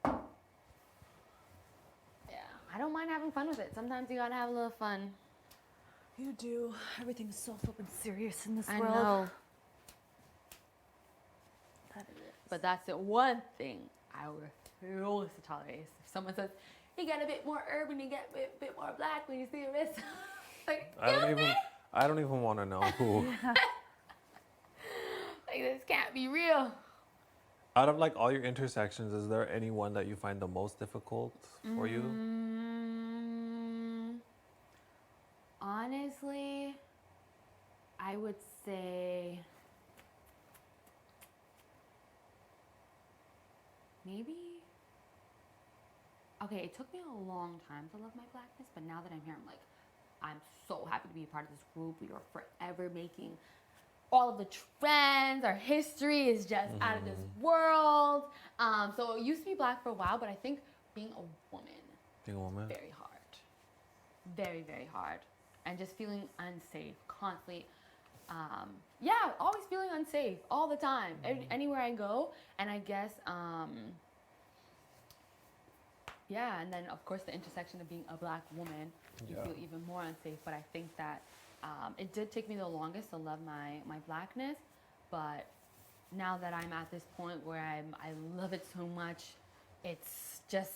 yeah, I don't mind having fun with it. Sometimes you gotta have a little fun. You do. Everything's so flippin' serious in this I world. know. That it is. But that's the one thing I refuse to tolerate. If someone says, you get a bit more urban, you get a bit more black when you see your wrist. Like, I don't even want to know who. like, this can't be real. Out of like all your intersections, is there any one that you find the most difficult for you? Honestly, I would say maybe. Okay, it took me a long time to love my blackness, but now that I'm here, I'm so happy to be a part of this group. We are forever making all of the trends. Our history is just out of this world. So it used to be black for a while, but I think being a woman, very hard. Very, very hard. And just feeling unsafe constantly. Always feeling unsafe all the time, anywhere I go. And I guess, and then of course the intersection of being a black woman, you feel even more unsafe. But I think that it did take me the longest to love my blackness. But now that I'm at this point where I love it so much, it's just,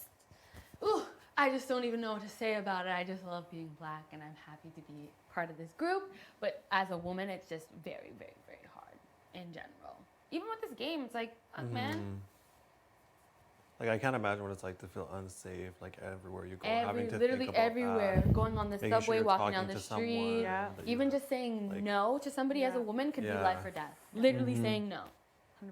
I just don't even know what to say about it. I just love being black, and I'm happy to be part of this group. But as a woman, it's just very, very, very hard in general. Even with this game, it's like, man. Like, I can't imagine what it's like to feel unsafe, like everywhere you go, having to literally think about everywhere, that, going on the making subway, sure you're walking down talking the to someone street. that you Even just saying like- no to somebody as a woman could be life or death. Literally saying no. 100%.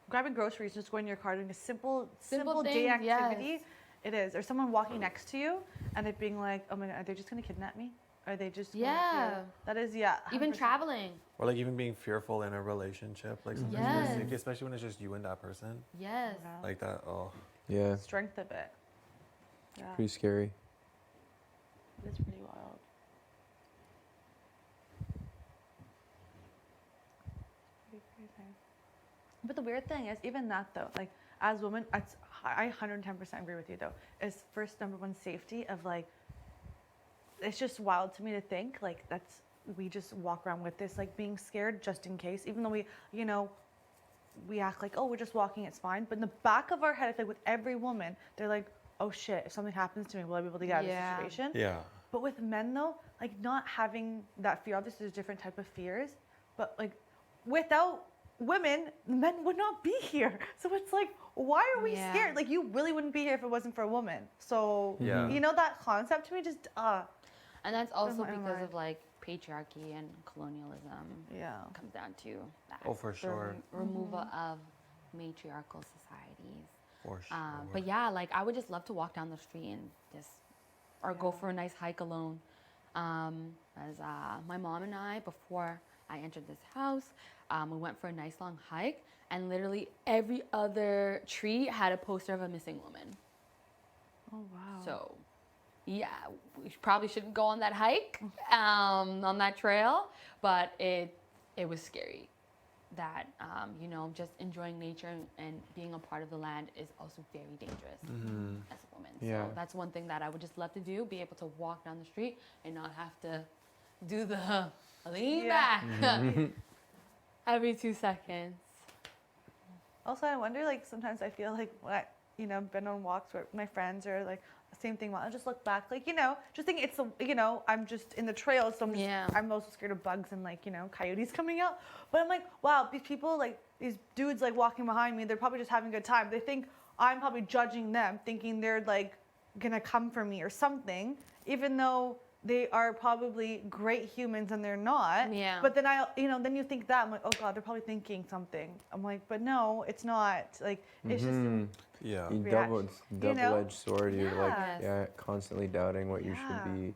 Grabbing groceries, just going in your car, doing a simple Simple day things, activity. yes. It is. Or someone walking next to you and it being like, oh my God, are they just going to kidnap me? Are they just gonna That is, 100%. Even traveling. Or like even being fearful in a relationship, like sometimes Yes. for safety, especially when it's just you and that person. Yes. Like that, Yeah, Strength of it. Yeah. pretty scary. It's pretty wild. Pretty crazy. But the weird thing is, even that though, like as women, I 110% agree with you though, is first number one safety of like, it's just wild to me to think like we just walk around with this like being scared just in case, even though we act like, oh, we're just walking, it's fine. But in the back of our head, I feel like with every woman, they're like, oh shit, if something happens to me, will I be able to get out of this situation? Yeah. But with men though, like not having that fear, obviously there's different type of fears, but like without women, men would not be here. So it's like, why are we scared? Like you really wouldn't be here if it wasn't for a woman. So, you know, that concept to me just, And that's also my because mind. of like patriarchy and colonialism. Yeah. It comes down to that. Oh, for sure. Removal of matriarchal societies. For sure. But yeah, like I would just love to walk down the street and just, or go for a nice hike alone. As my mom and I, before I entered this house, we went for a nice long hike, and literally every other tree had a poster of a missing woman. Oh wow. So, yeah, we probably shouldn't go on that hike, on that trail, but it was scary. That you know, just enjoying nature and being a part of the land is also very dangerous as a woman. Yeah. So that's one thing that I would just love to do: be able to walk down the street and not have to do the lean back every 2 seconds. Also, I wonder, like, sometimes I feel like when I've been on walks with my friends or like the same thing, I just look back, like, just think it's, I'm just in the trails, so I'm also scared of bugs and like, coyotes coming out. But I'm like, wow, these people, like, these dudes, like, walking behind me, they're probably just having a good time. They think I'm probably judging them, thinking they're, like, gonna come for me or something, even though they are probably great humans and they're not. Yeah. But then then you think that, I'm like, oh God, they're probably thinking something. I'm like, but no, it's not. Like, it's just, Yeah. You reaction, double-edged sword. You're like, Yes. constantly doubting what you should be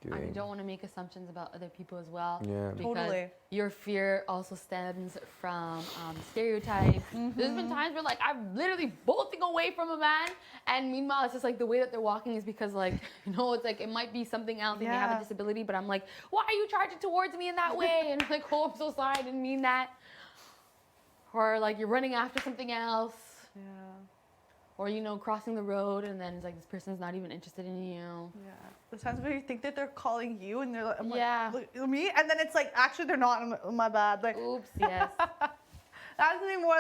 doing. And you don't want to make assumptions about other people as well. Yeah. Because Totally. your fear also stems from stereotypes. There's been times where, like, I'm literally bolting away from a man, and meanwhile, it's just like the way that they're walking is because, like, it's like it might be something else. They may have a disability, but I'm like, why are you charging towards me in that way? And I'm like, oh, I'm so sorry, I didn't mean that. Or like you're running after something else. yeah. Or, you know, crossing the road and then it's like this person's not even interested in you. Yeah. The times where you think that they're calling you and they're like, I'm Yeah. like, look, me? And then it's like, actually, they're not. I'm like, oh, my bad. Like, Oops, yes. that's me more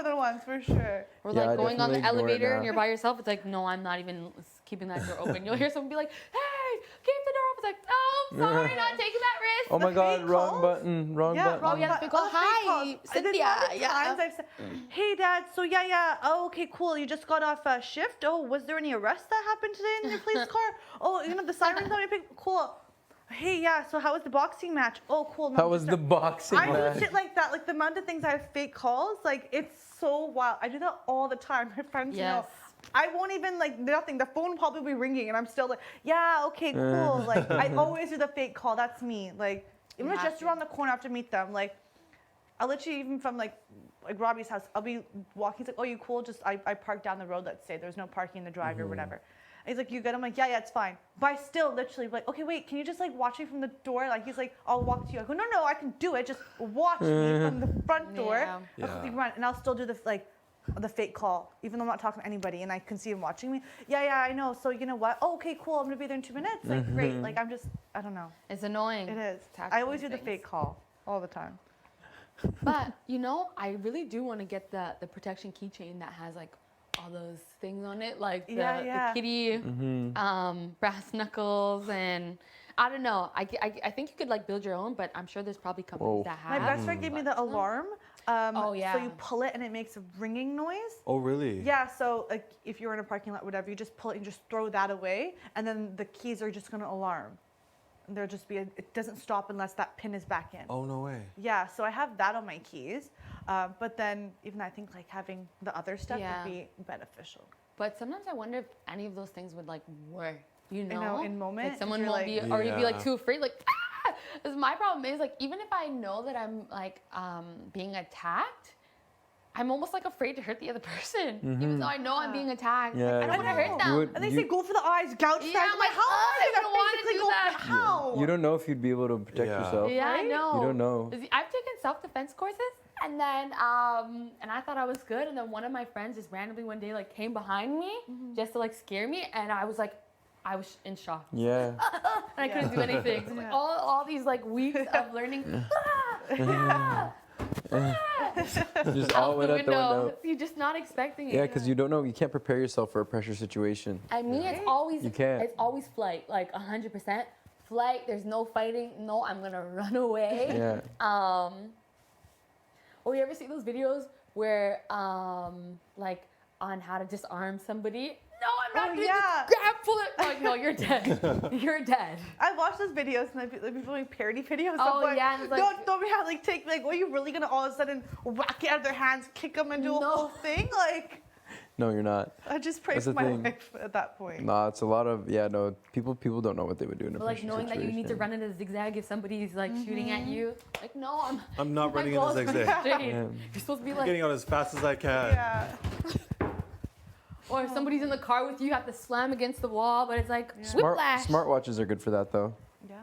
than once for sure. Or Yeah, I like going on the definitely ignore it elevator now. and you're by yourself. It's like, no, I'm not even keeping that door open. You'll hear someone be like, hey, keep the door open. It's like, oh, I'm sorry, not taking that risk. Oh my God, fake wrong calls? button, wrong Yeah, button. Oh, yeah, the fake call. all the fake Hi, calls. And then Cynthia. a lot of Yeah. times I've said, hey, Dad, so yeah. Oh, okay, cool. You just got off shift. Oh, was there any arrests that happened today in your police car? Oh, you know, the sirens on your pick. Cool. Hey, yeah, so how was the boxing match? Oh, cool. No, How was the boxing I match? do shit like that. Like the amount of things I have fake calls, like it's so wild. I do that all the time. My friends Yes. know. I won't even like nothing. The phone will probably be ringing, and I'm still like, yeah, okay, cool. Like I always do the fake call. That's me. Like even if it's just around the corner after meet them. Like I'll literally even from like Robbie's house. I'll be walking. He's like, oh, you cool? Just I parked down the road. Let's say there's no parking in the driveway or whatever. And he's like, you good? I'm like, yeah, it's fine. But I still literally like, okay, wait, can you just like watch me from the door? Like he's like, I'll walk to you. I go, no, I can do it. Just watch me from the front door. Yeah. I'll quickly run, and I'll still do the fake call, even though I'm not talking to anybody, and I can see him watching me. Yeah, I know. So you know what? Oh, okay, cool. I'm gonna be there in 2 minutes. Like great. Like I don't know. It's annoying. It is. Taxing I always do the things. fake call all the time. But, you know, I really do want to get the protection keychain that has like all those things on it, like the kitty, brass knuckles, and I don't know. I think you could like build your own, but I'm sure there's probably companies that have. My best friend gave me the alarm. Oh, yeah. So you pull it and it makes a ringing noise. Oh, really? Yeah. So like if you're in a parking lot, whatever, you just pull it and just throw that away, and then the keys are just gonna alarm. And there'll just be it doesn't stop unless that pin is back in. Oh, no way. Yeah. So I have that on my keys, but then even I think like having the other stuff would be beneficial. But sometimes I wonder if any of those things would like work. You know, in moment, like someone you're won't like- be, or you'd be like too afraid, like. Because my problem is like even if I know that I'm like being attacked, I'm almost like afraid to hurt the other person, even though I know I'm being attacked. Yeah, Like, I don't want to hurt them. And they say go for the eyes, gouge Yeah, them. I'm like, how oh, am I I don't want to physically do go that. for how? You don't know if you'd be able to protect yourself. Yeah, I know. You don't know. I've taken self-defense courses, and then and I thought I was good, and then one of my friends just randomly one day like came behind me just to like scare me, and I was in shock. Yeah. And I couldn't do anything. So like all these like weeks of learning. Just all went out the window. You're just not expecting it. Yeah, because you don't know. You can't prepare yourself for a pressure situation. And me, it's always You can't. It's always flight, like 100% flight. There's no fighting. No, I'm gonna run away. Yeah. Or you ever see those videos where like on how to disarm somebody? No, I'm not doing this. Grab, pull it. Like, no, you're dead. You're dead. I watch those videos and people make parody videos. Oh, of like, yeah, and it's like- don't we have like take like, what, are you really gonna all of a sudden whack it out of their hands, kick them, and do a whole thing? Like, No, you're not. I just pray That's for the my thing. life at that point. Nah, it's a lot of people don't know what they would do in a But like pressure knowing that you need to situation. run in a zigzag if somebody's like shooting at you. Like, no, I'm not my running in a goal is to run zigzag. straight. Yeah. You're supposed to be I'm like, getting out as fast as I can. Yeah. or if somebody's in the car with you, you have to slam against the wall, but it's like Smart whiplash. smartwatches are good for that though. Yeah.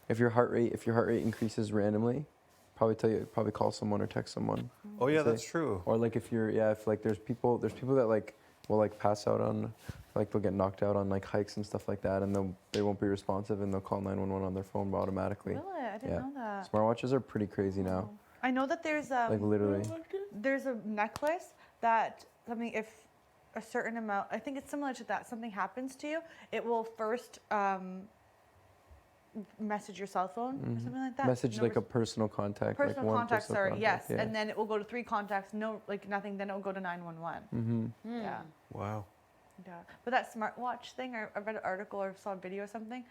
If your heart rate increases randomly, probably call someone or text someone. Oh yeah, Say- that's true. Or like if like there's people that like will like pass out on, like they'll get knocked out on like hikes and stuff like that, and they won't be responsive and they'll call 911 on their phone automatically. Really? I didn't know that. Smartwatches are pretty crazy now. I know that there's Like literally. there's a necklace that something if a certain amount, I think it's similar to that, something happens to you, it will first message your cell phone or something like that. Message like a personal contact. personal like one contact, personal sorry, contact, yes. yeah. And then it will go to 3 contacts, no, like nothing, then it will go to 911. Mm-hmm. Yeah. Wow. Yeah, but that smartwatch thing, I read an article or saw a video or something.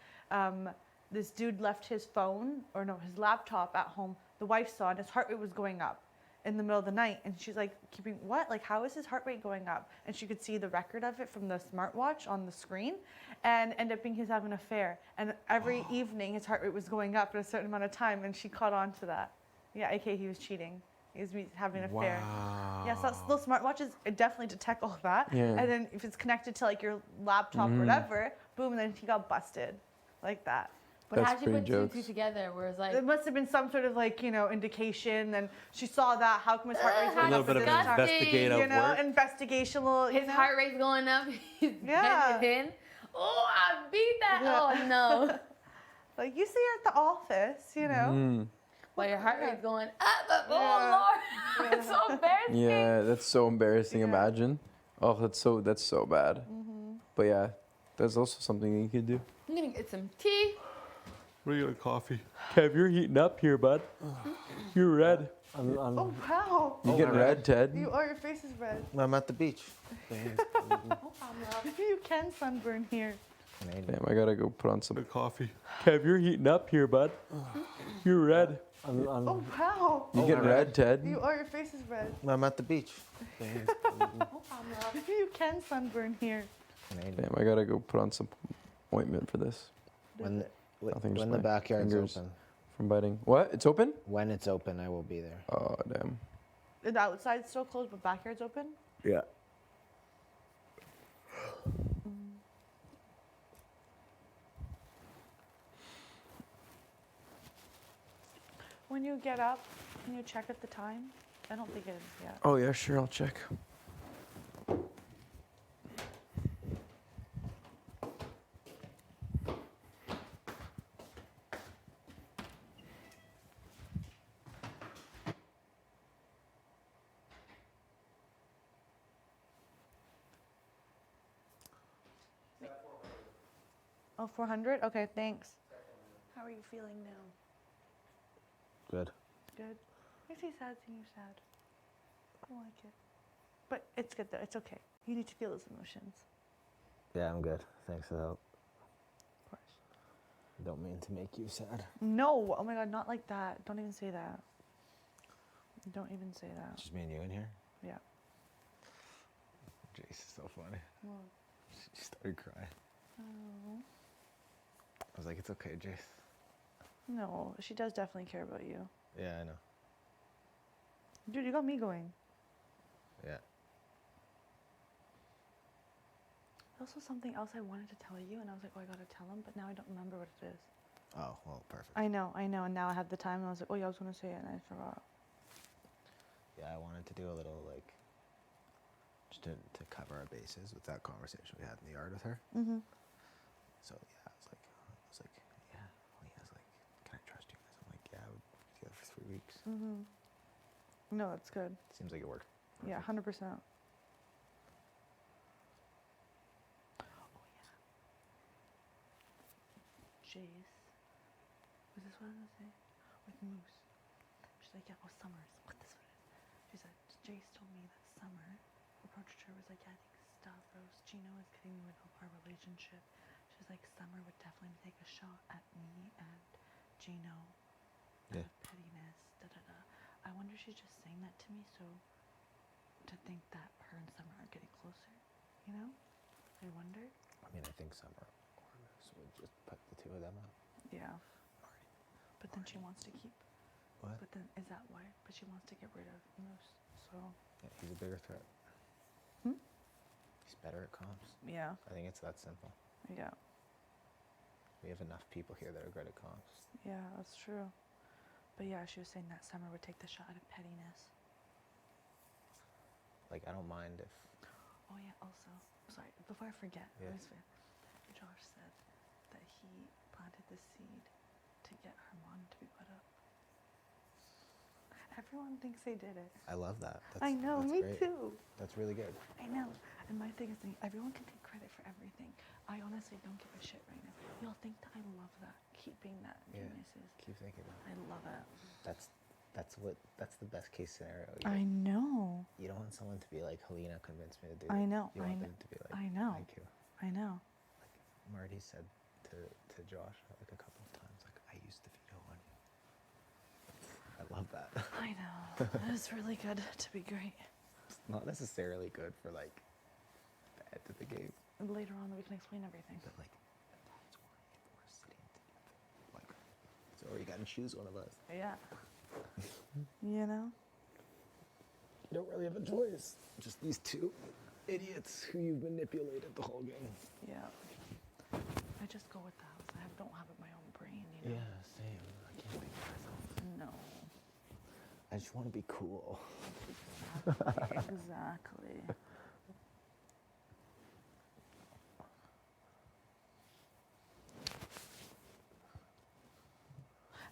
This dude left his phone, or no, his laptop at home. The wife saw it, and his heart rate was going up in the middle of the night. And she's like, what? Like, how is his heart rate going up? And she could see the record of it from the smartwatch on the screen, and ended up being he was having an affair. And every evening, his heart rate was going up at a certain amount of time, and she caught on to that. Yeah, aka he was cheating. He was having an affair. Wow. Yeah, so those smartwatches definitely detect all that. Yeah. And then if it's connected to like your laptop or whatever, boom, and then he got busted like that. But That's how'd you pretty put two and two jokes. together? Where it's like, There must have been some sort of like, indication. And she saw that. How come his heart rate's A going A little up bit at of this an time? investigative You know, work. investigational. his heart rate's going up. He's Yeah. bending in. Oh, I beat that. Yeah. Oh no. Like you see her at the office, Mm. But your heart rate's going up. Yeah. Oh Lord, it's so embarrassing. Yeah, that's so embarrassing. Yeah. Imagine. Oh, that's so bad. But yeah, that's also something you could do. I'm gonna get some tea. We got a coffee. Kev, you're heating up here, bud. You're red. Oh wow. You getting red, Ted? You are. Your face is red. I'm at the beach. You can sunburn here. Damn, I gotta go put on some A coffee. Kev, you're heating up here, bud. You're red. Oh wow. You getting red, Ted? You are. Your face is red. I'm at the beach. You can sunburn here. Damn, I gotta go put on some ointment for this. When Nothing, just when the my backyard's fingers open. from biting. What? It's open? When it's open, I will be there. Oh, damn. The outside's still closed, but backyard's open. Yeah. When you get up, can you check at the time? I don't think it is yet. Oh, yeah, sure, I'll check. Oh, 400? Okay, thanks. How are you feeling now? Good. Good. Makes me sad seeing you sad. I don't like it. But it's good though. It's okay. You need to feel those emotions. Yeah, I'm good. Thanks for the help. Of course. Don't mean to make you sad. No. Oh my God, not like that. Don't even say that. Don't even say that. Just me and you in here? Yeah. Jace is so funny. Well, She started crying. oh. I was like, it's okay, Jace. No, she does definitely care about you. Yeah, I know. Dude, you got me going. Yeah. Also, something else I wanted to tell you, and I was like, oh, I gotta tell him, but now I don't remember what it is. Oh, well, perfect. I know, and now I have the time, and I was like, oh yeah, I was gonna say it, and I forgot. Yeah, I wanted to do a little, like, just to cover our bases with that conversation we had in the yard with her. Mm-hmm. So, yeah, I was like, yeah. Lena's like, can I trust you guys? I'm like, yeah, we've been together for 3 weeks. Mm-hmm. No, that's good. Seems like it worked. Yeah, 100%. Jace. Was this what I was gonna say? With Moose. She's like, yeah, Summer's. What this one is? She's like, Jace told me that Summer approached her, was like, yeah, I think Stavros, Gino is getting me with our relationship. She's like, Summer would definitely take a shot at me and Gino. Yeah. Pettiness, da-da-da. I wonder if she's just saying that to me so to think that her and Summer are getting closer, you know? I wonder. I mean, I think Summer or Moose would just put the two of them up. Yeah. But then she wants to keep. What? But then, is that why? But she wants to get rid of Moose, so. Yeah, he's a bigger threat. Hmm? He's better at comps. Yeah. I think it's that simple. Yeah. We have enough people here that are good at comps. Yeah, that's true. But yeah, she was saying that Summer would take the shot at pettiness. Like, I don't mind if... Oh yeah, also, sorry, before I forget, Yeah. Josh said that he planted the seed to get Herman to be put up. Everyone thinks they did it. I love that. I know, that's me great. too. That's really good. I know. And my thing is, everyone can take credit for everything. I honestly don't give a shit right now. Y'all think that I love that, keeping that Yeah. geniuses. Keep thinking about it. I love it. That's the best case scenario. I know. You don't want someone to be like, Helena convinced me to do it. I know. You I want know. them to be like, I know. thank you. I know. Like Marty said to Josh like a couple of times, like, I used to veto on you. I love that. I know. It's really good to be great. It's not necessarily good for like the end of the game, And later on, we can explain everything. but like that's why we're sitting together. Like, so you got to choose one of us. Yeah. You know? You don't really have a choice. Just these two idiots who you've manipulated the whole game. Yeah. I just go with that. I don't have my own brain. Yeah, same. I can't think of myself. No. I just want to be cool. Exactly.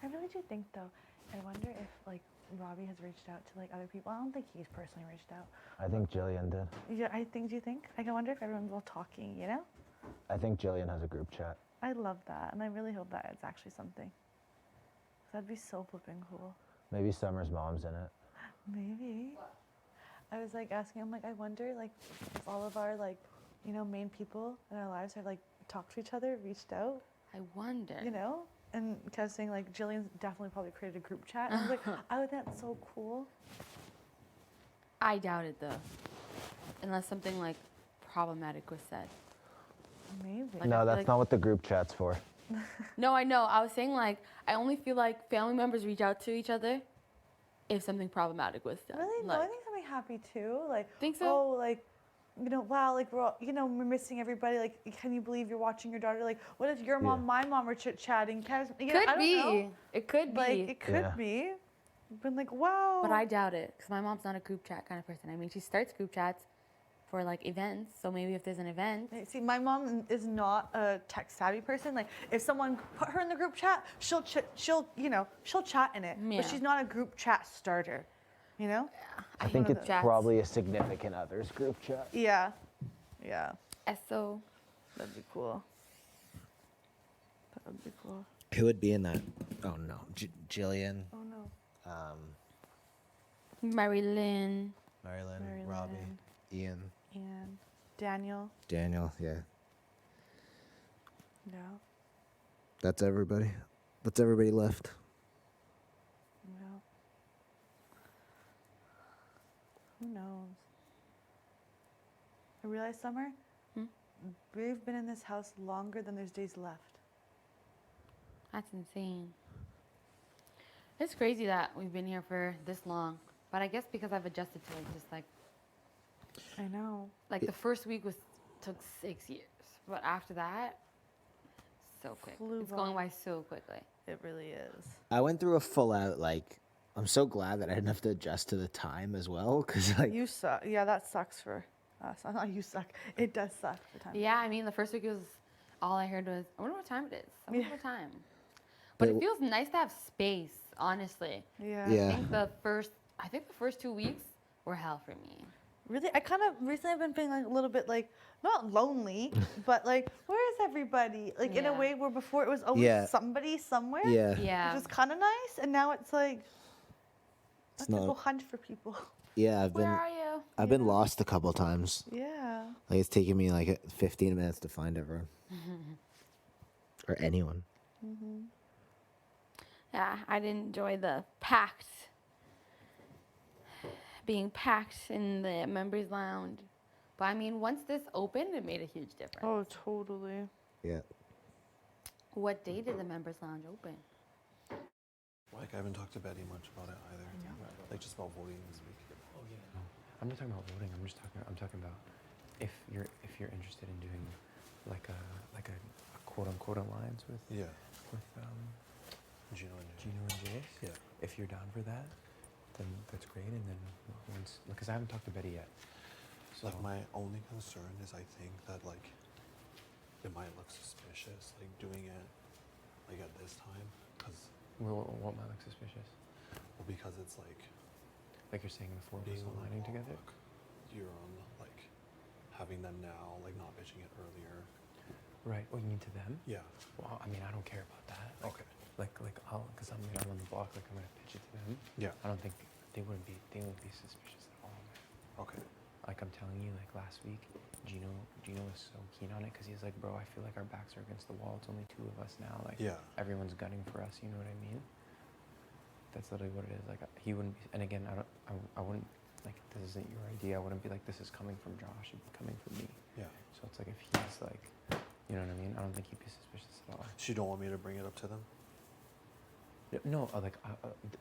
I really do think though, I wonder if like Robbie has reached out to like other people. I don't think he's personally reached out. I think Jillian did. Yeah, do you think? Like, I wonder if everyone's all talking, you know? I think Jillian has a group chat. I love that, and I really hope that it's actually something. That'd be so flipping cool. Maybe Summer's mom's in it. Maybe. I was like asking, I'm like, I wonder like if all of our like, you know, main people in our lives have like talked to each other, reached out, I wonder. you know? And Kev saying like Jillian's definitely probably created a group chat. And I was like, oh, that's so cool. I doubt it though, unless something like problematic was said. Maybe. Like, I No, feel that's like- not what the group chat's for. No, I know. I was saying like I only feel like family members reach out to each other if something problematic was done. Really? No, Like, I think something happy too. Like, Think so? oh, like, you know, wow, like we're all, you know, we're missing everybody. Like, can you believe you're watching your daughter? Like, what if your mom, my mom were chit chatting? You know, could I don't be. know. It could be. Like, it could Yeah. be. Been like, wow. But I doubt it because my mom's not a group chat kind of person. I mean, she starts group chats for like events. So maybe if there's an event. See, my mom is not a tech savvy person. Like, if someone put her in the group chat, she'll you know, she'll chat in it. Yeah. But she's not a group chat starter. You know? I think hate it's chats. probably a significant other's group chat. Yeah. Yeah. So That'd be cool. That would be cool. Who would be in that? Oh no, Jillian, Oh no. Marilyn. Marilyn, Marilyn. Robbie, Ian, And Daniel. Daniel. Yeah, Yeah. that's everybody. That's everybody left. Yeah. Who knows? I realize, Summer, we've been in this house longer than there's days left. That's insane. It's crazy that we've been here for this long. But I guess because I've adjusted to it, just like I know. the first week took 6 years. But after that, so quick. Flew It's going by. by so quickly. It really is. I went through a full out like. I'm so glad that I didn't have to adjust to the time as well, because like You suck. Yeah, that sucks for us. Not you suck. It does suck for time. Yeah, I mean, the first week was all I heard was, I wonder what time it is. I wonder Yeah. what time. But But it feels nice to have space, honestly. Yeah. Yeah. I think the first 2 weeks were hell for me. Really, I kind of recently have been feeling like a little bit like not lonely, but like where is everybody? Like in a Yeah. way where before it was always Yeah. somebody somewhere. yeah, Yeah. Which is kind of nice, and now it's like I have It's to go not- hunt for people. yeah. Where are you? I've been lost a couple times. Yeah. Like it's taken me like 15 minutes to find everyone or anyone. Yeah, I didn't enjoy being packed in the members lounge. But I mean, once this opened, it made a huge difference. Oh, totally. Yeah. What day did the members lounge open? Like I haven't talked to Betty much about it either. Like just about voting this week. Oh yeah. No, I'm not talking about voting. I'm talking about if you're interested in doing like a quote unquote alliance with Yeah. Gino Gino and Jay. and Jace. Yeah. If you're down for that, then that's great. And then once, because I haven't talked to Betty yet. So Like my only concern is I think that like it might look suspicious like doing it like at this time because what might look suspicious? because it's like Like you're saying the four of us being on the aligning together. block, you're on like having them now like not bitching it earlier. Right. Oh, you mean to them? Yeah. Well, I mean, I don't care about that. Okay. Like because I'm on the block. Like I'm gonna pitch it to them. Yeah. I don't think they wouldn't be suspicious at all. Man. Okay. Like I'm telling you, like last week, Gino was so keen on it because he's like, bro, I feel like our backs are against the wall. It's only two of us now. Like Yeah. everyone's gunning for us. You know what I mean? That's literally what it is. Like he wouldn't. Be, and again, I wouldn't like this isn't your idea. I wouldn't be like this is coming from Josh. It'd be coming from me. Yeah. So it's like if he's like, you know what I mean? I don't think he'd be suspicious at all. So you don't want me to bring it up to them? No, like,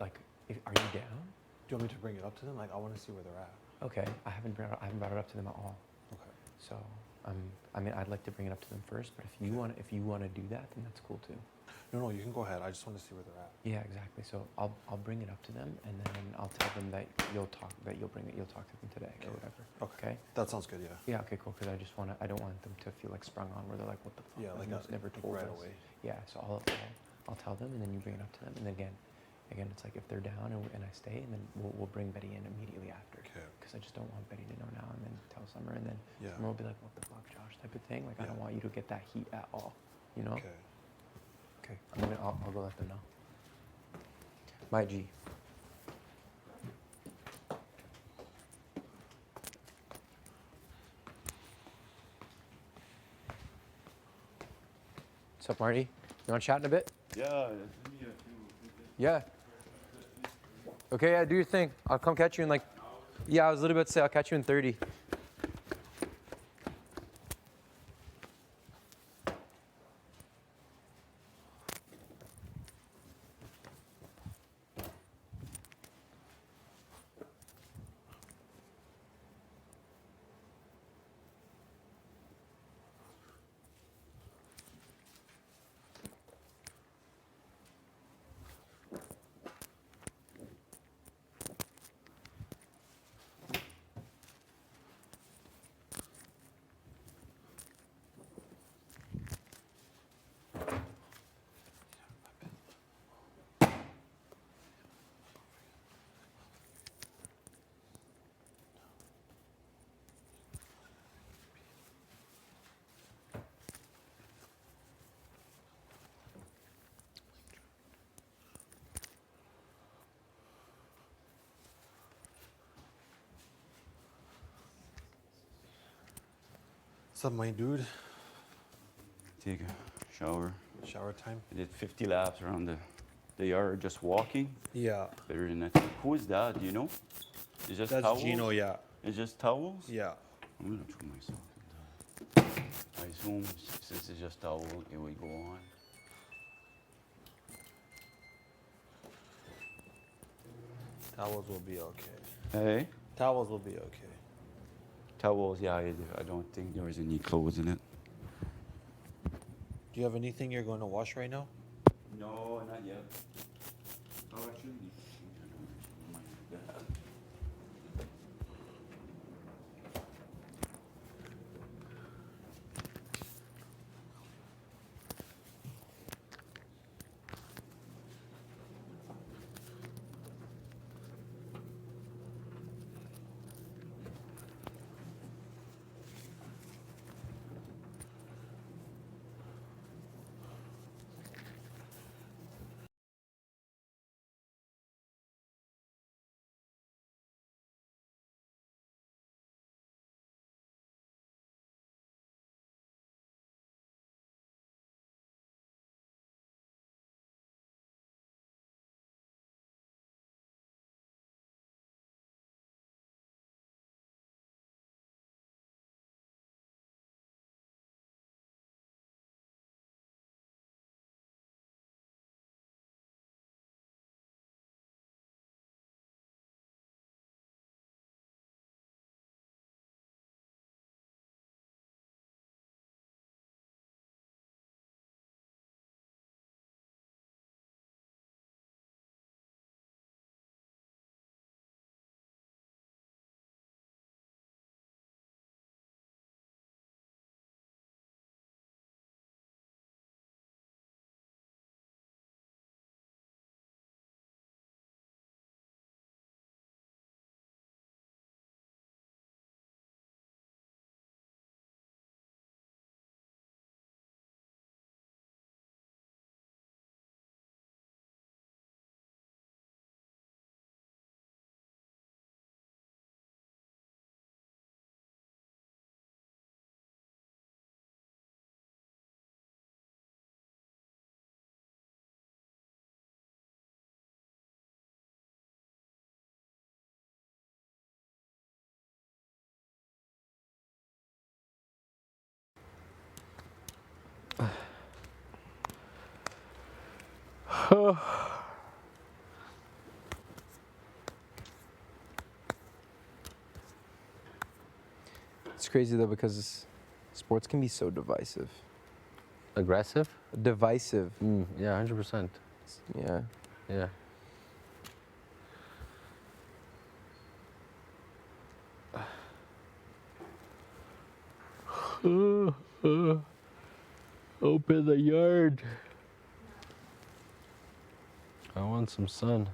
are you down? Do you want me to bring it up to them? Like I want to see where they're at. Okay, I haven't brought it up to them at all. Okay. So, I mean, I'd like to bring it up to them first. But if you want to do that, then that's cool too. No, you can go ahead. I just want to see where they're at. Yeah, exactly. So I'll bring it up to them, and then I'll tell them that you'll talk to them today or whatever. Okay. That sounds good. Yeah. Yeah. Okay. Cool. Because I don't want them to feel like sprung on, where they're like, what the fuck? Yeah, like never told right us. away. Yeah. So I'll tell them, and then you bring it up to them, and then again, it's like if they're down and I stay, and then we'll bring Betty in immediately after. Okay. Because I just don't want Betty to know now, and then tell Summer, and then Yeah. Summer will be like, what the fuck, Josh, type of thing. Like I don't want you to get that heat at all. You know. Okay. Okay. I'll go let them know. My G. What's up, Marty? You want to chat in a bit? Yeah. Yeah. Okay, yeah, do your thing. I'll come catch you in like... Yeah, I was literally about to say I'll catch you in 30. What's up, my dude? Take a shower. Shower time? I did 50 laps around the yard just walking. Yeah. Better than that. Who is that? Do you know? It's just That's towels? Gino, yeah. It's just towels? Yeah. I'm gonna throw myself in that. I assume since it's just towel, it will go on. Towels will be okay. Hey? Towels will be okay. Towels, yeah, I don't think there was any clothes in it. Do you have anything you're going to wash right now? No, not yet. Oh, actually. It's crazy though because sports can be so divisive. Aggressive? Divisive. Yeah, 100%. Yeah. Yeah. Open the yard. I want some sun.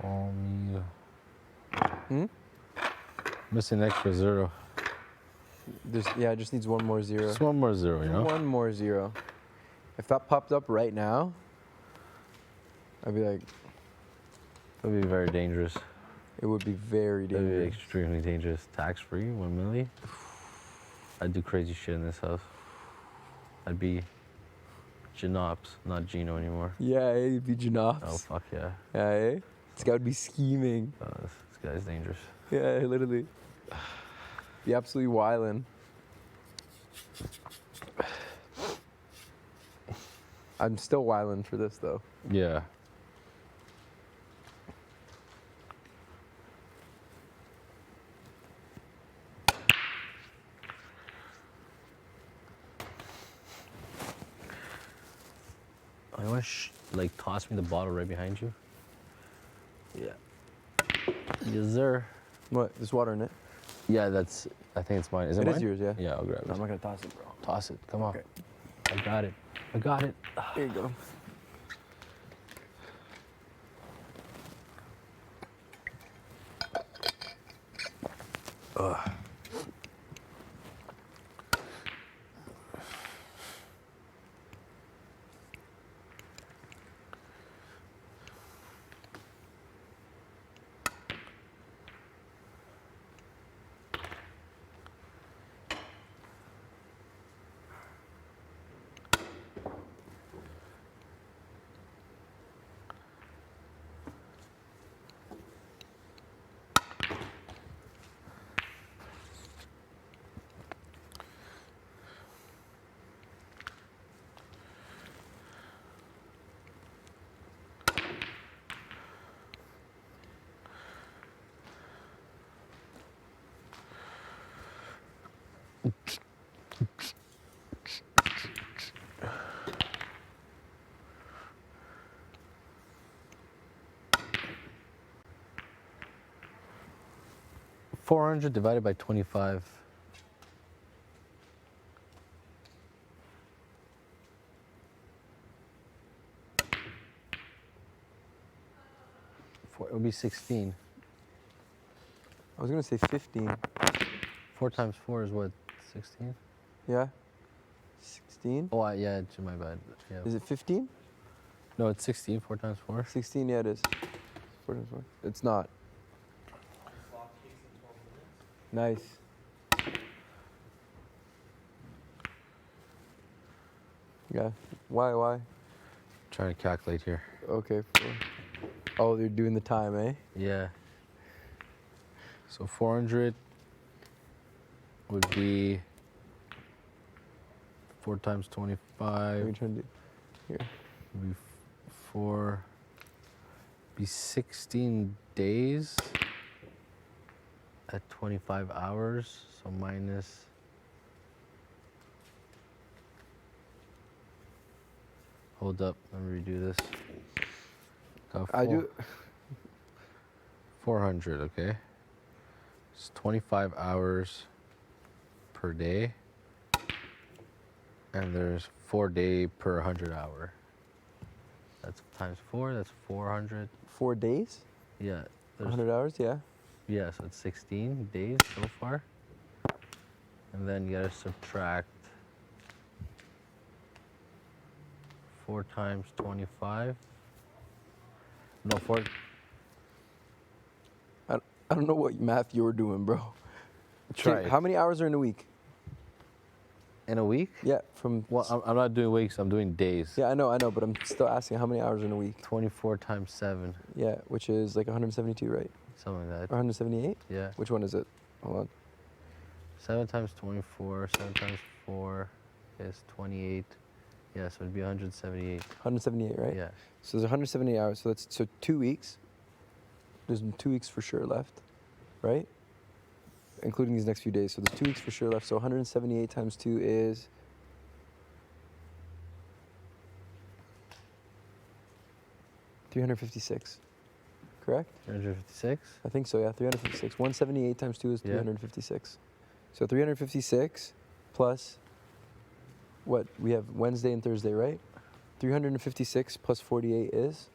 Swami. Missing extra 0. Yeah, it just needs one more 0. Just one more 0, you know? One more 0. If that popped up right now, I'd be like... That would be very dangerous. It would be very That would be dangerous. extremely dangerous. Tax-free, 1 milli. I'd do crazy shit in this house. I'd be Genops, not Gino anymore. Yeah, it'd be Genops. Oh, fuck yeah. Yeah, eh? This guy would be scheming. This guy's dangerous. Yeah, literally. Be absolutely wildin'. I'm still wildin' for this, though. Yeah. I want to like toss me the bottle right behind you. Yeah. Yes, sir. What? There's water in it? Yeah, that's. I think it's mine. Is it It mine? is yours, yeah. Yeah, I'll grab No, it. I'm not gonna toss it, bro. Toss it. Come on. Okay. I got it. I got it. Here you go. Ugh. $400 divided by 25. It would be 16. I was gonna say 15. 4 times 4 is what? 16? Yeah? 16? Oh, yeah, it's my bad. Yeah. Is it 15? No, it's 16. 4 times 4. 16, yeah, it is. 4 times 4. It's not. Nice. Yeah. Why? Trying to calculate here. Okay. Oh, they're doing the time, eh? Yeah. So 400 would be 4 times 25. What are you trying to do? Here. Would be 4. Be 16 days at 25 hours. So minus. Hold up. Let me redo this. I do. 400, okay? It's 25 hours per day. And there's 4 day per 100 hour. That's times 4. That's 400. 4 days? Yeah. There's 100 hours, yeah. Yeah, so it's 16 days so far. And then you gotta subtract 4 times 25. No, 4. I don't know what math you're doing, bro. Try Okay, it. how many hours are in a week? In a week? Yeah, from. Well, I'm not doing weeks, I'm doing days. Yeah, I know, but I'm still asking how many hours in a week? 24 times 7. Yeah, which is like 172, right? Something like Or that. 178? Yeah. Which one is it? Hold on. 7 times 24, 7 times 4 is 28. Yeah, so it'd be 178. 178, right? Yeah. So there's 178 hours. So 2 weeks. There's 2 weeks for sure left, right? Including these next few days. So there's 2 weeks for sure left. So 178 times 2 is 356. Correct? 356? I think so, yeah. 356. 178 times 2 is Yeah. 356. So 356 plus what? We have Wednesday and Thursday, right? 356 plus 48 is?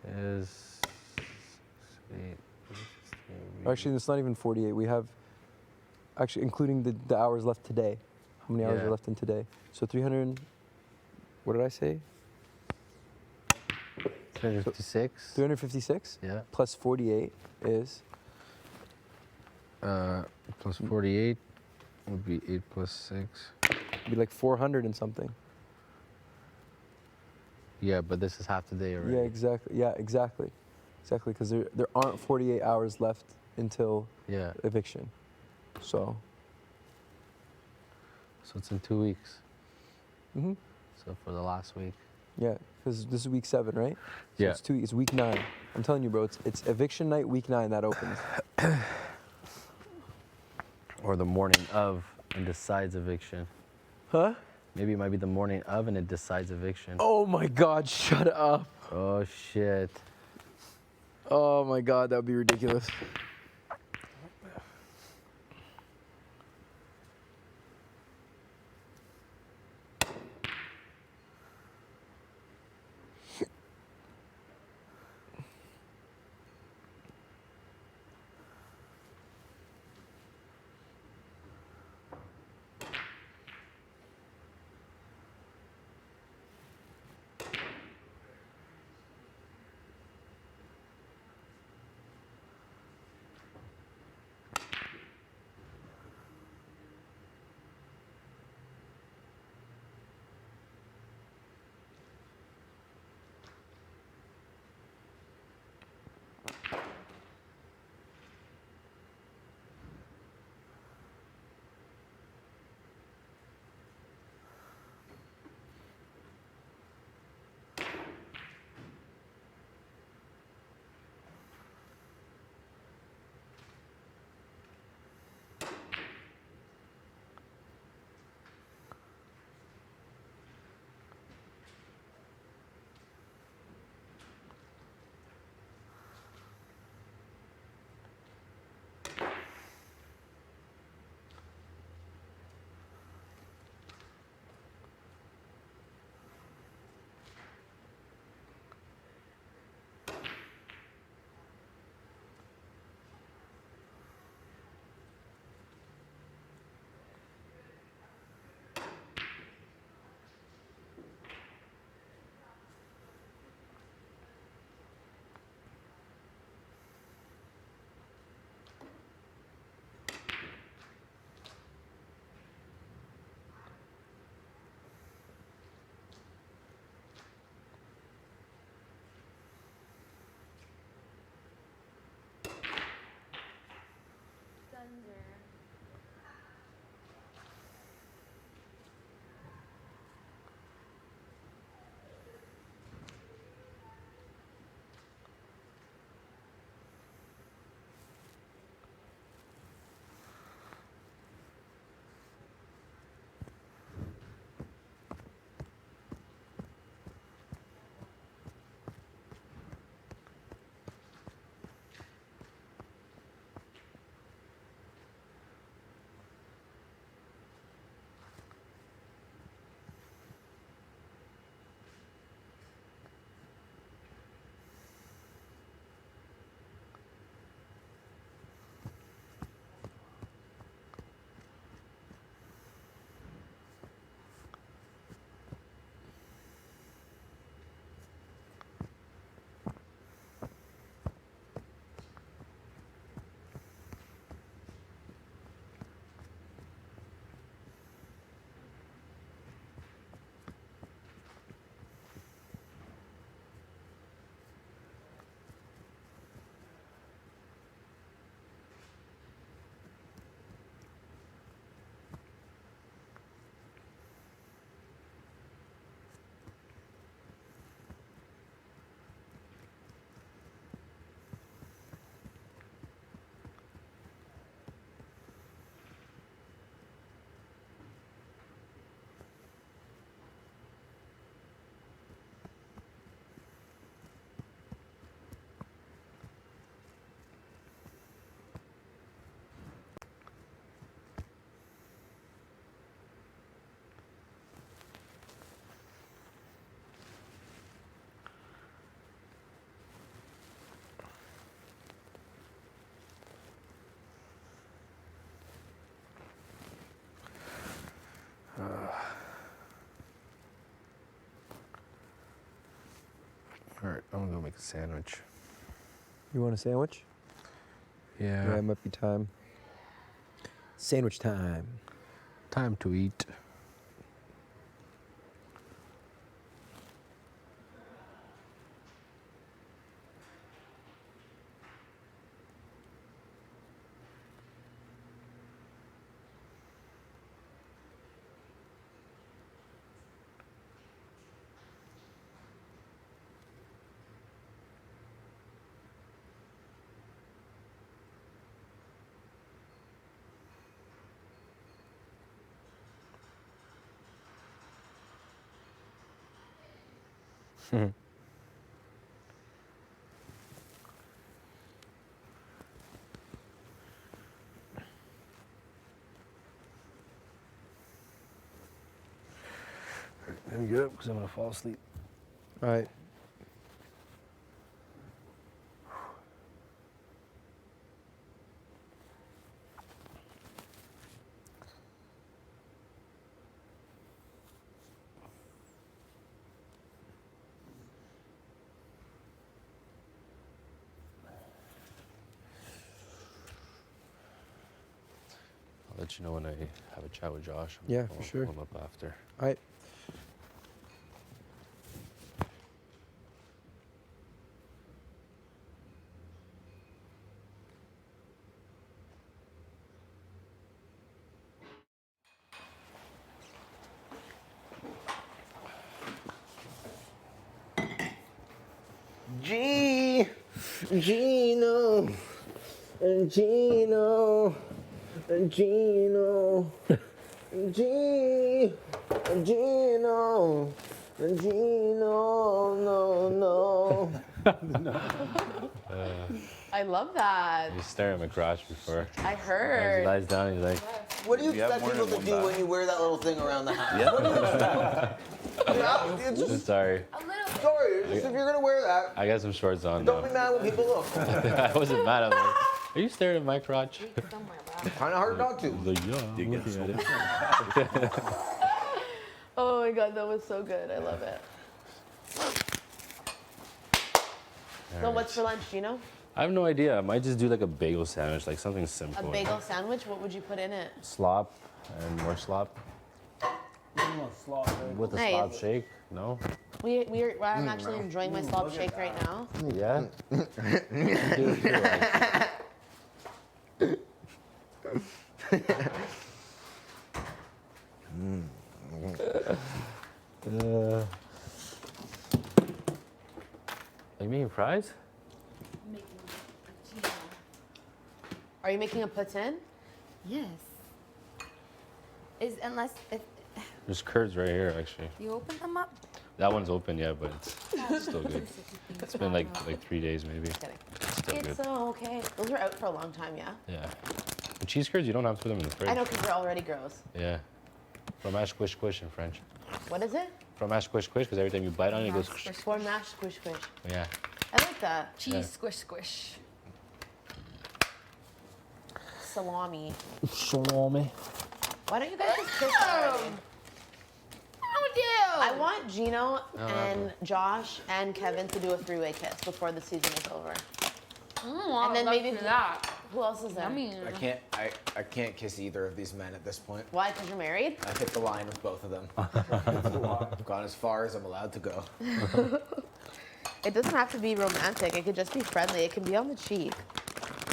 Is 8. Actually, it's not even 48. We have, actually, including the hours left today. How many hours Yeah. are left in today? So 300, what did I say? 356. 356 Yeah. plus 48 is? Plus 48 would be 8 plus 6. Be like 400 and something. Yeah, but this is half the day already. Yeah, exactly. Yeah, exactly. Exactly, because there aren't 48 hours left until Yeah. eviction. So. So it's in 2 weeks. Mhm. So for the last week. Yeah, because this is week 7, right? So Yeah. It's week 9. I'm telling you, bro. It's eviction night, week 9 that opens. Or the morning of and decides eviction. Huh? Maybe it might be the morning of and it decides eviction. Oh my God! Shut up. Oh shit. Oh my God, that would be ridiculous. like a sandwich. You want a sandwich? Yeah. Yeah, it might be time. Sandwich time. Time to eat. Let me get up because I'm gonna fall asleep. All right. I'll let you know when I have a chat with Josh. Yeah, for I'll sure. pull him up after. All right. Gino, Gino, Gino, Gino, no. I love that. He's staring at my crotch before. I He heard. lies down. He's like, What do you You have expect more people than to one do when bag. you wear that little thing around the house? Yeah. What do you expect? Yeah, it's just sorry. sorry. It's just if you're gonna wear that, I got some shorts on don't now. be mad when people look. I wasn't mad. I was like, are you staring at my crotch? Kind of hard not to. He's like, yeah, I'm You get looking at it. Oh my god, that was so good. I love it. So what's for lunch, Gino? I have no idea. I might just do like a bagel sandwich, like something simple. A bagel sandwich? What would you put in it? Slop and more slop. With a Nice. slop shake? No? I'm actually enjoying my slop shake right now. Yeah? Do it if you like. Are you making fries? Are you making a poutine? Yes. Unless if There's curds right here, actually. you open them up. That one's open, yeah, but it's still good. It's been like 3 days maybe. Just kidding. Still It's good. okay. Those were out for a long time, yeah? Yeah. And cheese curds, you don't have to put them in the fridge. I know because they're already gross. Yeah. Fromage squish squish in French. What is it? Fromage squish squish, because every time you bite on it, it goes. Fromage squish squish. Yeah. I like that. Cheese Yeah. squish squish. Salami. Salami. Why don't you guys just kiss already? I want Gino and Josh and Kevin to do a three-way kiss before the season is over. And then maybe that. Who else is there? Yummy. I can't kiss either of these men at this point. Why? Because you're married? I hit the line with both of them. I've gone as far as I'm allowed to go. It doesn't have to be romantic. It could just be friendly. It can be on the cheek.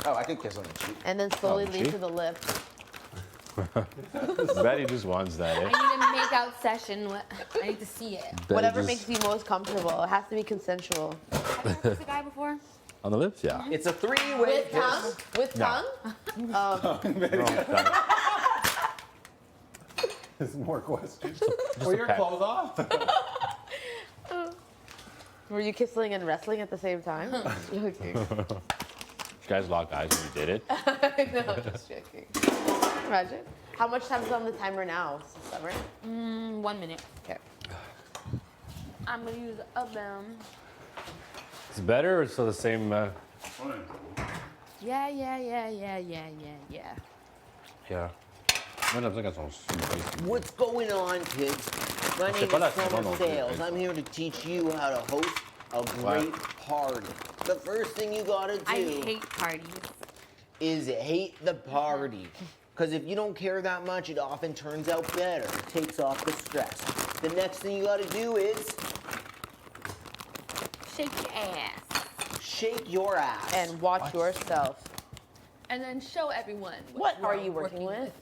Oh, I can kiss on the cheek. And then slowly the lead cheek? to the lips. Betty just wants that, I eh? need a make out session. I need to see it. Betty Whatever just- makes you most comfortable. It has to be consensual. Have you kissed a guy before? On the lips? Yeah. It's a three-way With tongue? With tongue? There's more questions. Just Were a your pat. clothes off? Were you kissing and wrestling at the same time? Joking. You guys locked eyes when you did it. I know, just joking. Imagine. How much time is on the timer now, Summer? 1 minute. Okay. I'm gonna use a them. It's better or still the same? Yeah. Yeah. Bueno, pues, son spicy. What's going on, kids? My name is Chocolate, Summer no, no, Sales. no. I'm here to teach you how to host a great party, the first thing you gotta do I hate parties. is hate the party. Because if you don't care that much, it often turns out better. It takes off the stress. The next thing you gotta do is Shake your ass. shake your ass. And watch yourself. And then show everyone What are we're you working with?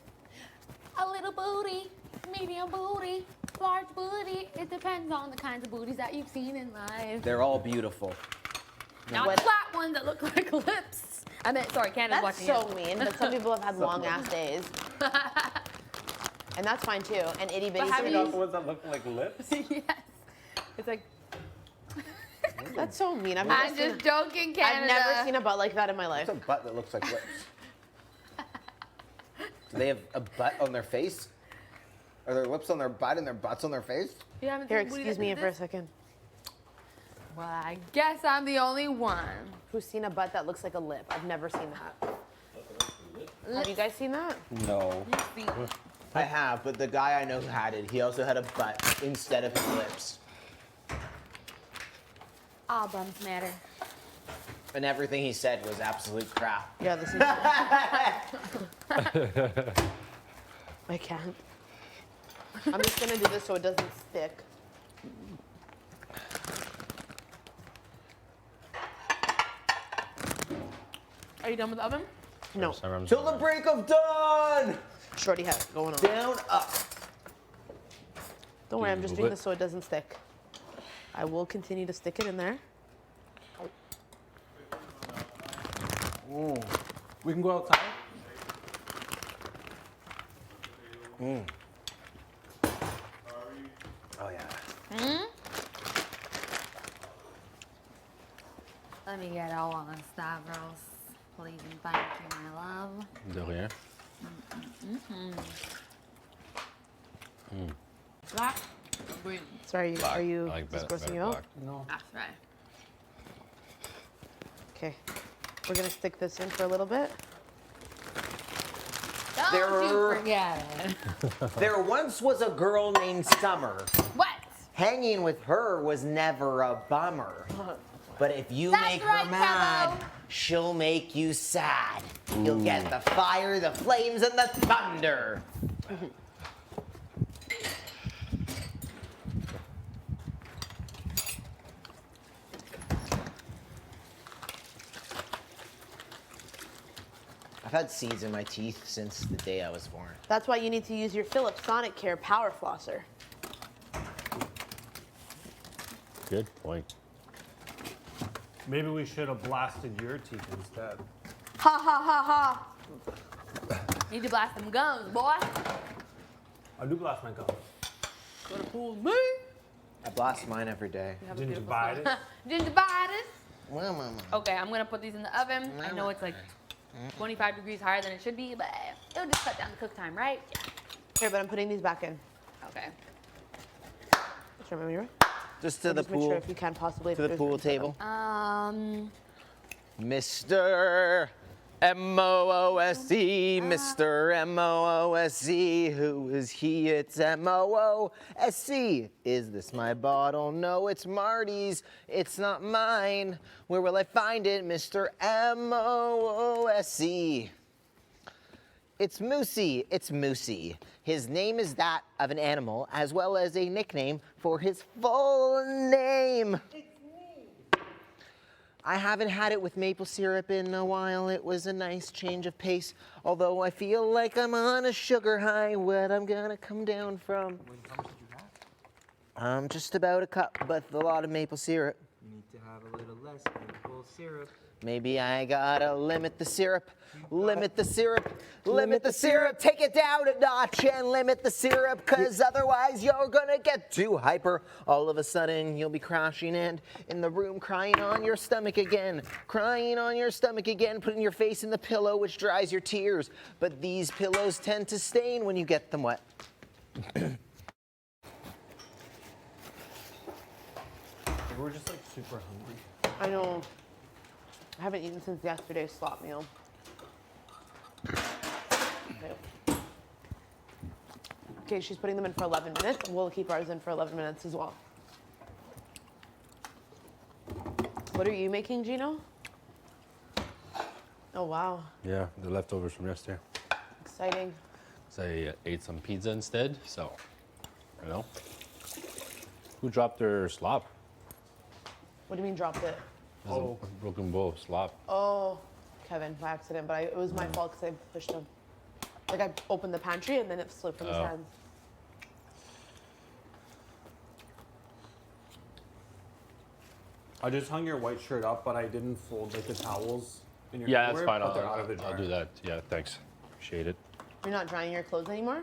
A little booty, medium booty, large booty. It depends on the kinds of booties that you've seen in life. They're all beautiful. Not What- flat ones that look like lips. I mean, sorry, Candace's That's watching so it. mean, but some people have had long ass days. And that's fine too. And itty bitty have titties. you- ones that look like lips? Yes. It's like, That's so mean. I'm just joking, Canada. I've never seen a butt like that in my life. It's a butt that looks like lips. Do they have a butt on their face? Are there lips on their butt and their butts on their face? You haven't Here, seen a booty excuse that me did for a this? second. Well, I guess I'm the only one. Who's seen a butt that looks like a lip? I've never seen that. Have you guys seen that? No. I have, but the guy I know who had it, he also had a butt instead of his lips. All bums matter. And everything he said was absolute crap. Yeah, this is. I can't. I'm just gonna do this so it doesn't stick. Are you done with the oven? No. Till the break of dawn! Shorty has it going on. Down, up. Don't worry, I'm you just move doing it? this so it doesn't stick. I will continue to stick it in there. We can go outside. Oh, yeah. Let me get all on Stavros. Please and thank you, my love. De rien. Black or green? Sorry, Black. are you I like better, grossing better you out? black. No. That's right. Okay. We're gonna stick this in for a little bit. Don't There- you forget it. There once was a girl named Summer. What? Hanging with her was never a bummer. But if you That's make right, her mad, Kevo. she'll make you sad. You'll get the fire, the flames, and the thunder. I've had seeds in my teeth since the day I was born. That's why you need to use your Philips Sonic Care Power Flosser. Good point. Maybe we should have blasted your teeth instead. Ha ha ha ha. Need to blast them gums, boy. I do blast my gums. Gonna fool me. I blast mine every day. You have a Gingivitis. beautiful smile. Gingivitis. Well, mama. Okay, I'm gonna put these in the oven. I know it's like 25 degrees higher than it should be, but it'll just cut down the cook time, right? Yeah. Here, but I'm putting these back in. Okay. Just remember you're right. Just to the Just make sure pool. if you can possibly. To the pool table. Mr. M-O-O-S-E, Mr. M-O-O-S-E, who is he? It's M-O-O-S-E. Is this my bottle? No, it's Marty's. It's not mine. Where will I find it, Mr. M-O-O-S-E? It's Moosey. It's Moosey. His name is that of an animal, as well as a nickname for his full name. I haven't had it with maple syrup in a while. It was a nice change of pace. Although I feel like I'm on a sugar high, what I'm gonna come down from. How much did you have? Just about a cup, but a lot of maple syrup. You need to have a little less maple syrup. Maybe I gotta limit the syrup, limit the syrup, limit the syrup, take it down a notch and limit the syrup, cause otherwise you're gonna get too hyper. All of a sudden you'll be crashing and in the room crying on your stomach again, putting your face in the pillow which dries your tears. But these pillows tend to stain when you get them wet. We're just like super hungry. I know. I haven't eaten since yesterday's slop meal. Okay, she's putting them in for 11 minutes. We'll keep ours in for 11 minutes as well. What are you making, Gino? Oh, wow. Yeah, the leftovers from yesterday. Exciting. So I ate some pizza instead, so, you know. Who dropped their slop? What do you mean dropped it? There's a broken bowl of slop. Oh, Kevin, by accident, but it was my fault because I pushed him. Like I opened the pantry and then it slipped from his hands. I just hung your white shirt up, but I didn't fold like the towels in your Yeah, that's underwear, fine. but they're out of the dryer. I'll do that. Yeah, thanks. Appreciate it. You're not drying your clothes anymore?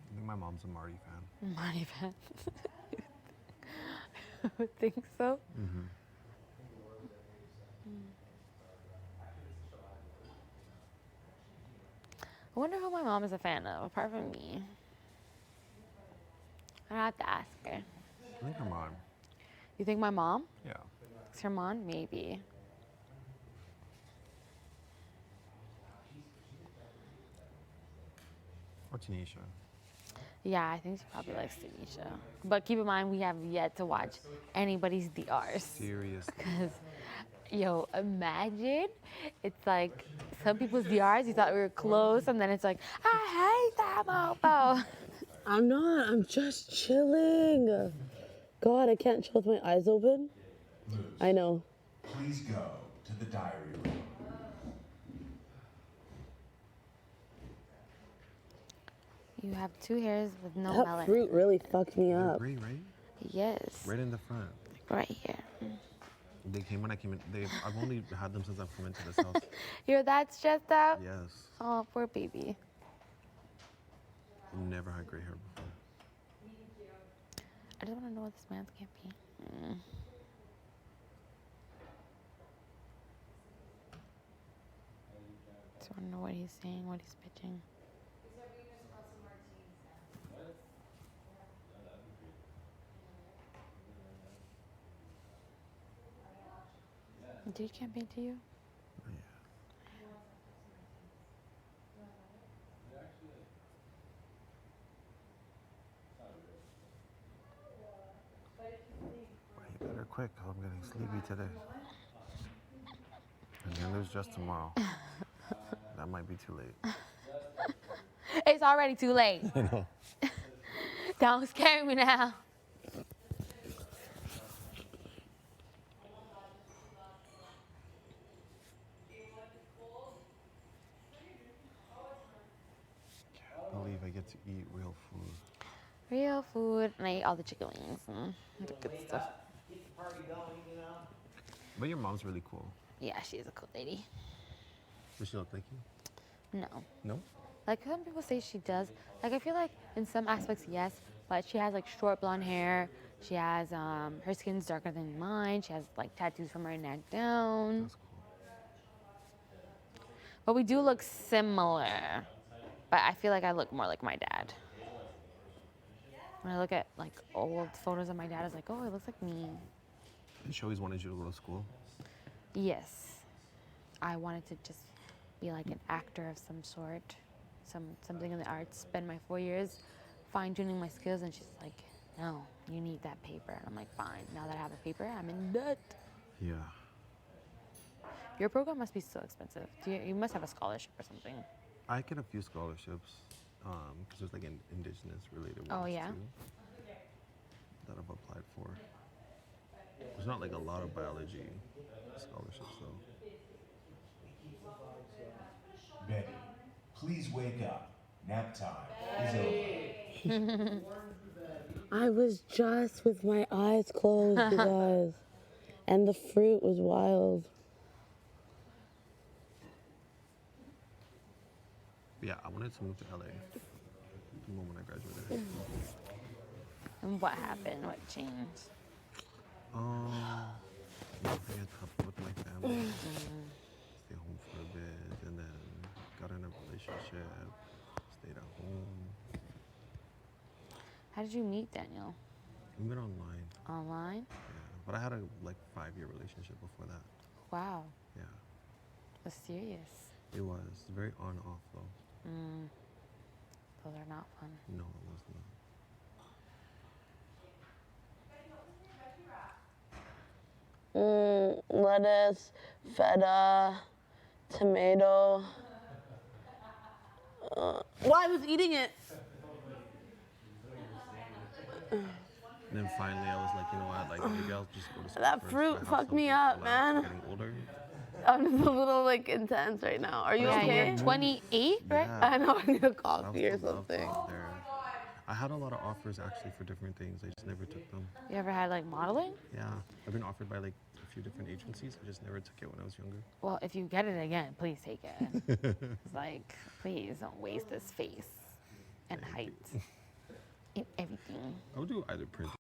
I think my mom's a Marty fan. Marty fan. I would think so. Mm-hmm. I wonder who my mom is a fan of, apart from me. I have to ask her. I think her mom. You think my mom? Yeah. Is her mom? Maybe. Or Tanisha. Yeah, I think she probably likes Tanisha. But keep in mind, we have yet to watch anybody's DRs. Seriously. Because, yo, imagine it's like some people's DRs, you thought we were close, and then it's like, I hate that mofo. I'm not. I'm just chilling. God, I can't chill with my eyes open. Luce, I know. please go to the diary room. You have 2 hairs with no That melanin. fruit really fucked me They're up. great, right? Yes. Right in the front. Right here. They came when I came in. I've only had them since I've come into this house. You're that stressed out? Yes. Oh, poor baby. Never had gray hair before. I just want to know what this man's can't be. Just want to know what he's saying, what he's pitching. Dude can't paint to you? Yeah. quick. I'm getting sleepy today. And then there's just tomorrow. That might be too late. It's already too late. I know. Don't scare me now. I believe I get to eat real food. Real food. And I ate all the chicken wings and the good stuff. But your mom's really cool. Yeah, she is a cool lady. Does she look like you? No. No? Like some people say she does. Like I feel like in some aspects, yes. But she has like short blonde hair. She has, her skin's darker than mine. She has like tattoos from her neck down. That's cool. But we do look similar. But I feel like I look more like my dad. When I look at like old photos of my dad, I was like, oh, it looks like me. And she always wanted you to go to school? Yes. I wanted to just be like an actor of some sort, something in the arts, spend my 4 years fine-tuning my skills, and she's like, no, you need that paper. And I'm like, fine, now that I have a paper, I'm in debt. Yeah. Your program must be so expensive. You must have a scholarship or something. I get a few scholarships, because there's like indigenous related ones Oh, yeah? too, that I've applied for. There's not like a lot of biology scholarships though. Betty, please wake up. Nap time is over. I was just with my eyes closed, you guys. And the fruit was wild. Yeah, I wanted to move to LA the moment I graduated. And what happened? What changed? Nothing had happened with my family. Stay home for a bit, and then got in a relationship, stayed at home. How did you meet Daniel? We met online. Online? Yeah, but I had a like 5-year relationship before that. Wow. Yeah. It was serious. It was very on off though. Those are not fun. No, it was not. Lettuce, feta, tomato. Well, I was eating it. And then finally, I was like, you know what? Like maybe I'll just go to school. That first. fruit I have fucked me something up, to man. last, Getting older. I'm just a little like intense right now. Are you Yeah, okay? you're 28, right? Yeah. I know I need a I coffee or was the love something. out there. I had a lot of offers actually for different things. I just never took them. You ever had like modeling? Yeah, I've been offered by like a few different agencies. I just never took it when I was younger. Well, if you get it again, please take it. It's like, please don't waste this face and height and everything. I would do either print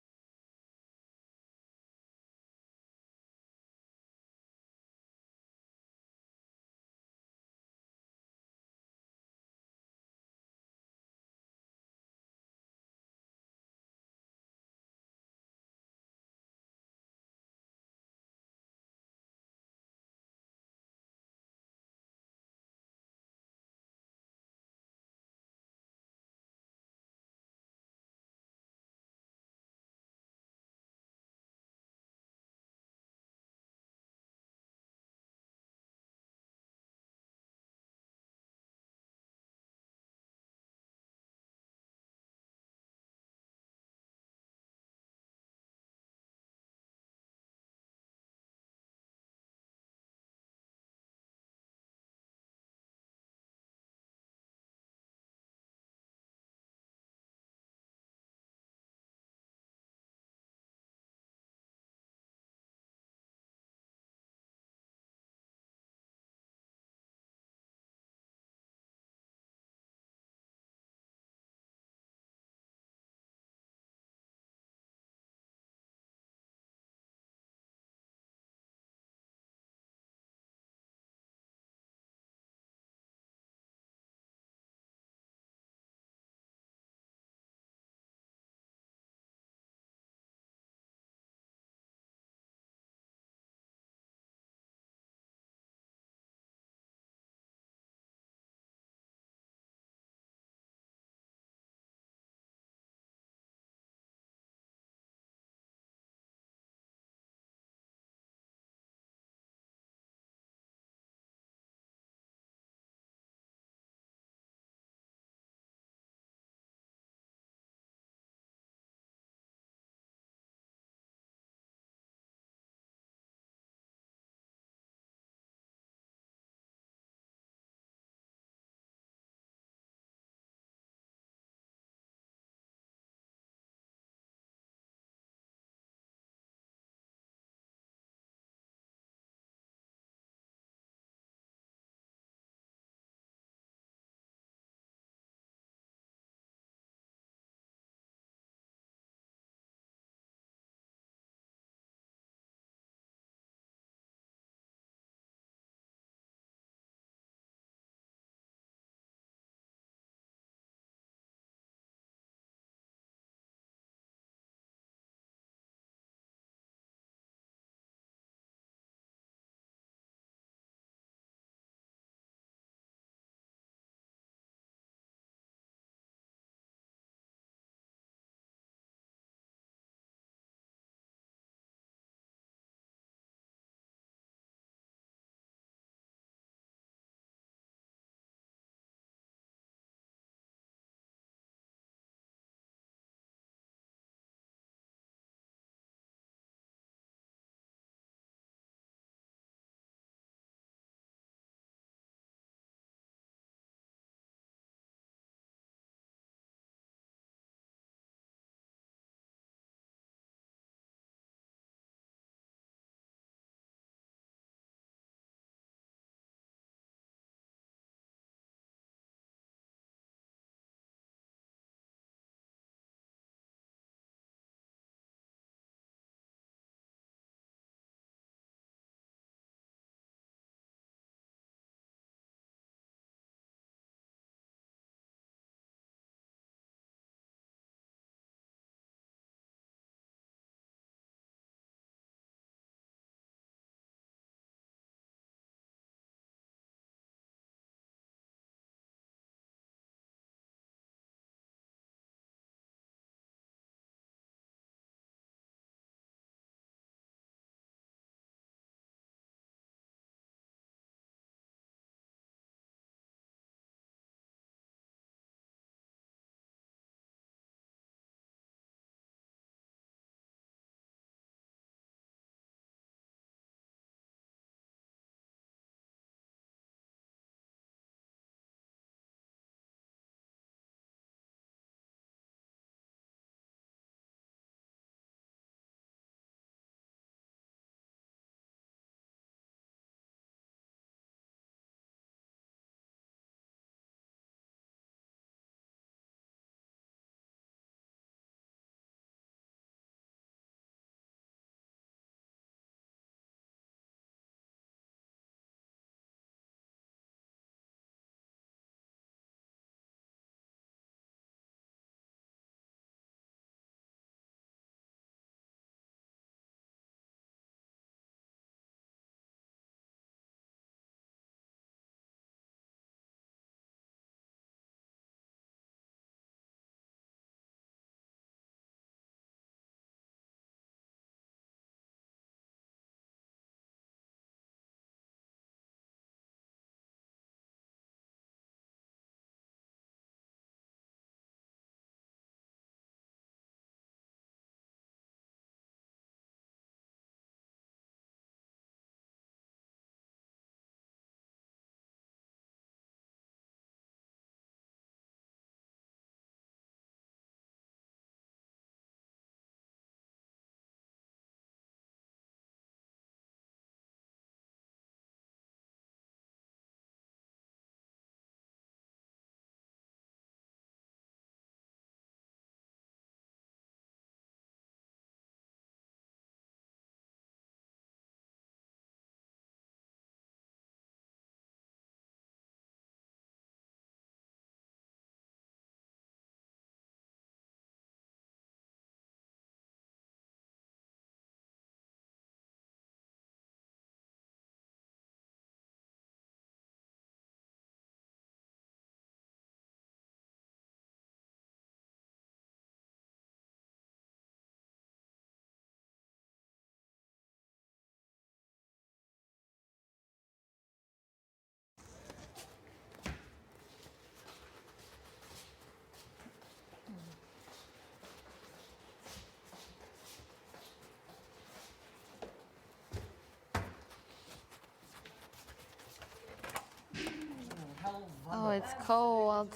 it's cold.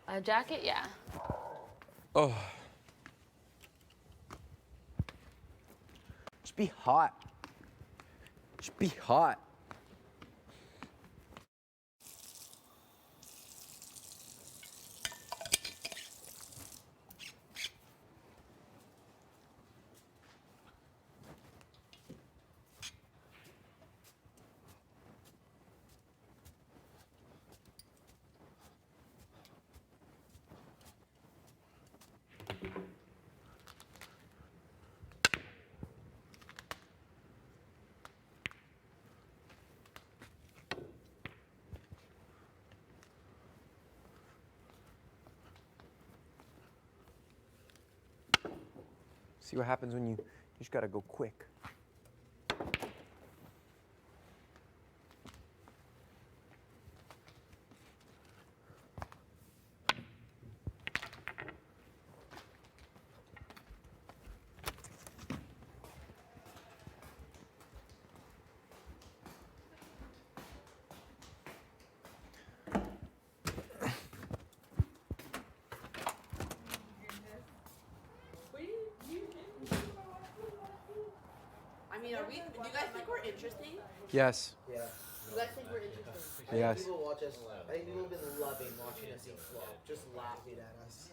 A jacket? Yeah. Oh. Just be hot. Just be hot. See what happens when you just gotta go quick. I mean, do you guys think we're interesting? Yes. Yeah. You guys think we're interesting? Yes. People watch us. I think people have been loving watching us eat flop, just laughing at us.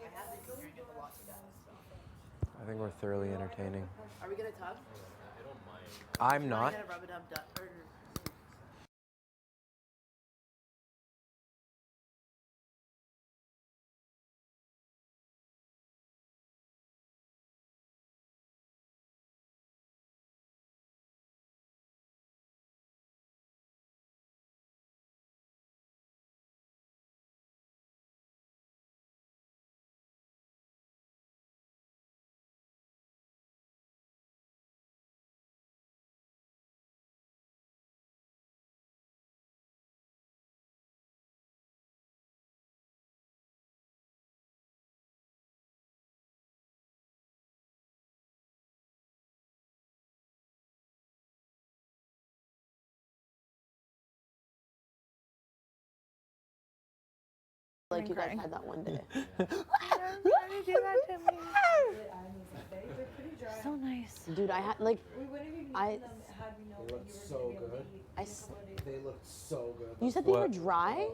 I have been hearing it a lot to guys. I think we're thoroughly entertaining. Are we gonna tub? I'm not. I gotta rub it up. Like you guys had that one day. So nice. Dude, I had like They looked so good. They looked so good. You said they were dry?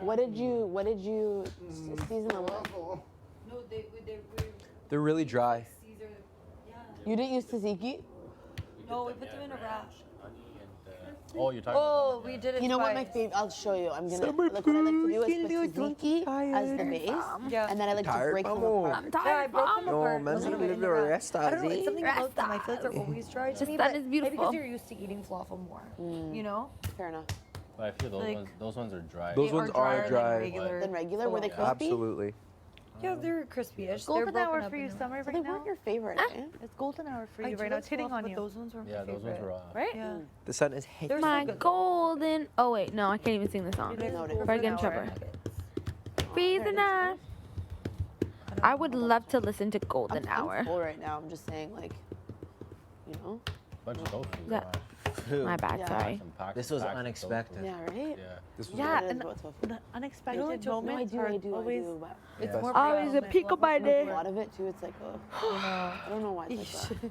What did you season them with? No, they They're really dry. Caesar. Yeah. You didn't use tzatziki? No, we put them in a wrap. Oh, you're talking Oh, we did it. You know what my favorite? I'll show you. I'm gonna like what I like to do is put tzatziki as the base, and then I like to break them apart. I'm tired. Yeah, I broke them apart. No, I don't know. It's something about them. I feel like they're always dry to me. that But is beautiful. maybe because you're used to eating falafel more. You know? Fair enough. But I feel Like- those ones are dry. Those They ones drier are dry. Than regular. Than regular? Were they crispy? Absolutely. Yeah, they're crispy-ish. Golden they're hour broken up for you, into- Summer, So right they now. weren't your favorite, eh? It's golden hour for I you do right now. like It's hitting falafel, on but you. those ones were my Yeah, those ones favorite. were. Right? Yeah. The sun is hitting. They're My so good. golden. Oh wait, no, I can't even sing the song. It is No, golden Bargain hour Trevor. nuggets. Be the night. I would love to listen to Golden I'm Hour. full right now. I'm just saying, like, you know? Bunch of tofu. That- My bad, Yeah. sorry. This was unexpected. Yeah, right? Yeah. This was Yeah, It is and about tofu. the unexpected No, I moments do, are I do, always I do. But It's Yeah. more always a prevalent peek of my with a day. lot of it too, it's like, I don't know why it's like that.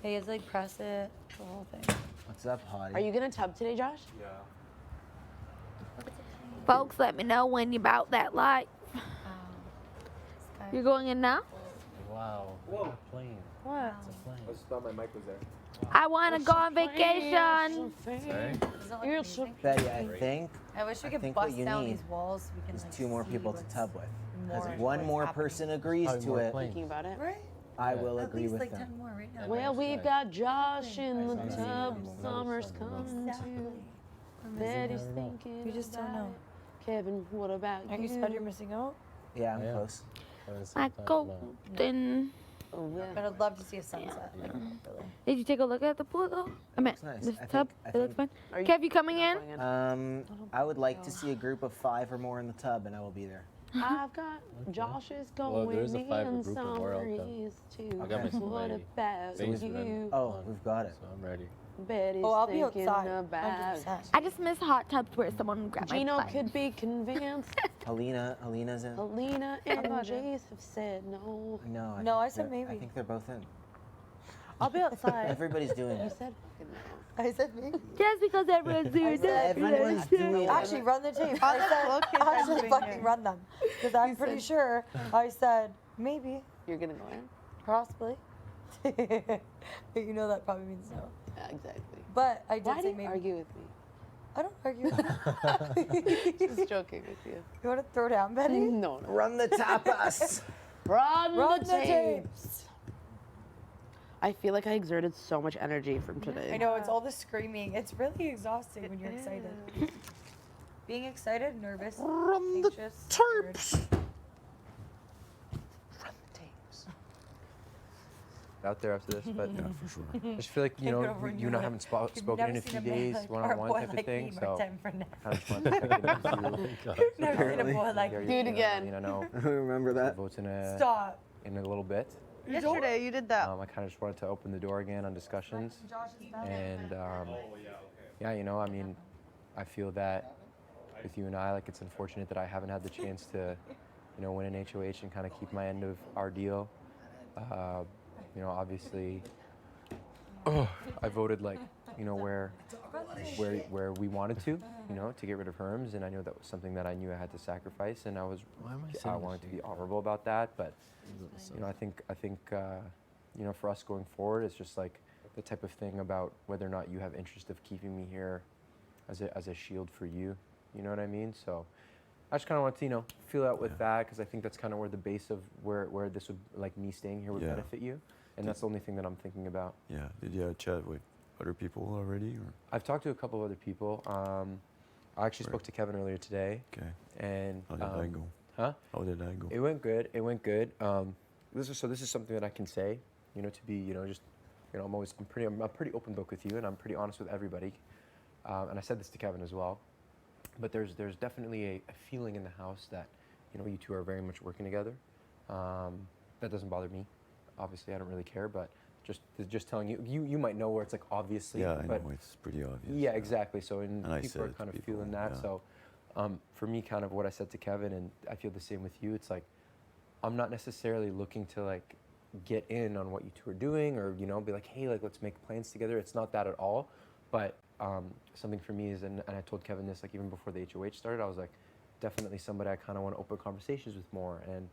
Hey, it's like press it, the whole thing. What's up, hottie? Are you gonna tub today, Josh? Yeah. Folks, let me know when you bout that light. You're going in now? Wow. Whoa. Plane. What? It's a plane. I just thought my mic was there. I want to go on vacation. Sorry? You're so Betty, I think I wish we could think what bust you down need these walls so we can is like 2 more see people to what's tub with. Because more if one what's more happening. person agrees Probably to more it, planes. thinking about it. Right? I will At agree least with like them. 10 more right now. Well, we've got Josh in the Nice. tub. Nice. Summer's Nice. coming Exactly. too. Betty's thinking. You just don't about know. it. Kevin, what about Aren't you sad you're missing out? Yeah, I'm Yeah. close. My golden. Oh, yeah. But I'd love to see a sunset. Like, really. Did you take a look at the pool though? I mean, Looks nice. this I tub. think- It looks fun. Are you Kev, you coming in? going in? I would like to see a group of 5 or more in the tub, and I will be there. I've got Josh's going Well, there is a 5 in group of World Cup. summaries too. I got my What my about face you? red Oh, on, we've got it. So I'm ready. Betty's Oh, I'll be thinking outside. about 100%. I just miss hot tubs where someone would grab Gino my butt. could be convinced. Alina's in. Alina I'm and not in. Jace have said no. No, No, I think said they're- I maybe. think they're both in. I'll be outside. Everybody's doing You it. said fucking no. I said maybe. Just because everyone's doing that. Everyone's doing it. Actually, run the tape. I'll just I look said, in actually, Pennsylvania. fucking run them. Because I'm pretty sure I said maybe, You're gonna go in? possibly. But you know that probably means no. Yeah, exactly. But I did Why do say you maybe. argue with me? I don't argue. Just joking with you. You want to throw down, Betty? No, no. Run the tapas. Run Run the the tapes. tapes. I feel like I exerted so much energy from today. I know, it's all the screaming. It's really exhausting when you're excited. Being excited, nervous, Run the anxious, tapes. Run the tapes. Out there after this, but Yeah, for sure. I just feel like Can't get over you and I haven't You've spoken in never a seen few man days, like- or a one-on-one boy type of like thing. me, So Martin Burnett. I just want to check in with you. Never seen a boy like You're- me. Do it again. You know, I remember that. votes Stop. in a little bit. Yesterday you did that. I kind of just wanted to open the door again on discussions. Josh's best. And yeah, I mean, I feel that with you and I, like, it's unfortunate that I haven't had the chance to, win an HOH and kind of keep my end of our deal. Obviously, I voted like, where we wanted to get rid of Herms, and I knew that was something that I knew I had to sacrifice, and I wanted to be honorable about that. But I think for us going forward, it's just like the type of thing about whether or not you have interest of keeping me here as a shield for you. You know what I mean? So I just kind of want to feel out with that, because I think that's kind of where the base of where this would, like, me staying here would Yeah. benefit you, and that's the only thing that I'm thinking about. Yeah. Did you chat with other people already? Or? I've talked to a couple of other people. I actually spoke to Kevin earlier today. Okay. And How did that go? Huh? How did that go? It went good. It went good. This is something that I can say, to be, I'm a pretty open book with you, and I'm pretty honest with everybody. And I said this to Kevin as well. But there's definitely a feeling in the house that, you two are very much working together. That doesn't bother me. Obviously, I don't really care, but just telling you, you might know where it's like obviously. Yeah, I but know, it's pretty obvious. Yeah, exactly. So And I people said are it to kind of people, feeling that. yeah. So for me, kind of what I said to Kevin, and I feel the same with you, it's like I'm not necessarily looking to, like, get in on what you two are doing, or be like, hey, like, let's make plans together. It's not that at all. But something for me is, and I told Kevin this, like, even before the HOH started, I was like, definitely somebody I kind of want to open conversations with more. And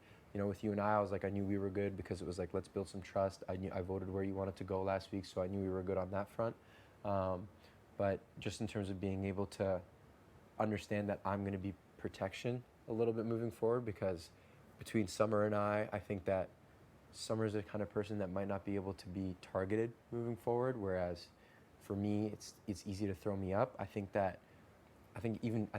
with you and I was like, I knew we were good because it was like, let's build some trust. I voted where you wanted to go last week, so I knew we were good on that front. But just in terms of being able to understand that I'm going to be protection a little bit moving forward, because between Summer and I think that Summer's the kind of person that might not be able to be targeted moving forward, whereas for me, it's easy to throw me up. I think that even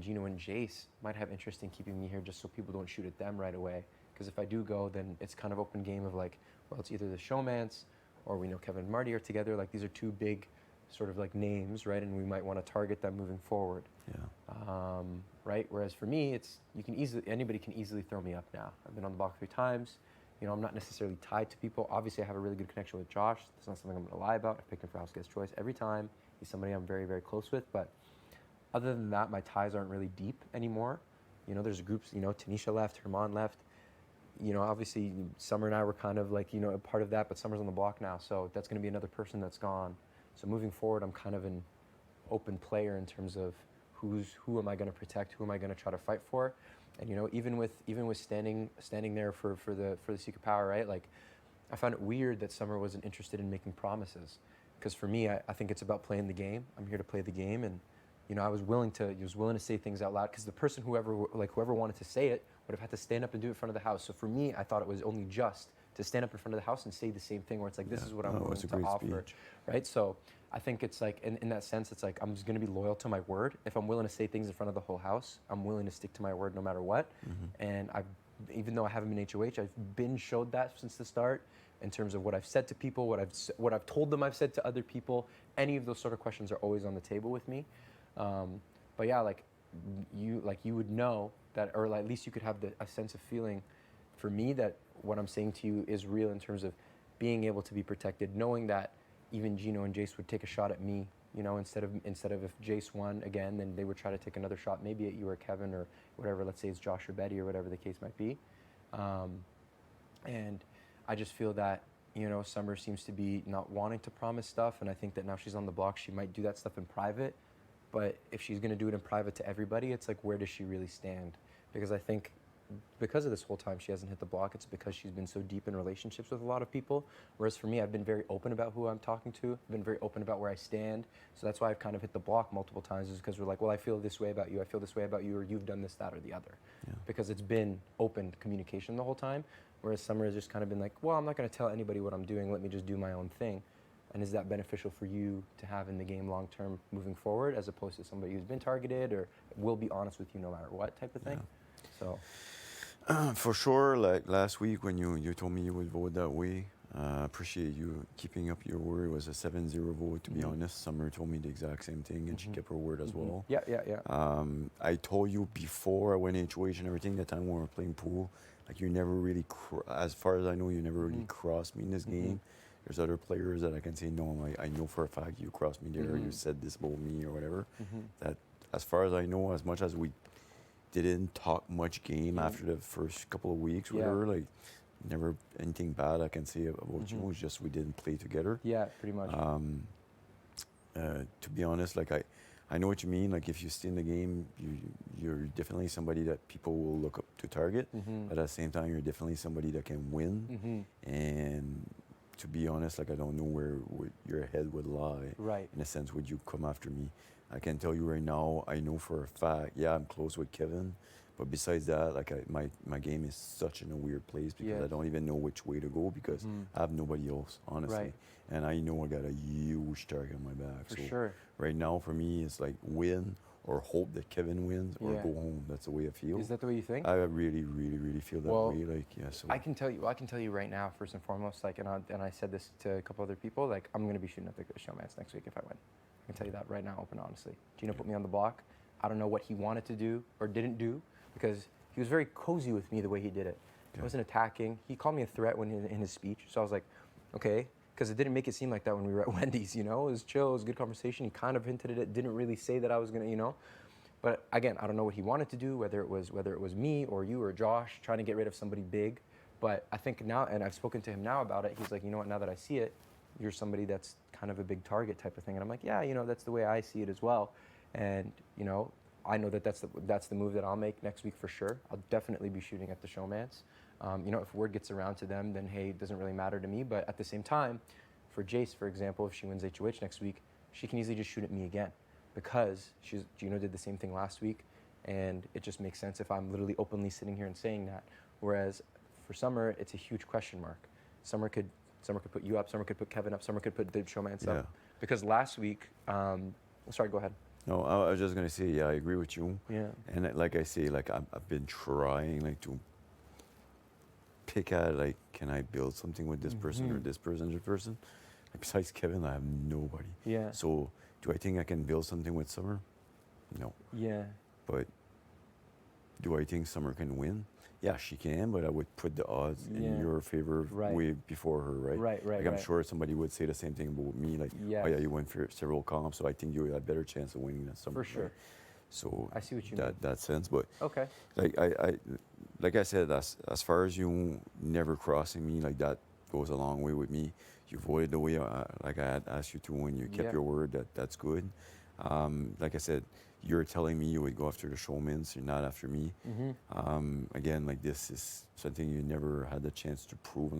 Gino and Jace might have interest in keeping me here, just so people don't shoot at them right away. Because if I do go, then it's kind of open game of, like, well, it's either the showmance, or we know Kevin and Marty are together. Like, these are two big sort of, like, names, right? And we might want to target them moving forward. Yeah. Right? Whereas for me, anybody can easily throw me up now. I've been on the block 3 times. I'm not necessarily tied to people. Obviously, I have a really good connection with Josh. That's not something I'm going to lie about. I picked him for house guest choice every time. He's somebody I'm very, very close with. But other than that, my ties aren't really deep anymore. There's groups, Tanisha left, Herman left. Obviously, Summer and I were kind of like, a part of that, but Summer's on the block now. So that's going to be another person that's gone. So moving forward, I'm kind of an open player in terms of who am I going to protect, who am I going to try to fight for. And even with standing there for the secret power, right? Like, I found it weird that Summer wasn't interested in making promises, because for me, I think it's about playing the game. I'm here to play the game, and I was willing to say things out loud, because the person whoever wanted to say it would have had to stand up and do it in front of the house. So for me, I thought it was only just to stand up in front of the house and say the same thing, where it's like, this is what I'm willing to offer, right? So I think it's like, in that sense, it's like, I'm just going to be loyal to my word. If I'm willing to say things in front of the whole house, I'm willing to stick to my word no matter what. Mm-hmm. And even though I haven't been HOH, I've been showed that since the start, in terms of what I've said to people, what I've told them I've said to other people. Any of those sort of questions are always on the table with me. But yeah, like you would know that, or at least you could have a sense of feeling for me that what I'm saying to you is real in terms of being able to be protected, knowing that even Gino and Jace would take a shot at me, you know, instead of if Jace won again, then they would try to take another shot, maybe at you or Kevin or whatever, let's say it's Josh or Betty or whatever the case might be. And I just feel that, you know, Summer seems to be not wanting to promise stuff, and I think that now she's on the block, she might do that stuff in private, but if she's gonna do it in private to everybody, it's like, where does she really stand? Because I think because of this whole time she hasn't hit the block, it's because she's been so deep in relationships with a lot of people. Whereas for me, I've been very open about who I'm talking to. I've been very open about where I stand. So that's why I've kind of hit the block multiple times, is because we're like, well, I feel this way about you, I feel this way about you, or you've done this, that, or the other. Yeah. Because it's been open communication the whole time. Whereas Summer has just kind of been like, well, I'm not going to tell anybody what I'm doing. Let me just do my own thing. And is that beneficial for you to have in the game long term moving forward, as opposed to somebody who's been targeted or will be honest with you no matter what type of thing? So. For sure, like last week when you told me you would vote that way, appreciate you keeping up your word. It was a 7-0 vote, to be honest. Summer told me the exact same thing, and she kept her word as well. Yeah. I told you before I went in HOH and everything, that time when we were playing pool, like you never really, as far as I know, you never really crossed me in this game. There's other players that I can say, no, I know for a fact you crossed me there, you said this about me or whatever. That, as far as I know, as much as we didn't talk much game after the first couple of weeks, whatever, like never anything bad I can say about you. It's just we didn't play together. Yeah, pretty much. To be honest, like I know what you mean. Like if you stay in the game, you're definitely somebody that people will look up to target. But at the same time, you're definitely somebody that can win. And to be honest, like I don't know where your head would lie. Right. In a sense, would you come after me? I can tell you right now, I know for a fact, yeah, I'm close with Kevin. But besides that, like my game is such in a weird place because I don't even know which way to go because I have nobody else, honestly. Right. And I know I got a huge target on my back. For so sure. Right now, for me, it's like win or hope that Kevin wins or go home. That's the way I feel. Is that the way you think? I really, really, really feel that way. Like, yeah. So I can tell you right now, first and foremost, like, and I said this to a couple other people, like, I'm gonna be shooting at the Showmans next week if I win. I can tell you that right now, open honestly. Gino put me on the block. I don't know what he wanted to do or didn't do because he was very cozy with me the way he did it. He wasn't attacking. He called me a threat in his speech. So I was like, okay, because it didn't make it seem like that when we were at Wendy's, you know? It was chill, it was a good conversation. He kind of hinted at it, didn't really say that I was gonna, you know? But again, I don't know what he wanted to do, whether it was me or you or Josh trying to get rid of somebody big. But I think now, and I've spoken to him now about it, he's like, you know what, now that I see it, you're somebody that's kind of a big target type of thing. And I'm like, yeah, you know, that's the way I see it as well. And, you know, I know that that's the move that I'll make next week for sure. I'll definitely be shooting at the Showmans. You know, if word gets around to them, then hey, it doesn't really matter to me. But at the same time, for Jace, for example, if she wins HOH next week, she can easily just shoot at me again because Gino did the same thing last week. And it just makes sense if I'm literally openly sitting here and saying that. Whereas for Summer, it's a huge question mark. Summer could put you up, Summer could put Kevin up, Summer could put the Showmans up. Because last week, sorry, go ahead. No, I was just gonna say, yeah, I agree with you. Yeah. And like I say, like I've been trying like to pick at like, can I build something with this person or this person, Like, besides Kevin, I have nobody. Yeah. So do I think I can build something with Summer? No. Yeah. But do I think Summer can win? Yeah, she can, but I would put the odds in your favor way before her, right? Right. Like I'm sure somebody would say the same thing about me, like, oh yeah, you went for several comps, so I think you have a better chance of winning than Summer. For sure. Right? So I see what you mean. That sense, but okay. Like I said, as far as you never crossing me, like that goes a long way with me. You voted the way like I had asked you to when you kept your word. That's good. Like I said, you're telling me you would go after the Showmans, you're not after me. Again, like this is something you never had the chance to prove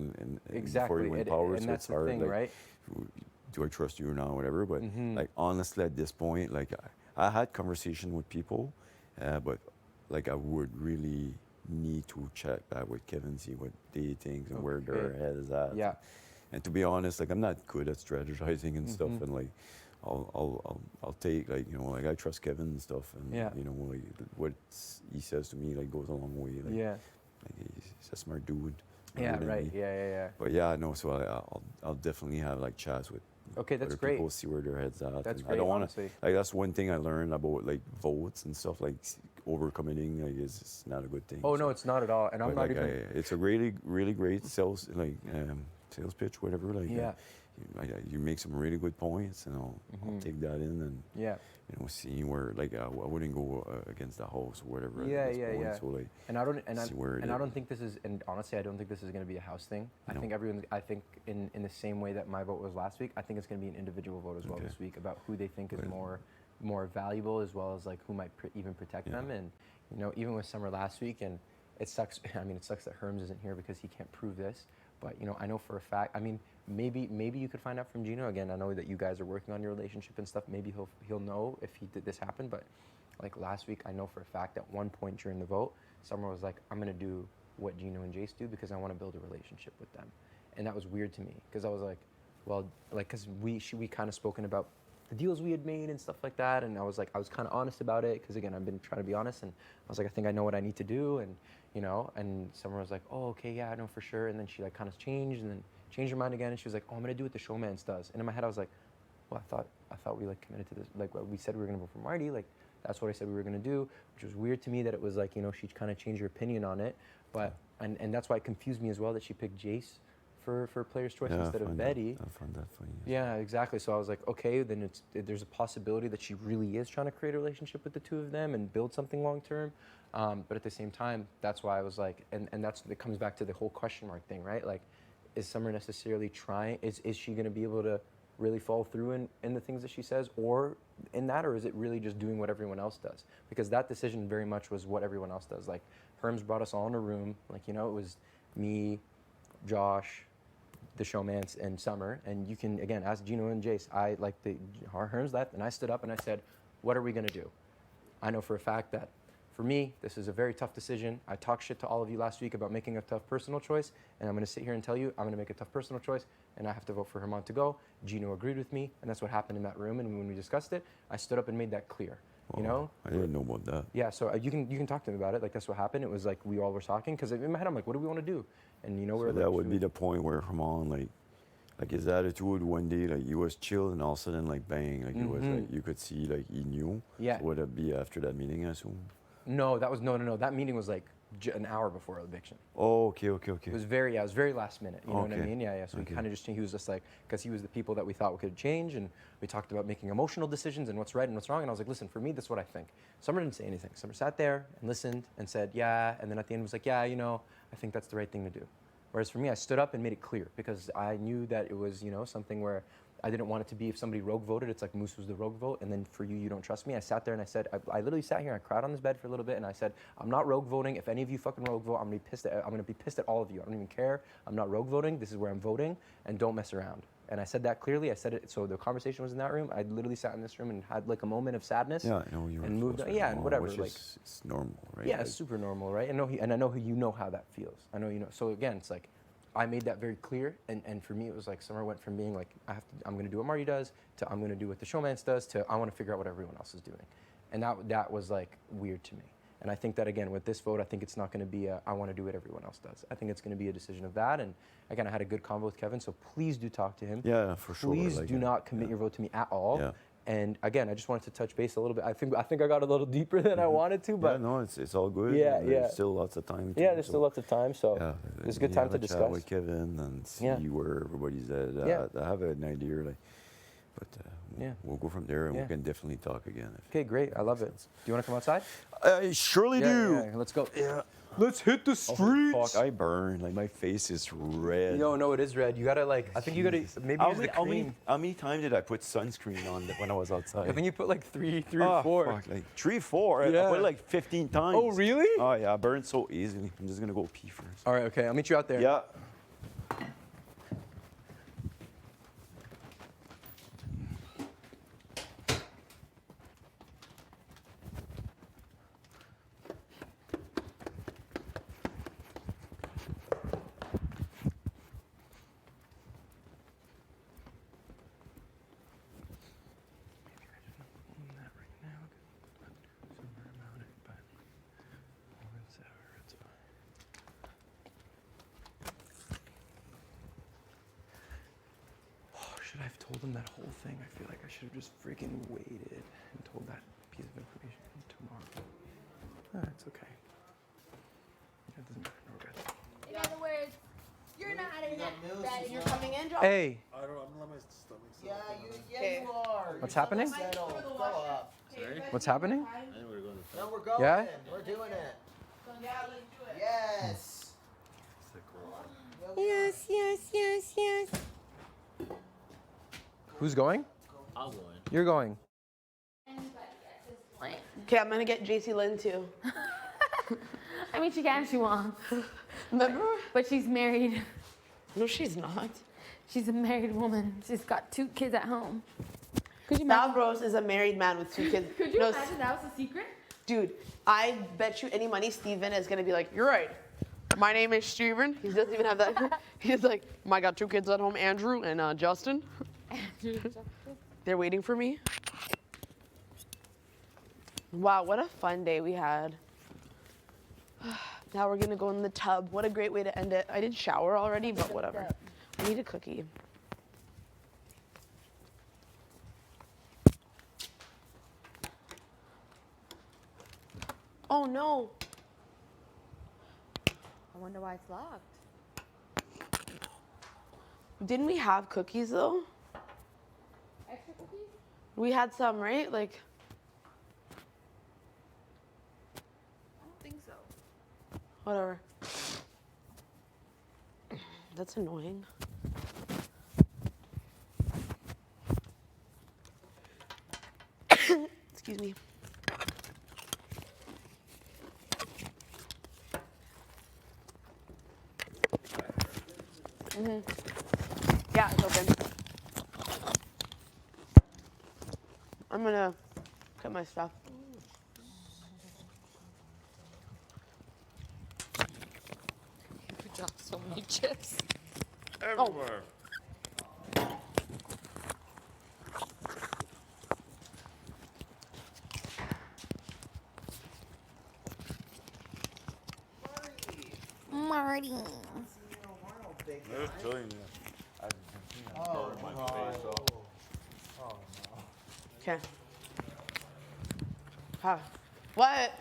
before you went power, so it's hard. Thing, like, right? Do I trust you or not, whatever. But like honestly, at this point, like I had conversation with people, but like I would really need to check back with Kevin, see what they think and where their head is at. Yeah. And to be honest, like I'm not good at strategizing and stuff, and like I'll take, like, you know, like I trust Kevin and stuff, and you know, like what he says to me like goes a long way. Like, like he's a smart dude. Yeah, right. Yeah. But yeah, no. So I'll definitely have like chats with. Okay, that's other great. people, see where their heads at. That's and great. I don't want honestly. to. Like that's one thing I learned about like votes and stuff. Like overcommitting, like, it's not a good thing. Oh no, it's not at all. And I'm But, not like, even. it's a really, really great sales, like, sales pitch, whatever. Like, Yeah. You make some really good points, and I'll take that in and Yeah. see where, like, I wouldn't go against the house or whatever. at Yeah, this yeah, point, yeah. So, like, And I don't, and see where I don't think this is, and honestly, I don't think this is going to be a house thing. I No. think I think in the same way that my vote was last week, I think it's going to be an individual vote as well this week about who they think is more valuable, as well as like who might even protect them. And even with Summer last week, and it sucks. I mean, it sucks that Herms isn't here because he can't prove this. But I know for a fact. I mean, maybe you could find out from Gino. Again, I know that you guys are working on your relationship and stuff. Maybe he'll know if he did this happen. But like last week, I know for a fact at one point during the vote, Summer was like, "I'm gonna do what Gino and Jace do because I want to build a relationship with them," and that was weird to me because I was like, well, like, because we kind of spoken about the deals we had made and stuff like that, and I was kind of honest about it because again, I've been trying to be honest, and I was like, I think I know what I need to do, and and Summer was like, oh, okay, yeah, I know for sure, and then she like kind of changed and then changed her mind again, and she was like, oh, I'm gonna do what the showmans does, and in my head I was like, well, I thought we like committed to this, like what we said we were gonna vote for Marty, like that's what I said we were gonna do, which was weird to me that it was like she kind of changed her opinion on it, but and that's why it confused me as well that she picked Jace for Player's Choice instead of Betty. I found that funny. Yeah, exactly. So I was like, okay, then there's a possibility that she really is trying to create a relationship with the two of them and build something long term. But at the same time, that's why I was like, and it comes back to the whole question mark thing, right? Like, is Summer necessarily trying? Is she going to be able to really follow through in the things that she says, or in that, or is it really just doing what everyone else does? Because that decision very much was what everyone else does. Like, Herms brought us all in a room. Like, it was me, Josh, the showmans, and Summer, and you can again ask Gino and Jace. Herms left, and I stood up and I said, "What are we gonna do?" I know for a fact that for me, this is a very tough decision. I talked shit to all of you last week about making a tough personal choice, and I'm gonna sit here and tell you I'm gonna make a tough personal choice, and I have to vote for Herman to go. Gino agreed with me, and that's what happened in that room. And when we discussed it, I stood up and made that clear. I didn't know about that. Yeah, so you can talk to him about it. Like that's what happened. It was like we all were talking because in my head I'm like, what do we want to do? And So that would be the point where Herman like his attitude one day, like he was chill, and all of a sudden, like bang, like it was like you could see like he knew. Yeah. So would it be after that meeting, I assume? No, that was no. That meeting was like an hour before eviction. Oh, okay. It was very last minute. You know what I Okay. mean? Yeah. So he kind of he was just like, because he was the people that we thought could change, and we talked about making emotional decisions and what's right and what's wrong. And I was like, listen, for me, that's what I think. Summer didn't say anything. Summer sat there and listened and said, yeah. And then at the end was like, yeah, I think that's the right thing to do. Whereas for me, I stood up and made it clear because I knew that it was, something where I didn't want it to be if somebody rogue voted, it's like Moose was the rogue vote, and then for you don't trust me. I sat there and I said, I literally sat here and I cried on this bed for a little bit, and I said, I'm not rogue voting. If any of you fucking rogue vote, I'm gonna be pissed at all of you. I don't even care. I'm not rogue voting. This is where I'm voting, and don't mess around. And I said that clearly. I said it. So the conversation was in that room. I literally sat in this room and had like a moment of sadness. Yeah, I know you were. And moved on. Yeah, and whatever. Which like, it's normal, right? yeah, Like, it's super normal, right? I know how that feels. I know you know. So again, it's like I made that very clear, and for me it was like Summer went from being like I'm gonna do what Marty does to I'm gonna do what the showmans does to I want to figure out what everyone else is doing, and that was like weird to me. And I think that again with this vote, I think it's not going to be I want to do what everyone else does. I think it's going to be a decision of that. And again, I had a good convo with Kevin, so please do talk to him. Yeah, for sure. Please do not commit your vote to me at all. Yeah. And again, I just wanted to touch base a little bit. I think I got a little deeper than I wanted to, but no, it's all good. Yeah, and there's still lots of time. Yeah, there's still lots of time, so it's a good time to Chat discuss. with Kevin and see where everybody's at. I have an idea, but we'll go from there, and we can definitely talk again. Okay, great. I love it. Do you want to come outside? I surely do. Yeah, let's go. Yeah. Let's hit the streets. Oh, fuck, I burn. Like, my face is red. No, it is red. You gotta I think you gotta maybe use the cream. How many times did I put sunscreen on when I was outside? I think you put like three or four. Fuck, like 3, 4. Yeah. I put it like 15 times. Oh, really? Oh, yeah, I burn so easily. I'm just gonna go pee first. All right, okay. I'll meet you out there. Yeah. Should I have told him that whole thing? I feel like I should have just freaking waited and told that piece of information tomorrow. Oh, it's okay. It doesn't matter. We're good. In other words, you're not ready. You're coming in, Josh? Hey, I don't. I'm gonna let my stomach. Yeah, you are. what's happening? Settle. Go up. What's happening? No, we're going. Yeah? We're doing it. Yeah, let's do it. Yes. Yes, yes, yes, yes. Who's going? I'm going. You're going. Okay, I'm gonna get JC Lynn too. I mean, she can if she wants. Remember? But she's married. No, she's not. She's a married woman. She's got 2 kids at home. Could you imagine? Stavros is a married man with 2 kids. Could you No, imagine that was a secret? Dude, I bet you any money Steven is gonna be like, you're right. My name is Steven. He doesn't even have that. He's like, I got 2 kids at home, Andrew and Justin. They're waiting for me. Wow, what a fun day we had. Now we're gonna go in the tub. What a great way to end it. I did shower already, but whatever. I need a cookie. Oh no. I wonder why it's locked. Didn't we have cookies though? Extra cookies? We had some, right? Like, I don't think so. whatever. That's annoying. Excuse me. Yeah, it's open. I'm gonna cut my stuff. We dropped so many chips. Everywhere. Marty. They're killing me. Okay. Huh. What?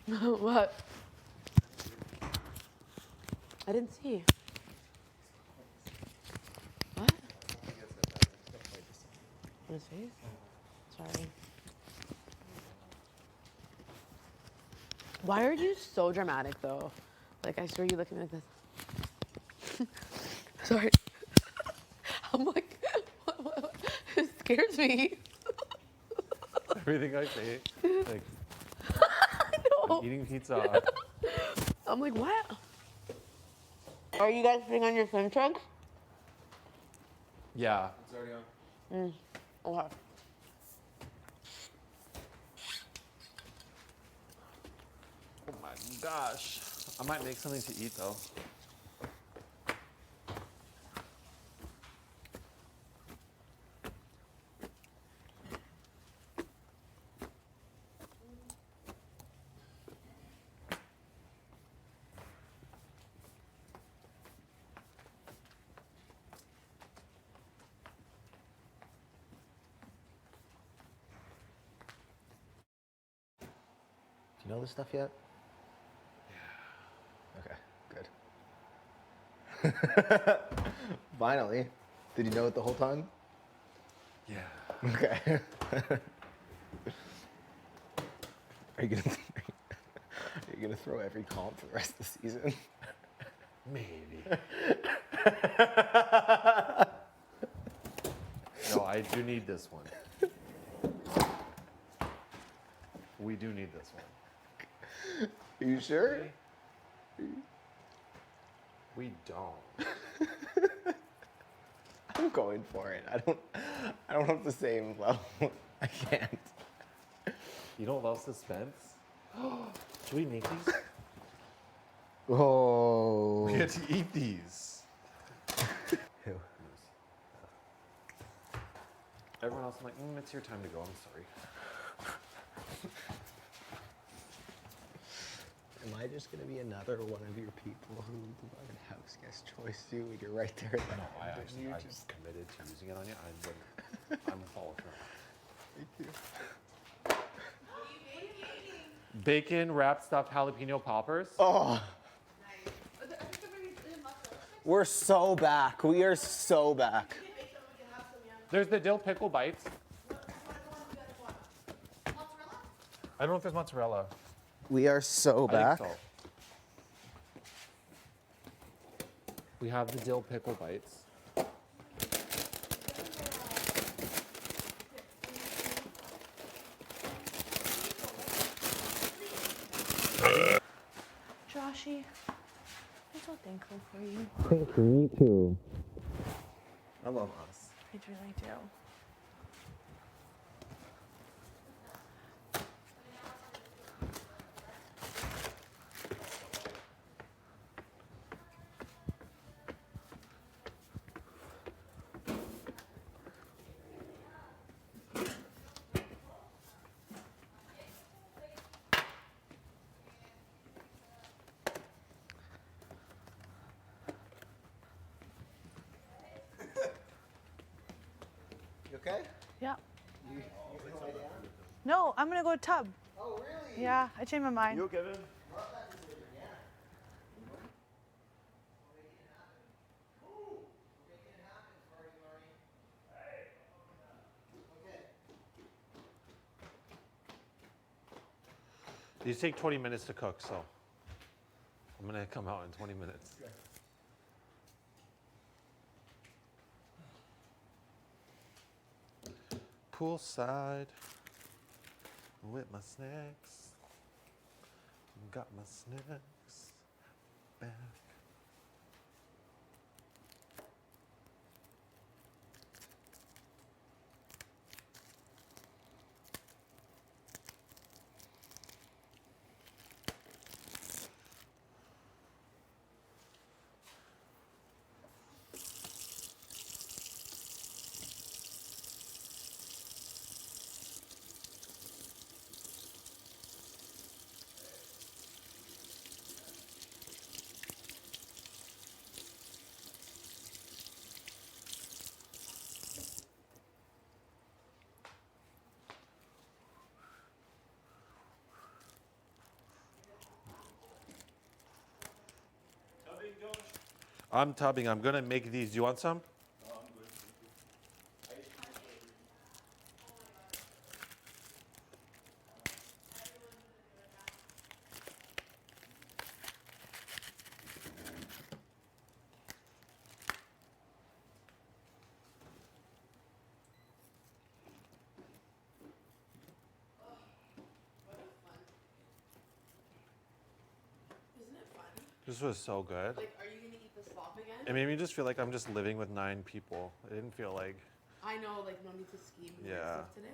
What? I didn't see. What? On his face? Sorry. Why are you so dramatic though? Like, I swear you look at me like this. Sorry. I'm like, what? It scares me. Everything I say, like, No. I'm eating pizza. I'm like, what? Are you guys putting on your swim trunks? Yeah. It's already on. Okay. Oh my gosh. I might make something to eat though. Do you know this stuff yet? Yeah. Okay, good. Finally. Did you know it the whole time? Yeah. Okay. Are you gonna throw every comp for the rest of the season? Maybe. No, I do need this one. We do need this one. Are you sure? We don't. I'm going for it. I don't have the same level. I can't. You don't love suspense? Should we make these? Oh. We get to eat these. Who? Everyone else, I'm like, it's your time to go. I'm sorry. Am I just gonna be another one of your people who the fucking house guest choice you when you're right there? No, I just committed to using it on you. I'm a follower. Thank you. Bacon wrapped stuffed jalapeno poppers. Oh. We're so back. We are so back. There's the dill pickle bites. I don't know if there's mozzarella. We are so back. I think so. We have the dill pickle bites. Joshy, I'm so thankful for you. Thank you, me too. I love us. I really do. You okay? Yeah. You gonna lay down? No, I'm gonna go to tub. Oh, really? Yeah, I changed my mind. You, Kevin? These take 20 minutes to cook, so I'm gonna come out in 20 minutes. Okay. Poolside with my snacks. Got my snacks back. I'm tubbing. I'm gonna make these. Do you want some? This was so good. Like, are you gonna eat the slop again? It made me just feel like I'm just living with 9 people. It didn't feel like. I know, like, no need to scheme and Yeah. stuff today.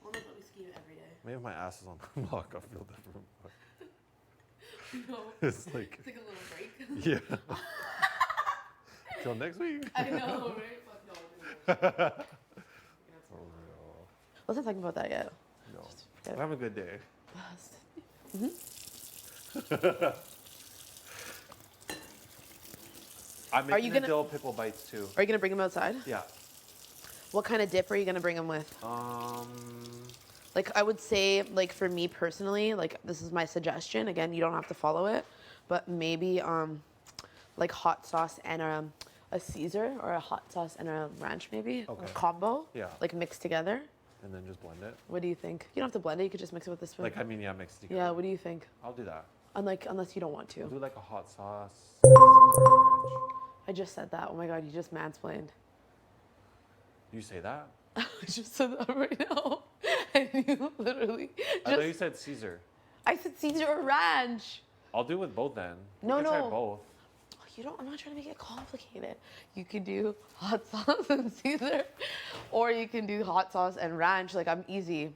Well, no, but we scheme every day. Maybe if my ass is on the block, I'll feel different. No. It's like. It's like a little break. Yeah. Till next week. I know, right? Fuck no. Let's not talk about that yet. No. Have a good day. Mm-hmm. I'm making the dill pickle bites too. Are you gonna bring them outside? Yeah. What kind of dip are you gonna bring them with? Like I would say, like for me personally, like this is my suggestion. Again, you don't have to follow it, but maybe like hot sauce and a Caesar or a hot sauce and a ranch maybe. Okay. A combo. Yeah. Like mixed together. And then just blend it. What do you think? You don't have to blend it. You could just mix it with the spoon. Like I mean, yeah, mixed together. Yeah. What do you think? I'll do that. Unless you don't want to. I'll do like a hot sauce. I just said that. Oh my god, you just mansplained. You say that? I just said that right now. And you literally I thought you said Caesar. I said Caesar or ranch. I'll do it with both then. No, we can no. Try both. Oh, you don't. I'm not trying to make it complicated. You could do hot sauce and Caesar, or you can do hot sauce and ranch. Like I'm easy.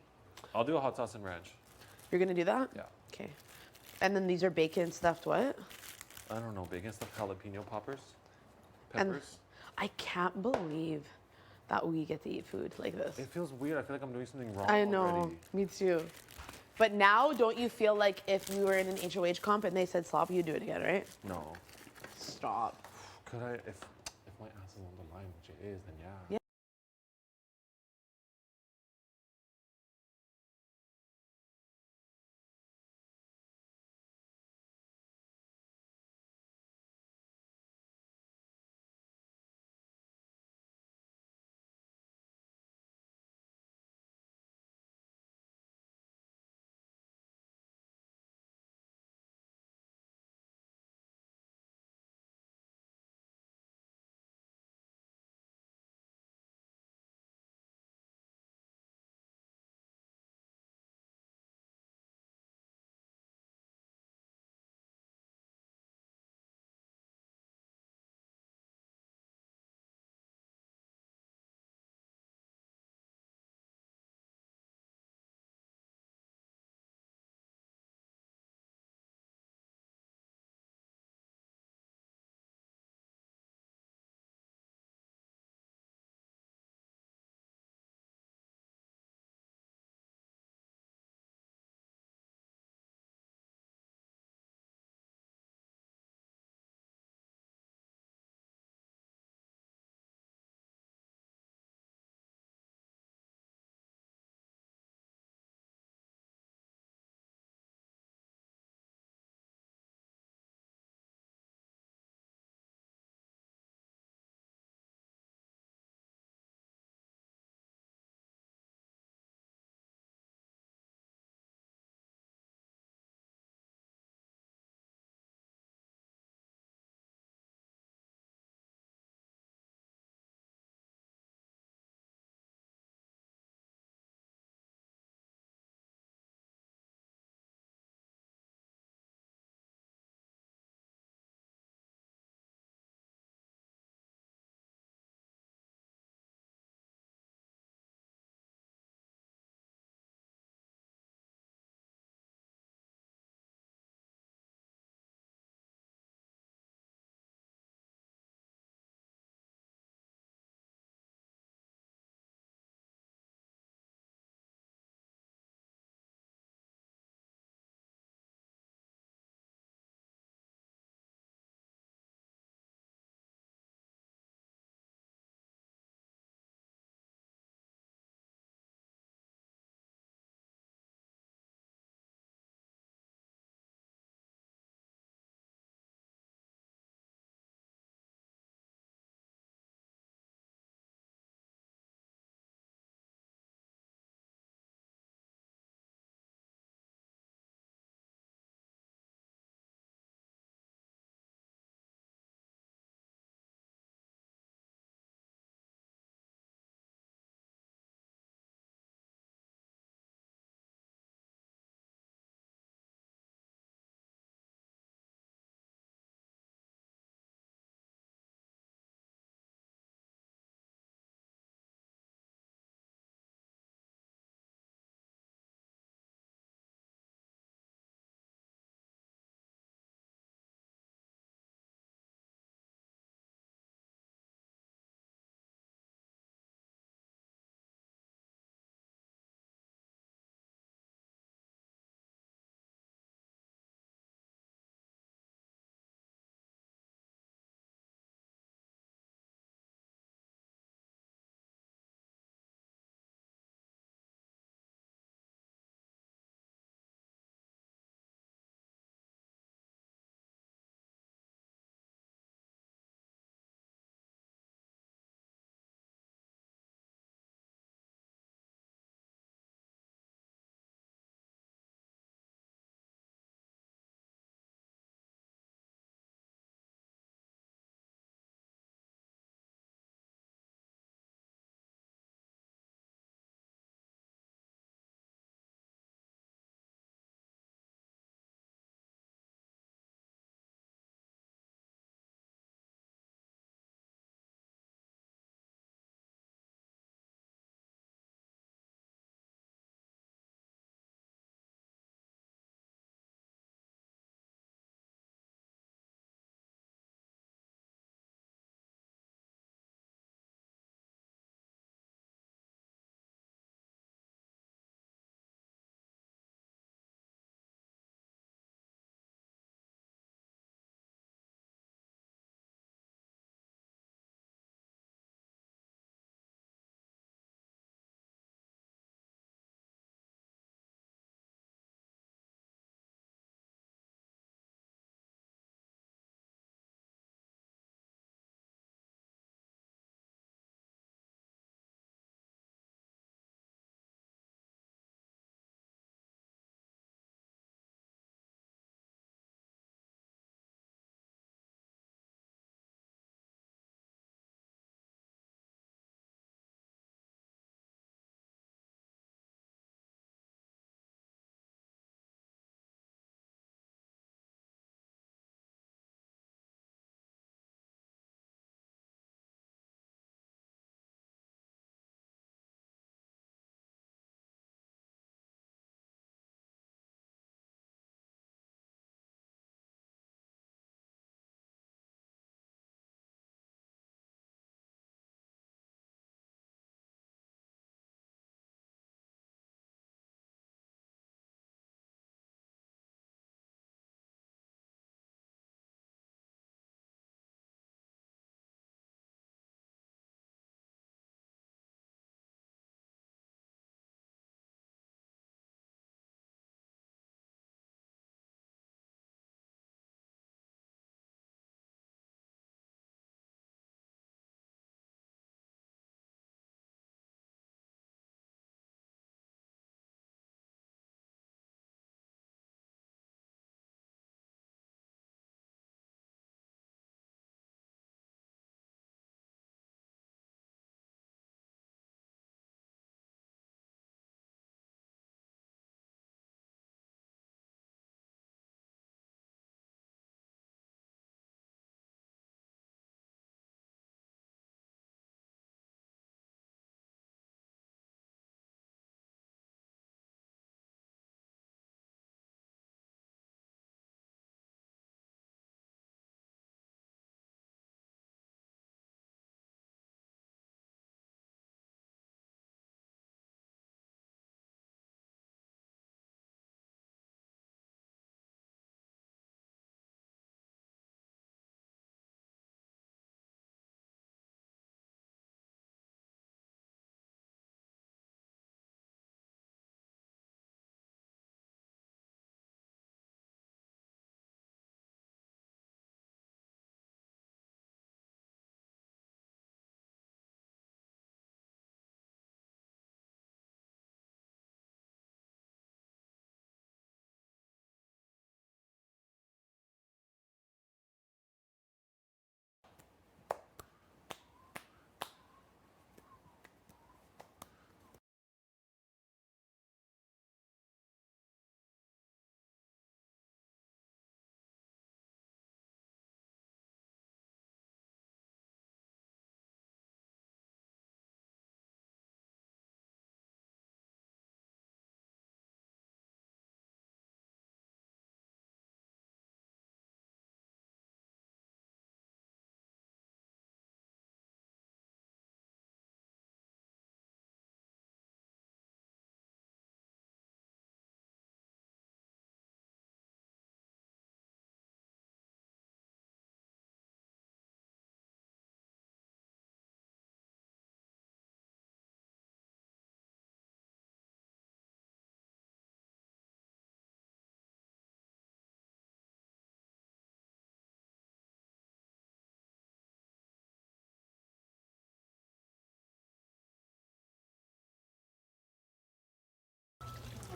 I'll do a hot sauce and ranch. You're gonna do that? Yeah. Okay. And then these are bacon stuffed what? I don't know, bacon stuffed jalapeno poppers. And Peppers. I can't believe that we get to eat food like this. It feels weird. I feel like I'm doing something wrong. I know. Already. Me too. But now, don't you feel like if we were in an HOH comp and they said slop, you'd do it again, right? No. Stop. Could I, if my ass is on the line, which it is, then yeah. Yeah.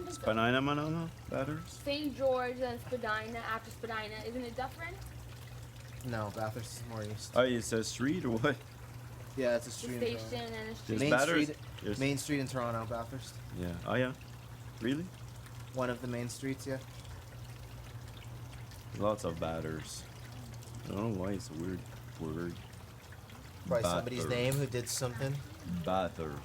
Spadina, Manana, Bathurst? St. George, then Spadina, after Spadina. Isn't it different? No, Bathurst is more east. Oh, it's a street or what? Yeah, it's a The street. in station Toronto. and a street. Main Bathurst? Street. There's- Main Street in Toronto, Bathurst. Yeah. Oh, yeah. Really? One of the main streets, yeah. Lots of batters. I don't know why it's a weird word. Probably somebody's Bathurst. name who did something. Bathurst.